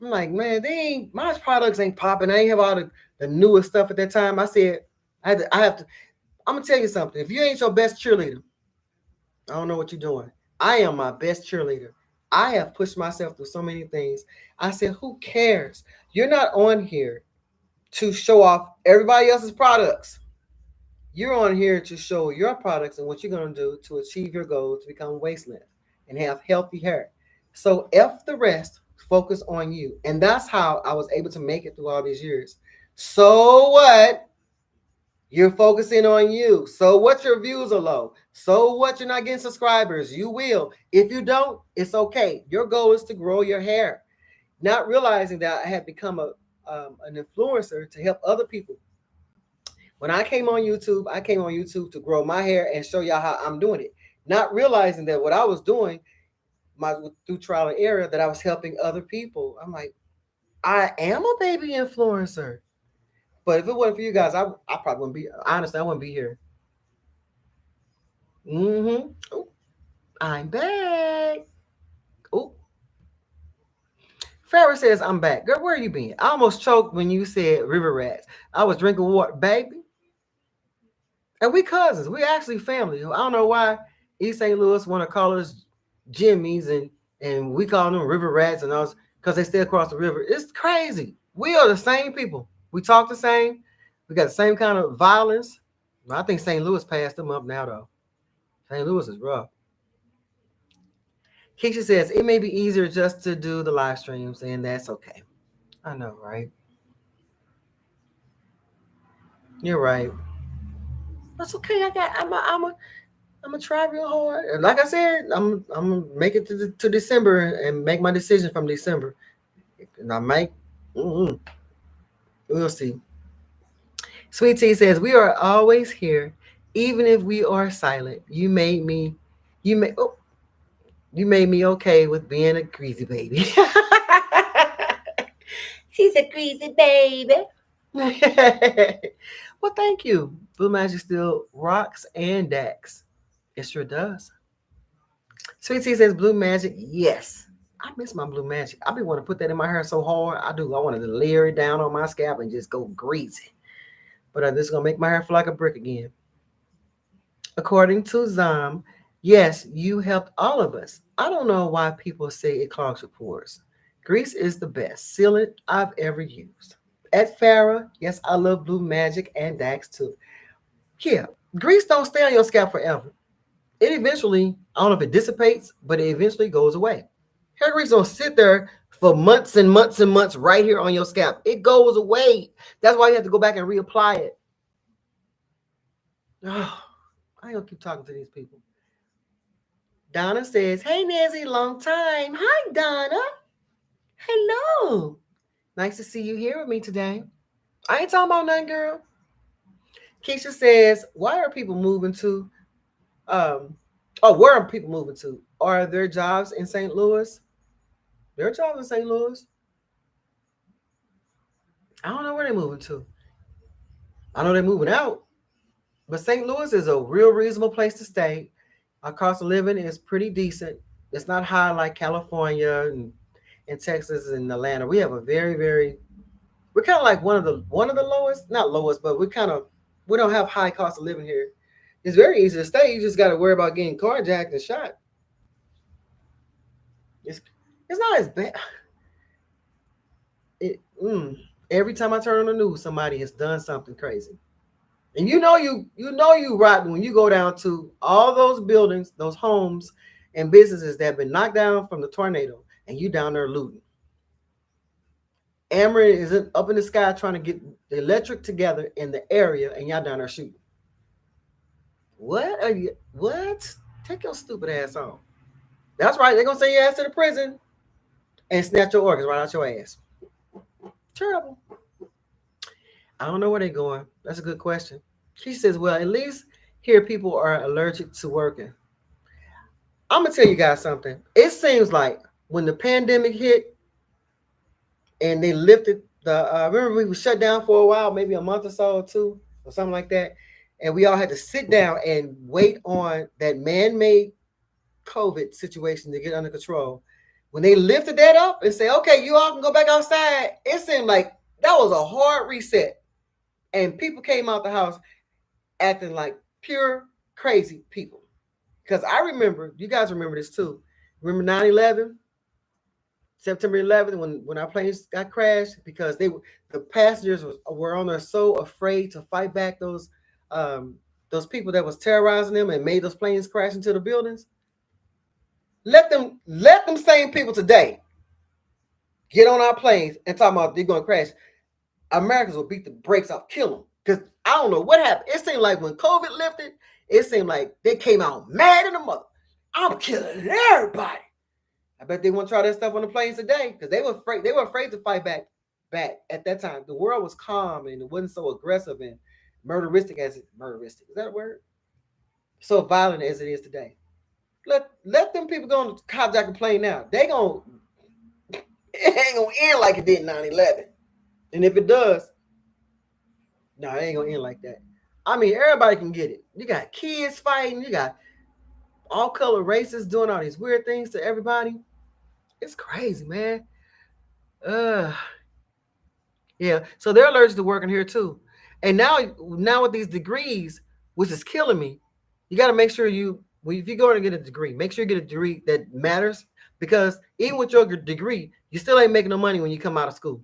I'm like, man, my products ain't popping. I ain't have all the newest stuff at that time. I said, I'm going to tell you something. If you ain't your best cheerleader, I don't know what you're doing. I am my best cheerleader. I have pushed myself through so many things. I said, who cares? You're not on here to show off everybody else's products. You're on here to show your products and what you're going to do to achieve your goal to become waistline and have healthy hair. So F the rest, focus on you. And that's how I was able to make it through all these years. So what? You're focusing on you. So what? Your views are low. So what? You're not getting subscribers. You will. If you don't, it's okay. Your goal is to grow your hair. Not realizing that I had become an influencer to help other people. When I came on YouTube to grow my hair and show y'all how I'm doing it. Not realizing that what I was doing, through trial and error, that I was helping other people. I'm like, I am a baby influencer. But if it wasn't for you guys, I probably wouldn't be. Honestly, I wouldn't be here. Oh, I'm back. Oh, Farrah says I'm back. Girl, where you been? I almost choked when you said river rats. I was drinking water, baby. And we cousins. We actually family. I don't know why East St. Louis want to call us Jimmies and we call them river rats and us because they stay across the river. It's crazy. We are the same people. We talk the same. We got the same kind of violence. I think St. Louis passed them up now, though. St. Louis is rough. Keisha says, it may be easier just to do the live streams, and that's okay. I know, right? You're right. That's okay. I'm gonna try real hard. And like I said, I'm gonna make it to December and make my decision from December. And I might. We'll see. Sweet Tea says, we are always here, even if we are silent. You made me okay with being a greasy baby. She's a greasy baby. Well, thank you. Blue Magic still rocks and dacks. It sure does. Sweet Tea says, Blue Magic, yes. I miss my Blue Magic. I be wanting to put that in my hair so hard. I do. I wanted to layer it down on my scalp and just go greasy. But this is going to make my hair feel like a brick again. According to Zom, yes, you helped all of us. I don't know why people say it clogs your pores. Grease is the best sealant I've ever used. At Farrah, yes, I love Blue Magic and Dax too. Yeah, grease don't stay on your scalp forever. It eventually, I don't know if it dissipates, but it eventually goes away. Hair grease don't sit there for months and months and months right here on your scalp. It goes away. That's why you have to go back and reapply it. Oh, I ain't gonna keep talking to these people. Donna says, "Hey Nezi, long time." Hi Donna. Hello. Nice to see you here with me today. I ain't talking about nothing, girl. Keisha says, "Why are people moving to where are people moving to? Are there jobs in St. Louis? There are jobs in St. Louis. I don't know where they're moving to. I know they're moving out, but St. Louis is a real reasonable place to stay. Our cost of living is pretty decent. It's not high like California and Texas and Atlanta. We have a we're kind of like one of the lowest, not lowest, but we don't have high cost of living here. It's very easy to stay. You just got to worry about getting carjacked and shot. It's not as bad. Every time I turn on the news, somebody has done something crazy. And you rotten when you go down to all those buildings, those homes and businesses that have been knocked down from the tornado, and you down there looting. Amber is up in the sky trying to get the electric together in the area, and y'all down there shooting. What? Take your stupid ass on. That's right. They're gonna send your ass to the prison and snatch your organs right out your ass. Terrible. I don't know where they're going. That's a good question. She says, well, at least here people are allergic to working. I'm going to tell you guys something. It seems like when the pandemic hit and they lifted remember we were shut down for a while, maybe a month or so or two or something like that. And we all had to sit down and wait on that man-made COVID situation to get under control. When they lifted that up and say, okay, you all can go back outside, it seemed like that was a hard reset. And people came out the house acting like pure crazy people. Because I remember, you guys remember this too. Remember 9/11? September 11th when our planes got crashed because the passengers were on there so afraid to fight back those people that was terrorizing them and made those planes crash into the buildings. Let them same people today get on our planes and talk about they're going to crash. Americans will beat the brakes off, kill them. Because I don't know what happened. It seemed like when COVID lifted, it seemed like they came out mad in the mother. I'm killing everybody. I bet they won't try that stuff on the planes today because they were afraid to fight back at that time. The world was calm and it wasn't so aggressive and murderistic. Is that a word? So violent as it is today. Let them people go on the hijack plane now. It ain't gonna end like it did 9/11. And if it does, no, it ain't gonna end like that. I mean, everybody can get it. You got kids fighting, you got all color races doing all these weird things to everybody. It's crazy, man. Yeah. So they're allergic to working here too. And now with these degrees, which is killing me, you got to make sure if you're going to get a degree, make sure you get a degree that matters. Because even with your degree, you still ain't making no money when you come out of school.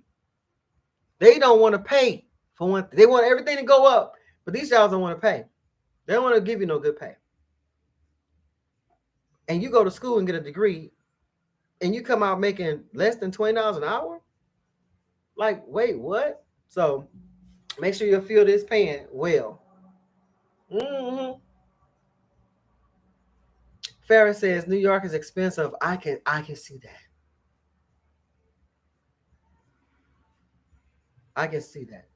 They don't want to pay for one thing. They want everything to go up, but these jobs don't want to pay. They don't want to give you no good pay. And you go to school and get a degree, and you come out making less than $20 an hour? Like, wait, what? So make sure your field is paying well. Farrah says New York is expensive. I can see that. I can see that.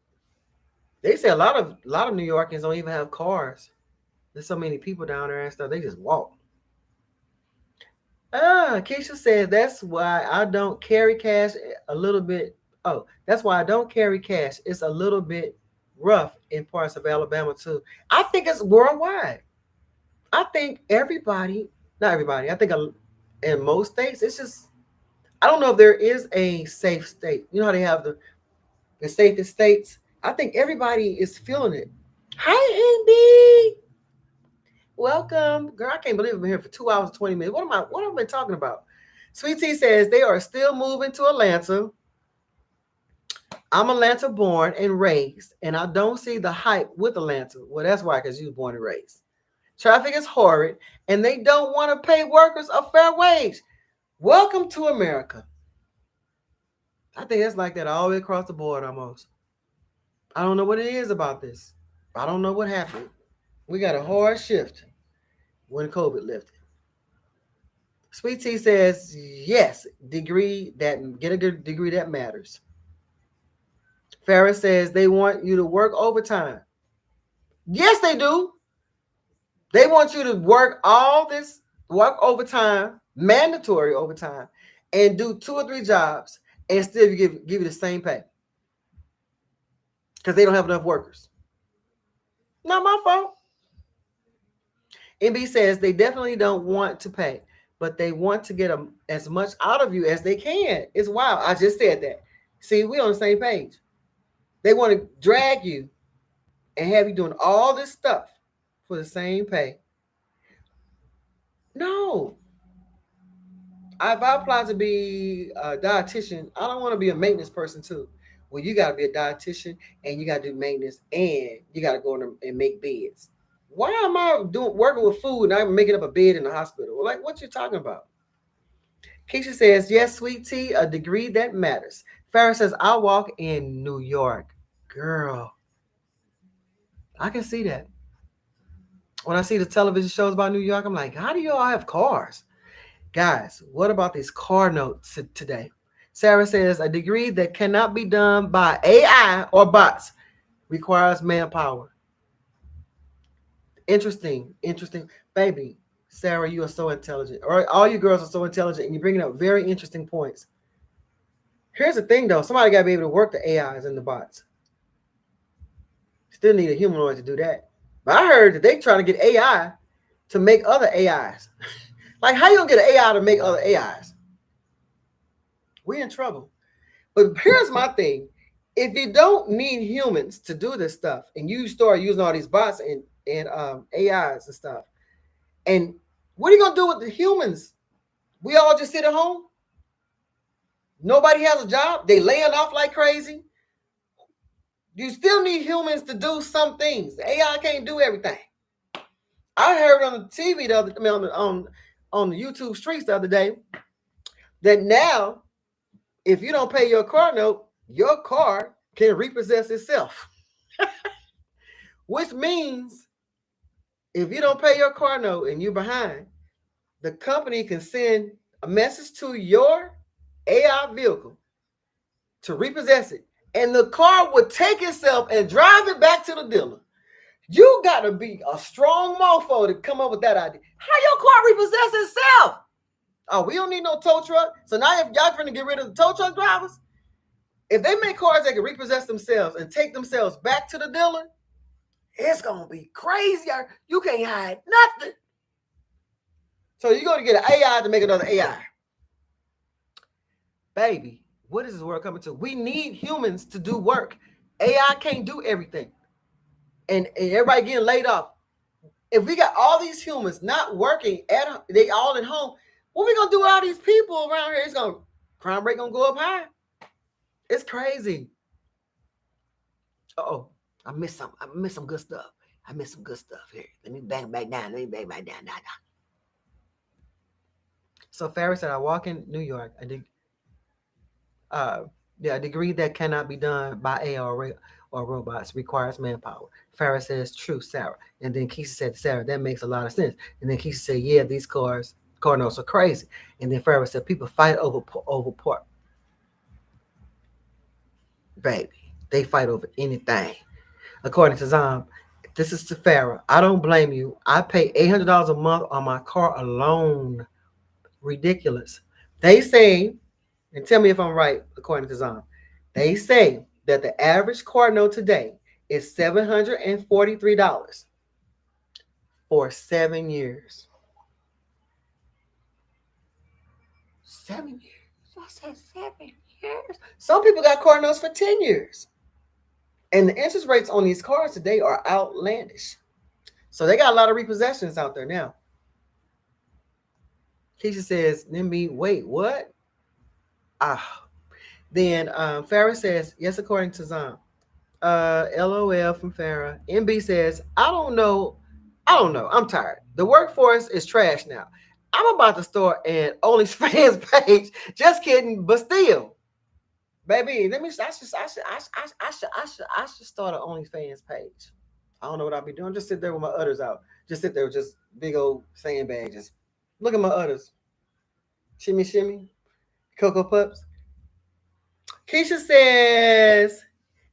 They say a lot of New Yorkers don't even have cars. There's so many people down there and stuff. They just walk. Keisha says that's why I don't carry cash a little bit. Oh, that's why I don't carry cash. It's a little bit rough in parts of Alabama too. I think it's worldwide. I think not everybody. I think in most states, it's just, I don't know if there is a safe state. You know how they have the safest states? I think everybody is feeling it. Hi, Andy. Welcome. Girl, I can't believe I've been here for 2 hours and 20 minutes. What am I talking about? Sweet Tea says they are still moving to Atlanta. I'm Atlanta born and raised, and I don't see the hype with Atlanta. Well, that's why, because you were born and raised. Traffic is horrid, and they don't want to pay workers a fair wage. Welcome to America. I think it's like that all the way across the board almost. I don't know what it is about this. I don't know what happened. We got a hard shift when COVID lifted. Sweet Tea says, yes, get a good degree that matters. Farrah says they want you to work overtime. Yes, they do. They want you to work overtime, mandatory overtime, and do 2 or 3 jobs and still give you the same pay. Because they don't have enough workers. Not my fault. MB says they definitely don't want to pay, but they want to get as much out of you as they can. It's wild. I just said that. See, we're on the same page. They want to drag you and have you doing all this stuff for the same pay. No. If I apply to be a dietitian, I don't want to be a maintenance person too. Well, you got to be a dietitian and you got to do maintenance and you got to go in and make beds. Why am I working with food and I'm making up a bed in the hospital? Like, what you talking about? Keisha says, yes, Sweet Tea, a degree that matters. Farrah says, I walk in New York. Girl, I can see that. When I see the television shows about New York, I'm like, how do you all have cars? Guys, what about these car notes today? Sarah says, a degree that cannot be done by AI or bots requires manpower. Interesting. Baby, Sarah, you are so intelligent. All you girls are so intelligent, and you're bringing up very interesting points. Here's the thing, though. Somebody got to be able to work the AIs and the bots. Still need a humanoid to do that. But I heard that they trying to get AI to make other AIs. Like, how you gonna get an AI to make other AIs? We in trouble. But here's my thing. If you don't need humans to do this stuff, and you start using all these bots and AIs and stuff, and what are you gonna do with the humans? We all just sit at home. Nobody has a job. They laying off like crazy. You still need humans to do some things. The AI can't do everything. I heard on the TV on the YouTube streets the other day that now, if you don't pay your car note, your car can repossess itself. Which means if you don't pay your car note and you're behind, the company can send a message to your AI vehicle to repossess it. And the car would take itself and drive it back to the dealer. You got to be a strong mofo to come up with that idea. How your car repossess itself? Oh, we don't need no tow truck. So now if y'all trying to get rid of the tow truck drivers, if they make cars that can repossess themselves and take themselves back to the dealer, it's going to be crazy. You can't hide nothing. So you're going to get an AI to make another AI. Baby, what is this world coming to? We need humans to do work. AI can't do everything. And everybody getting laid off. If we got all these humans not working, they all at home, what we going to do with all these people around here? Crime rate going to go up high. It's crazy. Uh-oh. I missed some good stuff. Here. Let me bang back down. So Farrah said, I walk in New York. A degree that cannot be done by AI or robots requires manpower. Farrah says, true, Sarah. And then Keisha said, Sarah, that makes a lot of sense. And then Keisha said, yeah, these car notes are crazy. And then Farrah said, people fight over pork. Baby, they fight over anything. According to Zom, this is to Farrah. I don't blame you. I pay $800 a month on my car alone. Ridiculous. They say, and tell me if I'm right, according to Zom, they say that the average car note today is $743 for 7 years. 7 years. I said 7 years. Some people got car notes for 10 years. And the interest rates on these cars today are outlandish. So they got a lot of repossessions out there now. Keisha says, wait, what? Then Farrah says, yes, according to Zom. LOL from Farrah. MB says, I don't know. I'm tired. The workforce is trash now. I'm about to start an OnlyFans page. Just kidding, but still, baby, let me. I should start an OnlyFans page. I don't know what I'll be doing. Just sit there with my udders out. Just sit there with just big old sandbag. Just look at my udders. Shimmy, shimmy. Cocoa Pups. Keisha says,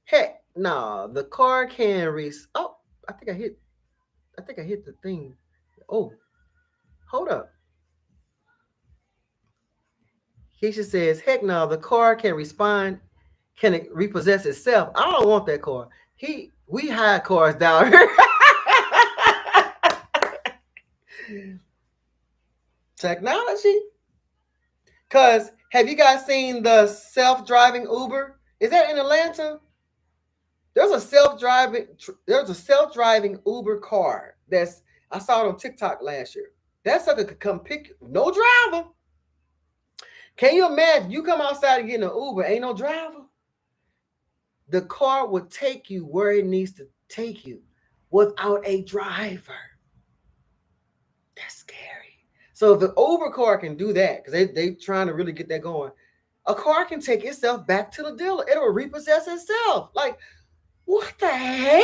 "Heck, nah, the car can Oh, I think I hit. I think I hit the thing. Oh, hold up." Keisha says, "Heck, no, the car can respond. Can it repossess itself? I don't want that car. We hide cars down here." Technology. Cause have you guys seen the self-driving Uber? Is that in Atlanta? There's a self-driving Uber car that's I saw it on TikTok last year. That sucker could come pick you. No driver. Can you imagine? You come outside and get an Uber, ain't no driver. The car will take you where it needs to take you without a driver. That's scary. So if the Uber car can do that, because they trying to really get that going, a car can take itself back to the dealer. It'll repossess itself. Like, what the hell?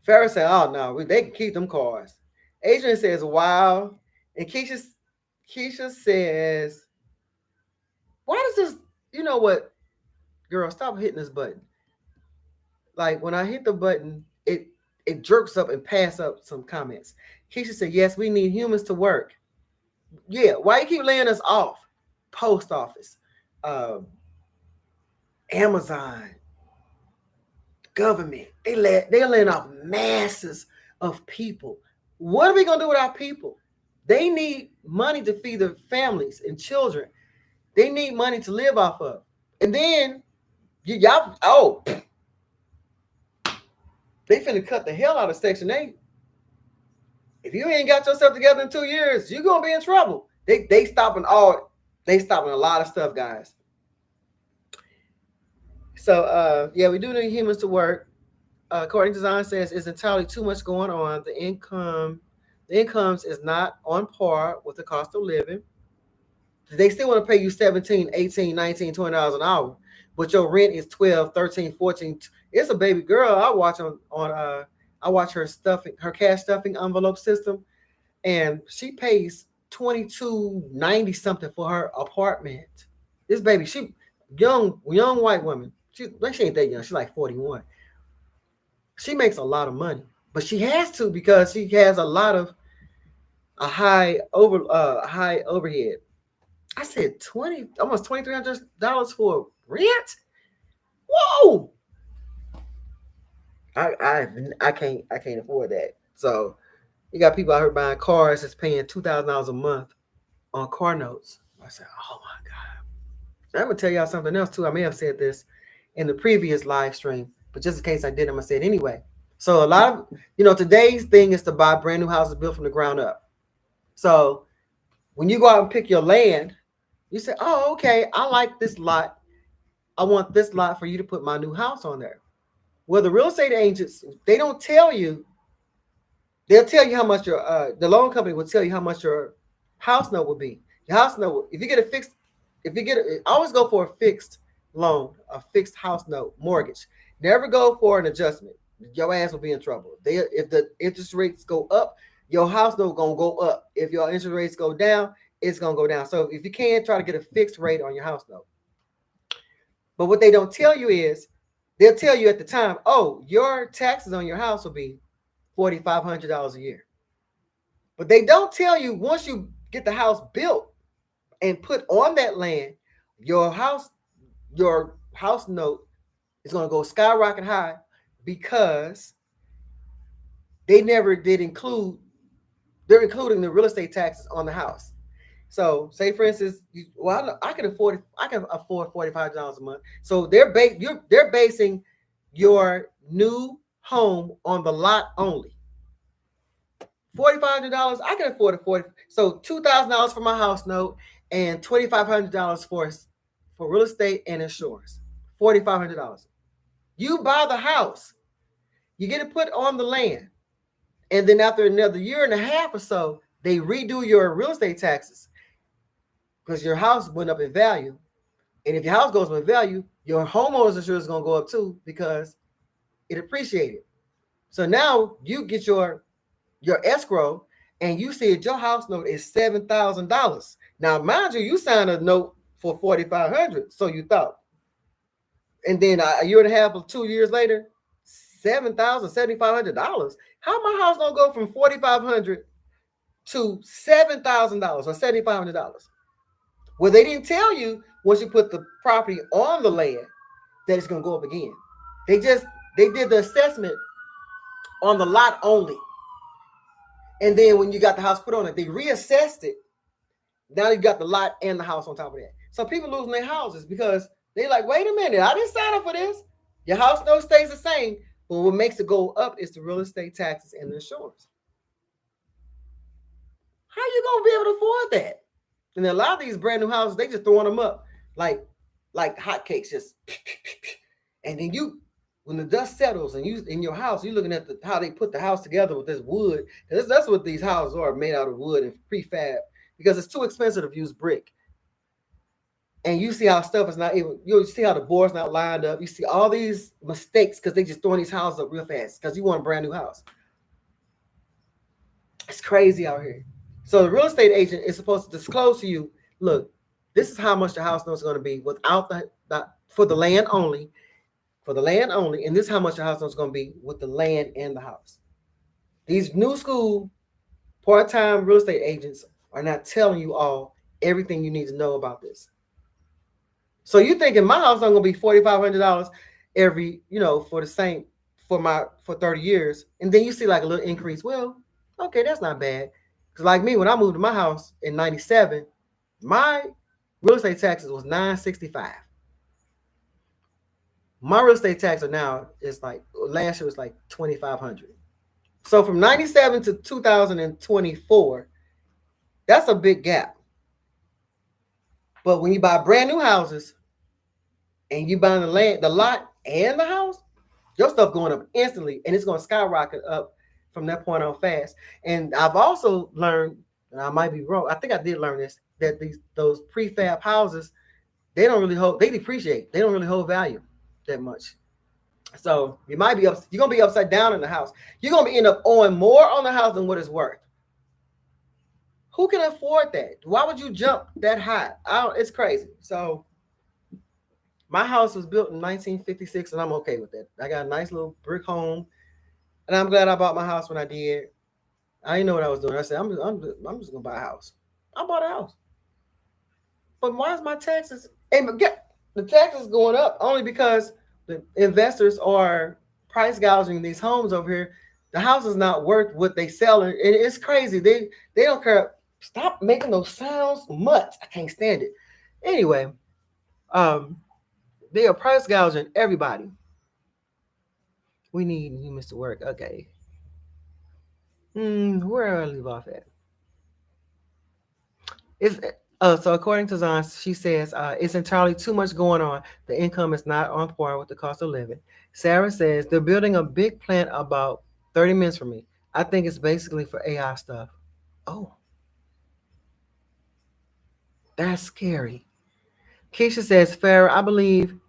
Farrah said, "Oh no, they can keep them cars." Adrian says, "Wow," and Keisha says, "Why does this? You know what, girl? Stop hitting this button. Like when I hit the button, it jerks up and pass up some comments." Keisha said, "Yes, we need humans to work." Yeah, why you keep laying us off? Post office, Amazon, government. They're laying off masses of people. What are we gonna do with our people? They need money to feed their families and children. They need money to live off of. And then y'all, they finna cut the hell out of Section 8. If you ain't got yourself together in 2 years, you're gonna be in trouble. They stopping a lot of stuff, guys. So yeah, we do need humans to work. According to Design says it's entirely too much going on. The incomes is not on par with the cost of living. They still want to pay you 17, 18, 19, $20 an hour, but your rent is 12, 13, 14. It's a baby girl I watch on I watch her cash stuffing envelope system, and she pays $22.90 something for her apartment. This baby, she young white woman. She ain't that young. She's like 41. She makes a lot of money, but she has to because she has a high overhead. I said almost $2,300 for rent. Whoa! I can't afford that. So you got people out here buying cars that's paying $2,000 a month on car notes. I said, oh my God. I'm gonna tell y'all something else too. I may have said this in the previous live stream, but just in case I did, I'm gonna say it anyway. So a lot of today's thing is to buy brand new houses built from the ground up. So when you go out and pick your land, you say, oh, okay, I like this lot. I want this lot for you to put my new house on there. Well, the real estate agents, they don't tell you. They'll tell you how much the loan company will tell you how much your house note will be. Your house note, always go for a fixed loan, a fixed house note mortgage. Never go for an adjustment. Your ass will be in trouble. If the interest rates go up, your house note gonna go up. If your interest rates go down, it's gonna go down. So if you can, try to get a fixed rate on your house note. But what they don't tell you is, they'll tell you at the time, oh, your taxes on your house will be $4,500 a year. But they don't tell you once you get the house built and put on that land, your house note is going to go skyrocket high because they never did they're including the real estate taxes on the house. So say for instance, I can afford $45 a month. So they're basing your new home on the lot only. $4,500, I can afford so $2,000 for my house note and $2,500 for real estate and insurance. $4,500. You buy the house, you get it put on the land. And then after another year and a half or so, they redo your real estate taxes because your house went up in value. And if your house goes up in value, your homeowner's insurance is going to go up too because it appreciated. So now you get your escrow and you see that your house note is $7,000. Now, mind you, you signed a note for $4,500, so you thought. And then a year and a half or 2 years later, $7,000, $7,500. How my house gonna go from $4,500 to $7,000 or $7,500? Well, they didn't tell you once you put the property on the land that it's gonna go up again. They did the assessment on the lot only. And then when you got the house put on it, they reassessed it. Now you got the lot and the house on top of that. So people losing their houses because they like, wait a minute, I didn't sign up for this. Your house note stays the same, but what makes it go up is the real estate taxes and the insurance. How you gonna be able to afford that? And a lot of these brand new houses, they just throwing them up like hotcakes, just. And then when the dust settles and you in your house, you're looking at how they put the house together with this wood. That's what these houses are, made out of wood and prefab, because it's too expensive to use brick. And you see how stuff is not even, you see how the board's not lined up. You see all these mistakes because they just throwing these houses up real fast because you want a brand new house. It's crazy out here. So the real estate agent is supposed to disclose to you, look, this is how much the house note is going to be without for the land only. For the land only, and this is how much the house note is going to be with the land and the house. These new school part-time real estate agents are not telling you all everything you need to know about this. So you thinking my house is going to be $4,500 every, for the same for 30 years, and then you see like a little increase. Well, okay, that's not bad. Because like me, when I moved to my house in '97, my real estate taxes was $965. My real estate tax now is like, last year was like $2,500. So from 97 to 2024, that's a big gap. But when you buy brand new houses and you buy the land, the lot and the house, your stuff going up instantly, and it's going to skyrocket up from that point on fast. And I've also learned, and I might be wrong, I think I did learn this, that those prefab houses, they depreciate. They don't really hold value that much. So you're gonna be upside down in the house. You're gonna end up owing more on the house than what it's worth. Who can afford that? Why would you jump that high? It's crazy. So my house was built in 1956, and I'm okay with that. I got a nice little brick home, and I'm glad I bought my house when I did. I didn't know what I was doing. I said, I'm just gonna buy a house. I bought a house. But why is my taxes? The taxes going up only because the investors are price gouging these homes over here. The house is not worth what they sell, and it's crazy. They don't care. Stop making those sounds much. I can't stand it. Anyway, they are price gouging everybody. We need humans to work. Okay. Where do I leave off at? So according to Zon, she says it's entirely too much going on. The income is not on par with the cost of living. Sarah says they're building a big plant about 30 minutes from me. I think it's basically for AI stuff. Oh, that's scary. Keisha says, Farrah, I believe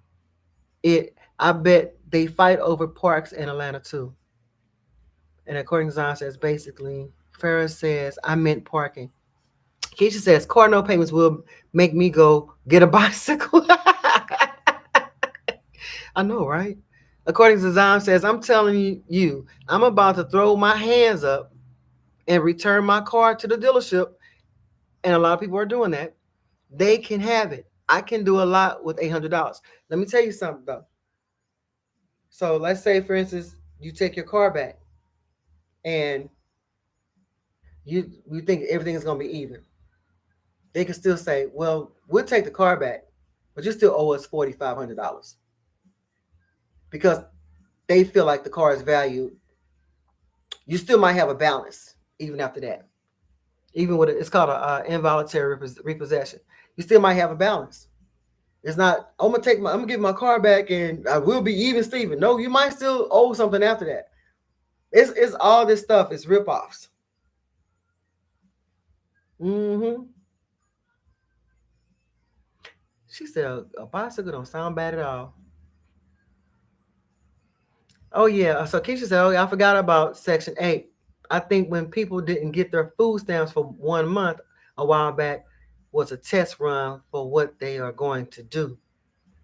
it. I bet they fight over parks in Atlanta too. And according to Zon says, basically, Farrah says, I meant parking. Keisha says, car note payments will make me go get a bicycle. I know, right? According to Zon says, I'm telling you, I'm about to throw my hands up and return my car to the dealership. And a lot of people are doing that. They can have it. I can do a lot with $800. Let me tell you something, though. So let's say, for instance, you take your car back and you think everything is going to be even. They can still say, well, we'll take the car back, but you still owe us $4,500 because they feel like the car is valued. You still might have a balance even after that. Even with it's called an involuntary repossession. You still might have a balance. It's not, I'm gonna give my car back and I will be even Steven. No, you might still owe something after that. It's all this stuff. It's ripoffs. Mm-hmm. She said a bicycle don't sound bad at all. Oh yeah. So Keisha said, "Oh, yeah, I forgot about Section 8. I think when people didn't get their food stamps for 1 month a while back was a test run for what they are going to do.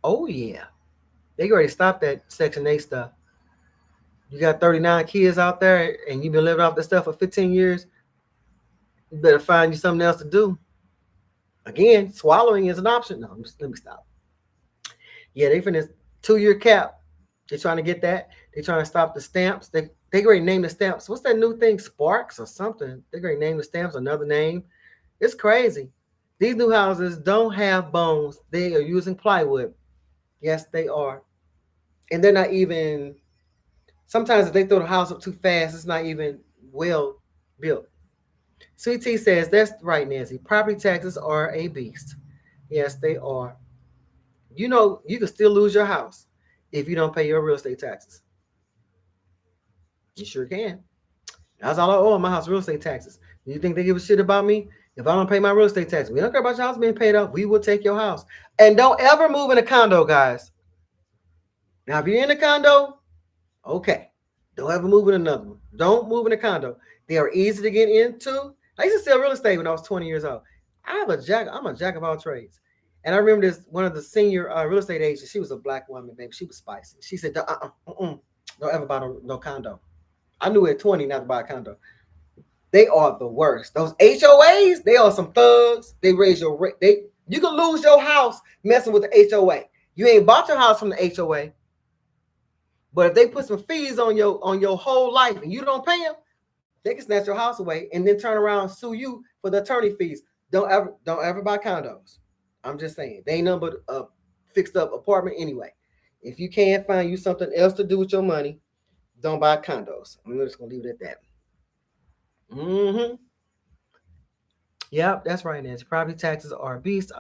Oh yeah, they already stopped that Section 8 stuff. You got 39 kids out there, and you've been living off this stuff for 15 years. You better find you something else to do. Again, swallowing is an option. No, let me stop. Yeah, they finished 2-year cap. They're trying to get that. They're trying to stop the stamps. They already named the stamps. What's that new thing? Sparks or something? They already named the stamps another name. It's crazy. These new houses don't have bones. They are using plywood. Yes, they are. And they're not even. Sometimes if they throw the house up too fast, it's not even well built. CT says that's right, Nancy. Property taxes are a beast. Yes, they are. You know, you can still lose your house if you don't pay your real estate taxes. You sure can. That's all I owe on my house real estate taxes. You think they give a shit about me? If I don't pay my real estate taxes, we don't care about your house being paid off. We will take your house. And don't ever move in a condo, guys. Now, if you're in a condo, okay. Don't ever move in another one. Don't move in a condo. They are easy to get into. I used to sell real estate when I was 20 years old. I'm a jack of all trades. And I remember this one of the senior real estate agents. She was a black woman, baby. She was spicy. She said, don't ever buy no condo. I knew at 20 not to buy a condo. They are the worst. Those HOAs, they are some thugs. They raise your rate. You can lose your house messing with the HOA. You ain't bought your house from the HOA. But if they put some fees on your whole life and you don't pay them, they can snatch your house away and then turn around and sue you for the attorney fees. Don't ever buy condos. I'm just saying. They ain't nothing but a fixed up apartment anyway. If you can't find you something else to do with your money, don't buy condos. I'm just gonna leave it at that. Mm-hmm. Yep, that's right, Nancy. Property taxes are a beast.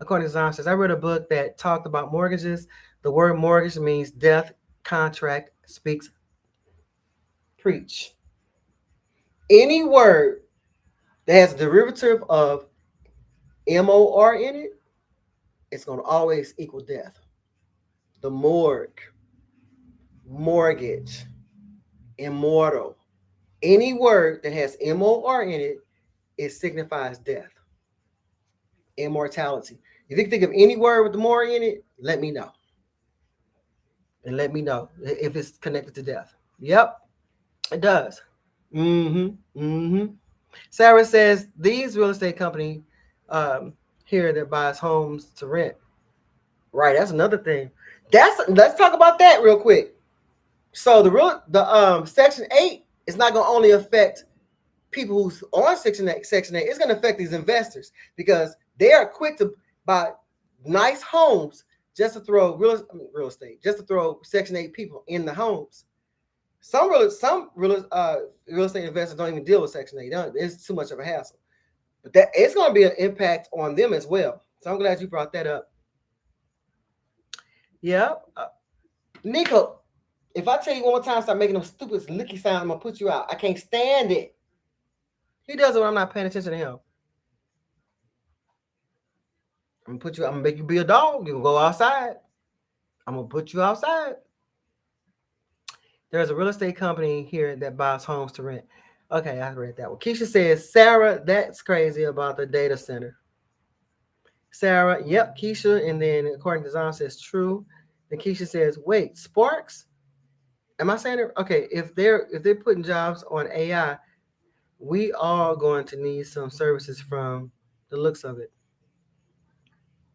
According to Zom says, I read a book that talked about mortgages. The word mortgage means death contract speaks preach. Any word that has a derivative of MOR in it, it's going to always equal death. The morgue, mortgage, immortal. Any word that has MOR in it, it signifies death, immortality. If you can think of any word with the more in it, let me know. And let me know if it's connected to death. Yep, it does. Sarah says these real estate company here that buys homes to rent. Right, that's another thing. Let's talk about that real quick. So the Section 8 is not going to only affect people who's on Section 8. It's going to affect these investors because they are quick to buy nice homes just to throw real estate, just to throw Section 8 people in the homes. Some real estate investors don't even deal with Section 8. It's too much of a hassle. But that it's going to be an impact on them as well. So I'm glad you brought that up. Yeah. Nico, if I tell you one more time, start making them stupid licky sounds, I'm going to put you out. I can't stand it. He does it when I'm not paying attention to him. I'm going to make you be a dog. You can go outside. I'm going to put you outside. There's a real estate company here that buys homes to rent. Okay, I read that one. Keisha says, Sarah, that's crazy about the data center. Sarah, yep, Keisha. And then according to Zon says true. Then Keisha says, wait, Sparks? Am I saying it? Okay, if they're putting jobs on AI, we are going to need some services from the looks of it.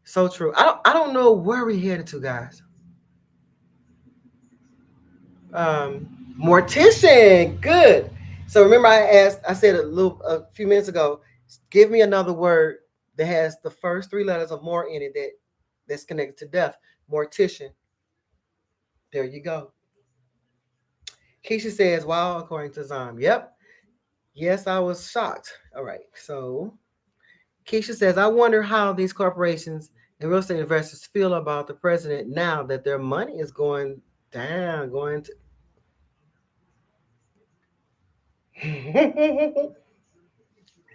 So true. I don't know where we're headed to, guys. Mortician, good. So remember I said a few minutes ago, give me another word that has the first 3 letters of more in it that's connected to death. Mortician. There you go. Keisha says, wow, according to Zom. Yep. Yes, I was shocked. All right. So Keisha says, I wonder how these corporations and real estate investors feel about the president now that their money is going down,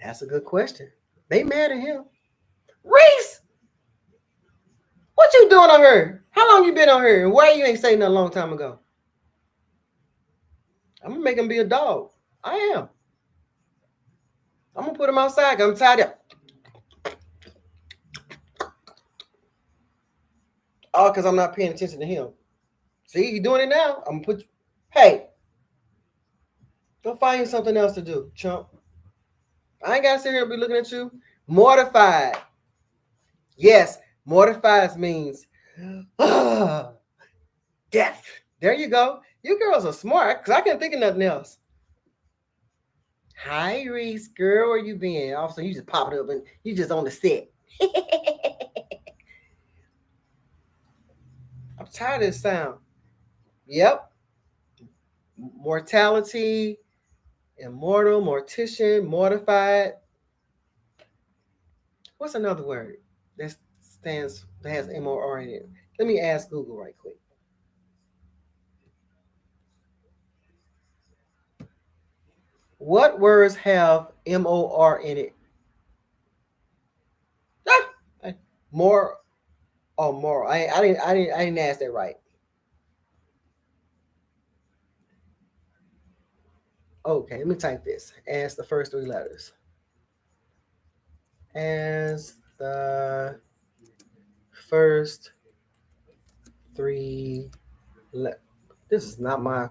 That's a good question. They mad at him. Reese, what you doing on her? How long you been on her? And why you ain't saying nothing a long time ago? I'm gonna make him be a dog. I am. I'm gonna put him outside. I'm tired of. Oh, because I'm not paying attention to him. See, you doing it now. I'm gonna put you. Hey, go find you something else to do, chump. I ain't gotta sit here and be looking at you. Mortified. Yes, mortified means death. There you go. You girls are smart because I can't think of nothing else. Hi, Reese, girl, where you been? All of a sudden, you just popped up and you just on the set. I'm tired of this sound. Yep. Mortality, immortal, mortician, mortified. What's another word that has MOR in it? Let me ask Google right quick. What words have MOR in it? More. Oh, moral. I didn't ask that right. Okay, let me type this as the first three letters. As the first three letters. This is not my.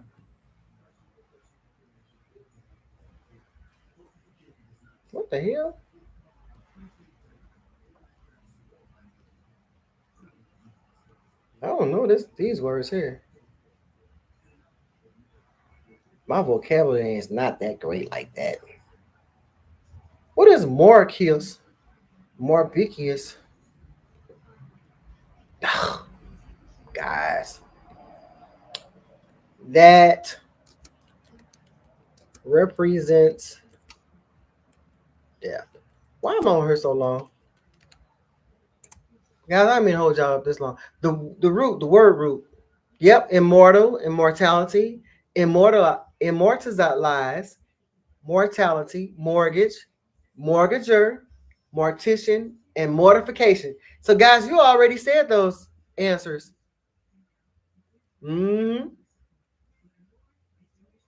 What the hell? I don't know these words here. My vocabulary is not that great like that. What is morbius? Morbicious. Guys. That represents death. Why am I on here so long? Guys, I mean hold y'all up this long. The word root. Yep, immortal, immortality, immortalize, mortality, mortgage, mortgager, mortician, and mortification. So, guys, you already said those answers.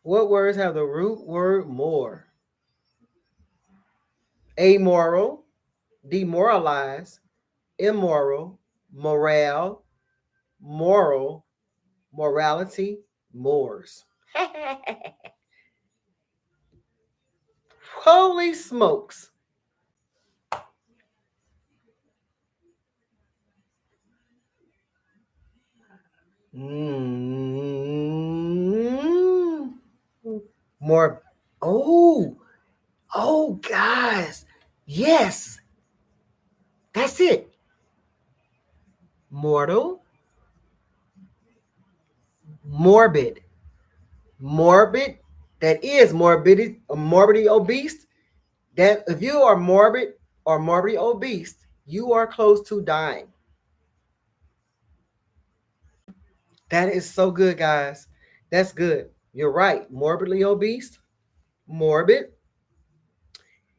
What words have the root word more? Amoral, demoralize, immoral, morale, moral, morality, mores. Holy smokes. More. Oh, guys. Yes. That's it. Mortal, morbid. Morbid, that is morbidly obese. That if you are morbid or morbidly obese, you are close to dying. That is so good, guys. That's good. You're right. Morbidly obese, morbid.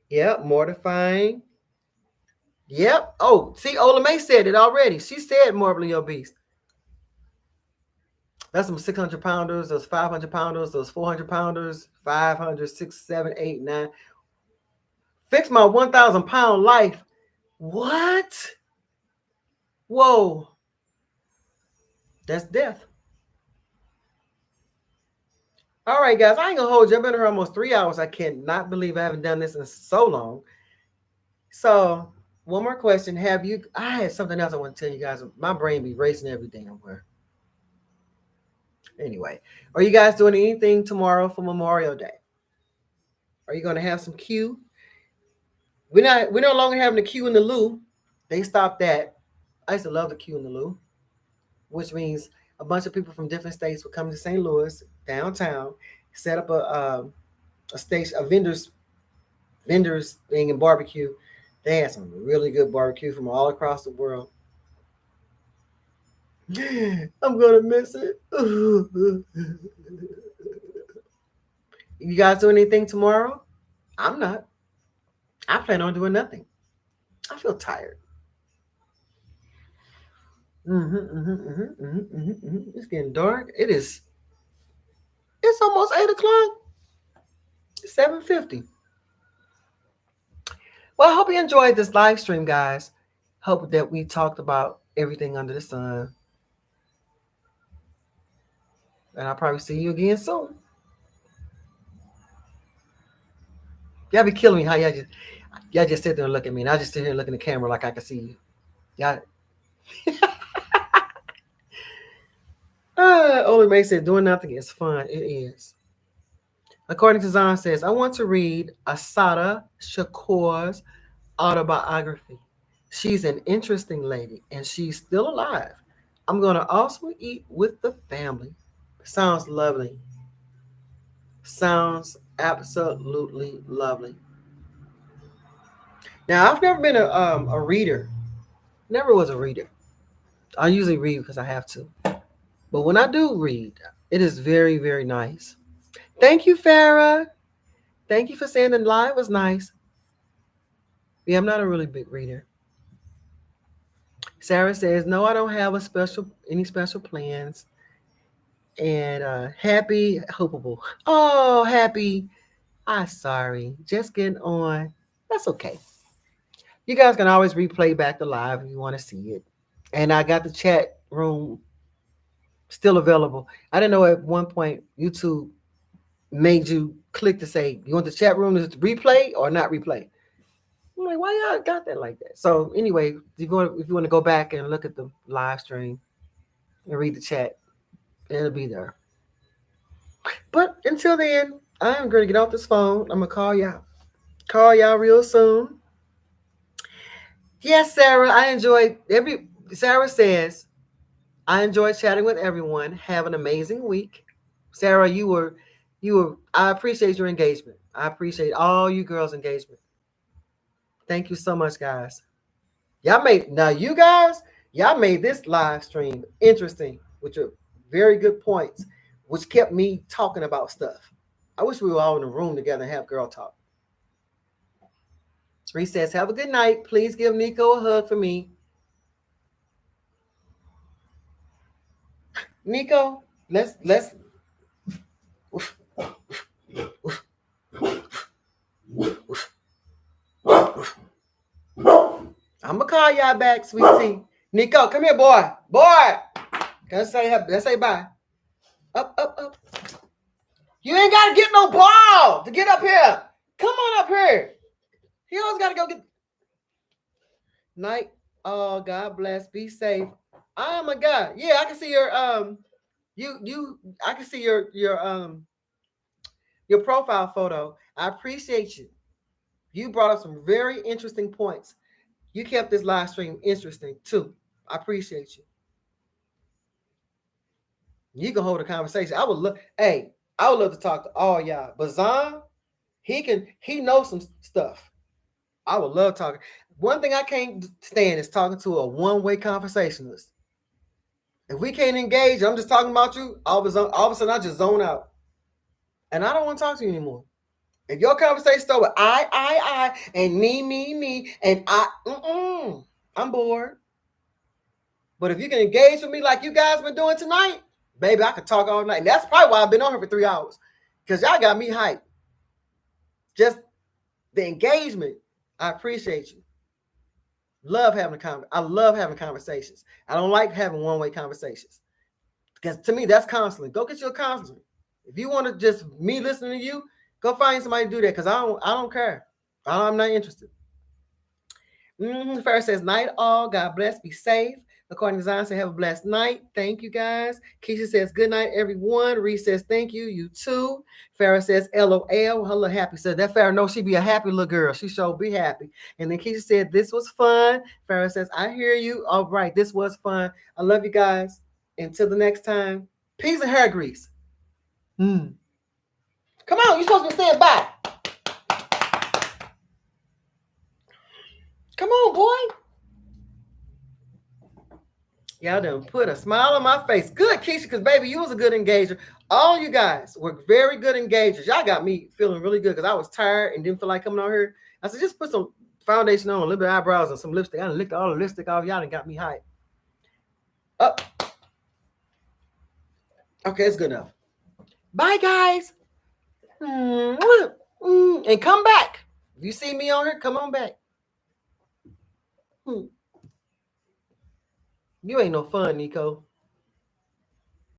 Yep, mortifying. Yep. Oh, see, Ola May said it already. She said morbidly obese. That's some 600 pounders, those 500 pounders, those 400 pounders, 500, 6, 7, 8, 9. Fix my 1,000 pound life. What? Whoa. That's death. All right, guys, I ain't gonna hold you. I've been here almost 3 hours. I cannot believe I haven't done this in so long. So, one more question. I had something else I want to tell you guys. My brain be racing every damn where. Anyway, are you guys doing anything tomorrow for Memorial Day? Are you gonna have some Q? We're no longer having the Q in the loo. They stopped that. I used to love the Q in the loo, which means a bunch of people from different states would come to St. Louis downtown, set up a station, a vendors thing in barbecue. They had some really good barbecue from all across the world. I'm gonna miss it. You guys do anything tomorrow? I'm not. I plan on doing nothing. I feel tired. It's getting dark. It's almost 8 o'clock. 7:50. Well, I hope you enjoyed this live stream, guys. Hope that we talked about everything under the sun. And I'll probably see you again soon. Y'all be killing me how y'all just sit there and look at me, and I just sit here and look in the camera like I can see you. Y'all. Only May said doing nothing is fun. It is. According to Zahn says, I want to read Asada Shakur's autobiography. She's an interesting lady, and she's still alive. I'm going to also eat with the family. Sounds lovely. Sounds absolutely lovely. Now, I've never been a reader. Never was a reader. I usually read because I have to. But when I do read, it is very, very nice. Thank you, Farah. Thank you for saying the live was nice. Yeah, I'm not a really big reader. Sarah says, no, I don't have any special plans. And Happy, Hopeable. Oh, Happy. I'm sorry. Just getting on. That's okay. You guys can always replay back the live if you want to see it. And I got the chat room still available. I didn't know at one point YouTube made you click to say, you want the chat room to replay or not replay? I'm like, why y'all got that like that? So anyway, if you want to go back and look at the live stream and read the chat, it'll be there. But until then, I'm going to get off this phone. I'm going to call y'all. Call y'all real soon. Yes, Sarah, Sarah says, I enjoyed chatting with everyone. Have an amazing week. Sarah, I appreciate your engagement. I appreciate all you girls' engagement. Thank you so much, guys. Y'all made this live stream interesting with your very good points, which kept me talking about stuff. I wish we were all in the room together and have girl talk. Reese says, have a good night. Please give Nico a hug for me. Nico, let's I'm gonna call y'all back, sweetie. Nico, come here, boy. Boy. Let's say bye. Up. You ain't gotta get no ball to get up here. Come on up here. He always gotta go get night. Oh, God bless. Be safe. Oh my God. Yeah, I can see your I can see your profile photo. I appreciate you. You brought up some very interesting points. You kept this live stream interesting too. I appreciate you. You can hold a conversation. I would love to talk to all y'all. But Zahn, he knows some stuff. I would love talking. One thing I can't stand is talking to a one-way conversationalist. If we can't engage, I'm just talking about you, all of a sudden I just zone out. And I don't want to talk to you anymore. If your conversation start with I, and me, and I'm bored. But if you can engage with me like you guys been doing tonight, baby, I could talk all night. And that's probably why I've been on here for 3 hours. Because y'all got me hyped. Just the engagement. I appreciate you. I love having conversations. I don't like having one-way conversations. Because to me, that's counseling. Go get your counseling. If you want to just me listening to you, go find somebody to do that because I don't care. I'm not interested. First says, night all. God bless. Be safe. According to Zion, say have a blessed night. Thank you, guys. Keisha says, good night, everyone. Reese says, thank you. You too. Farrah says, LOL. Hello, happy. Said that Farrah knows she be a happy little girl. She sure be happy. And then Keisha said, this was fun. Farrah says, I hear you. All right, this was fun. I love you guys. Until the next time, peace and hair grease. Come on, you're supposed to be saying bye. Come on, boy. Y'all done put a smile on my face. Good, Keisha, because baby, you was a good engager. All you guys were very good engagers. Y'all got me feeling really good because I was tired and didn't feel like coming on here. I said, just put some foundation on, a little bit of eyebrows and some lipstick. I done licked all the lipstick off. Y'all done got me hyped. Up. Okay, it's good enough. Bye, guys. And come back. If you see me on here, come on back. You ain't no fun, Nico.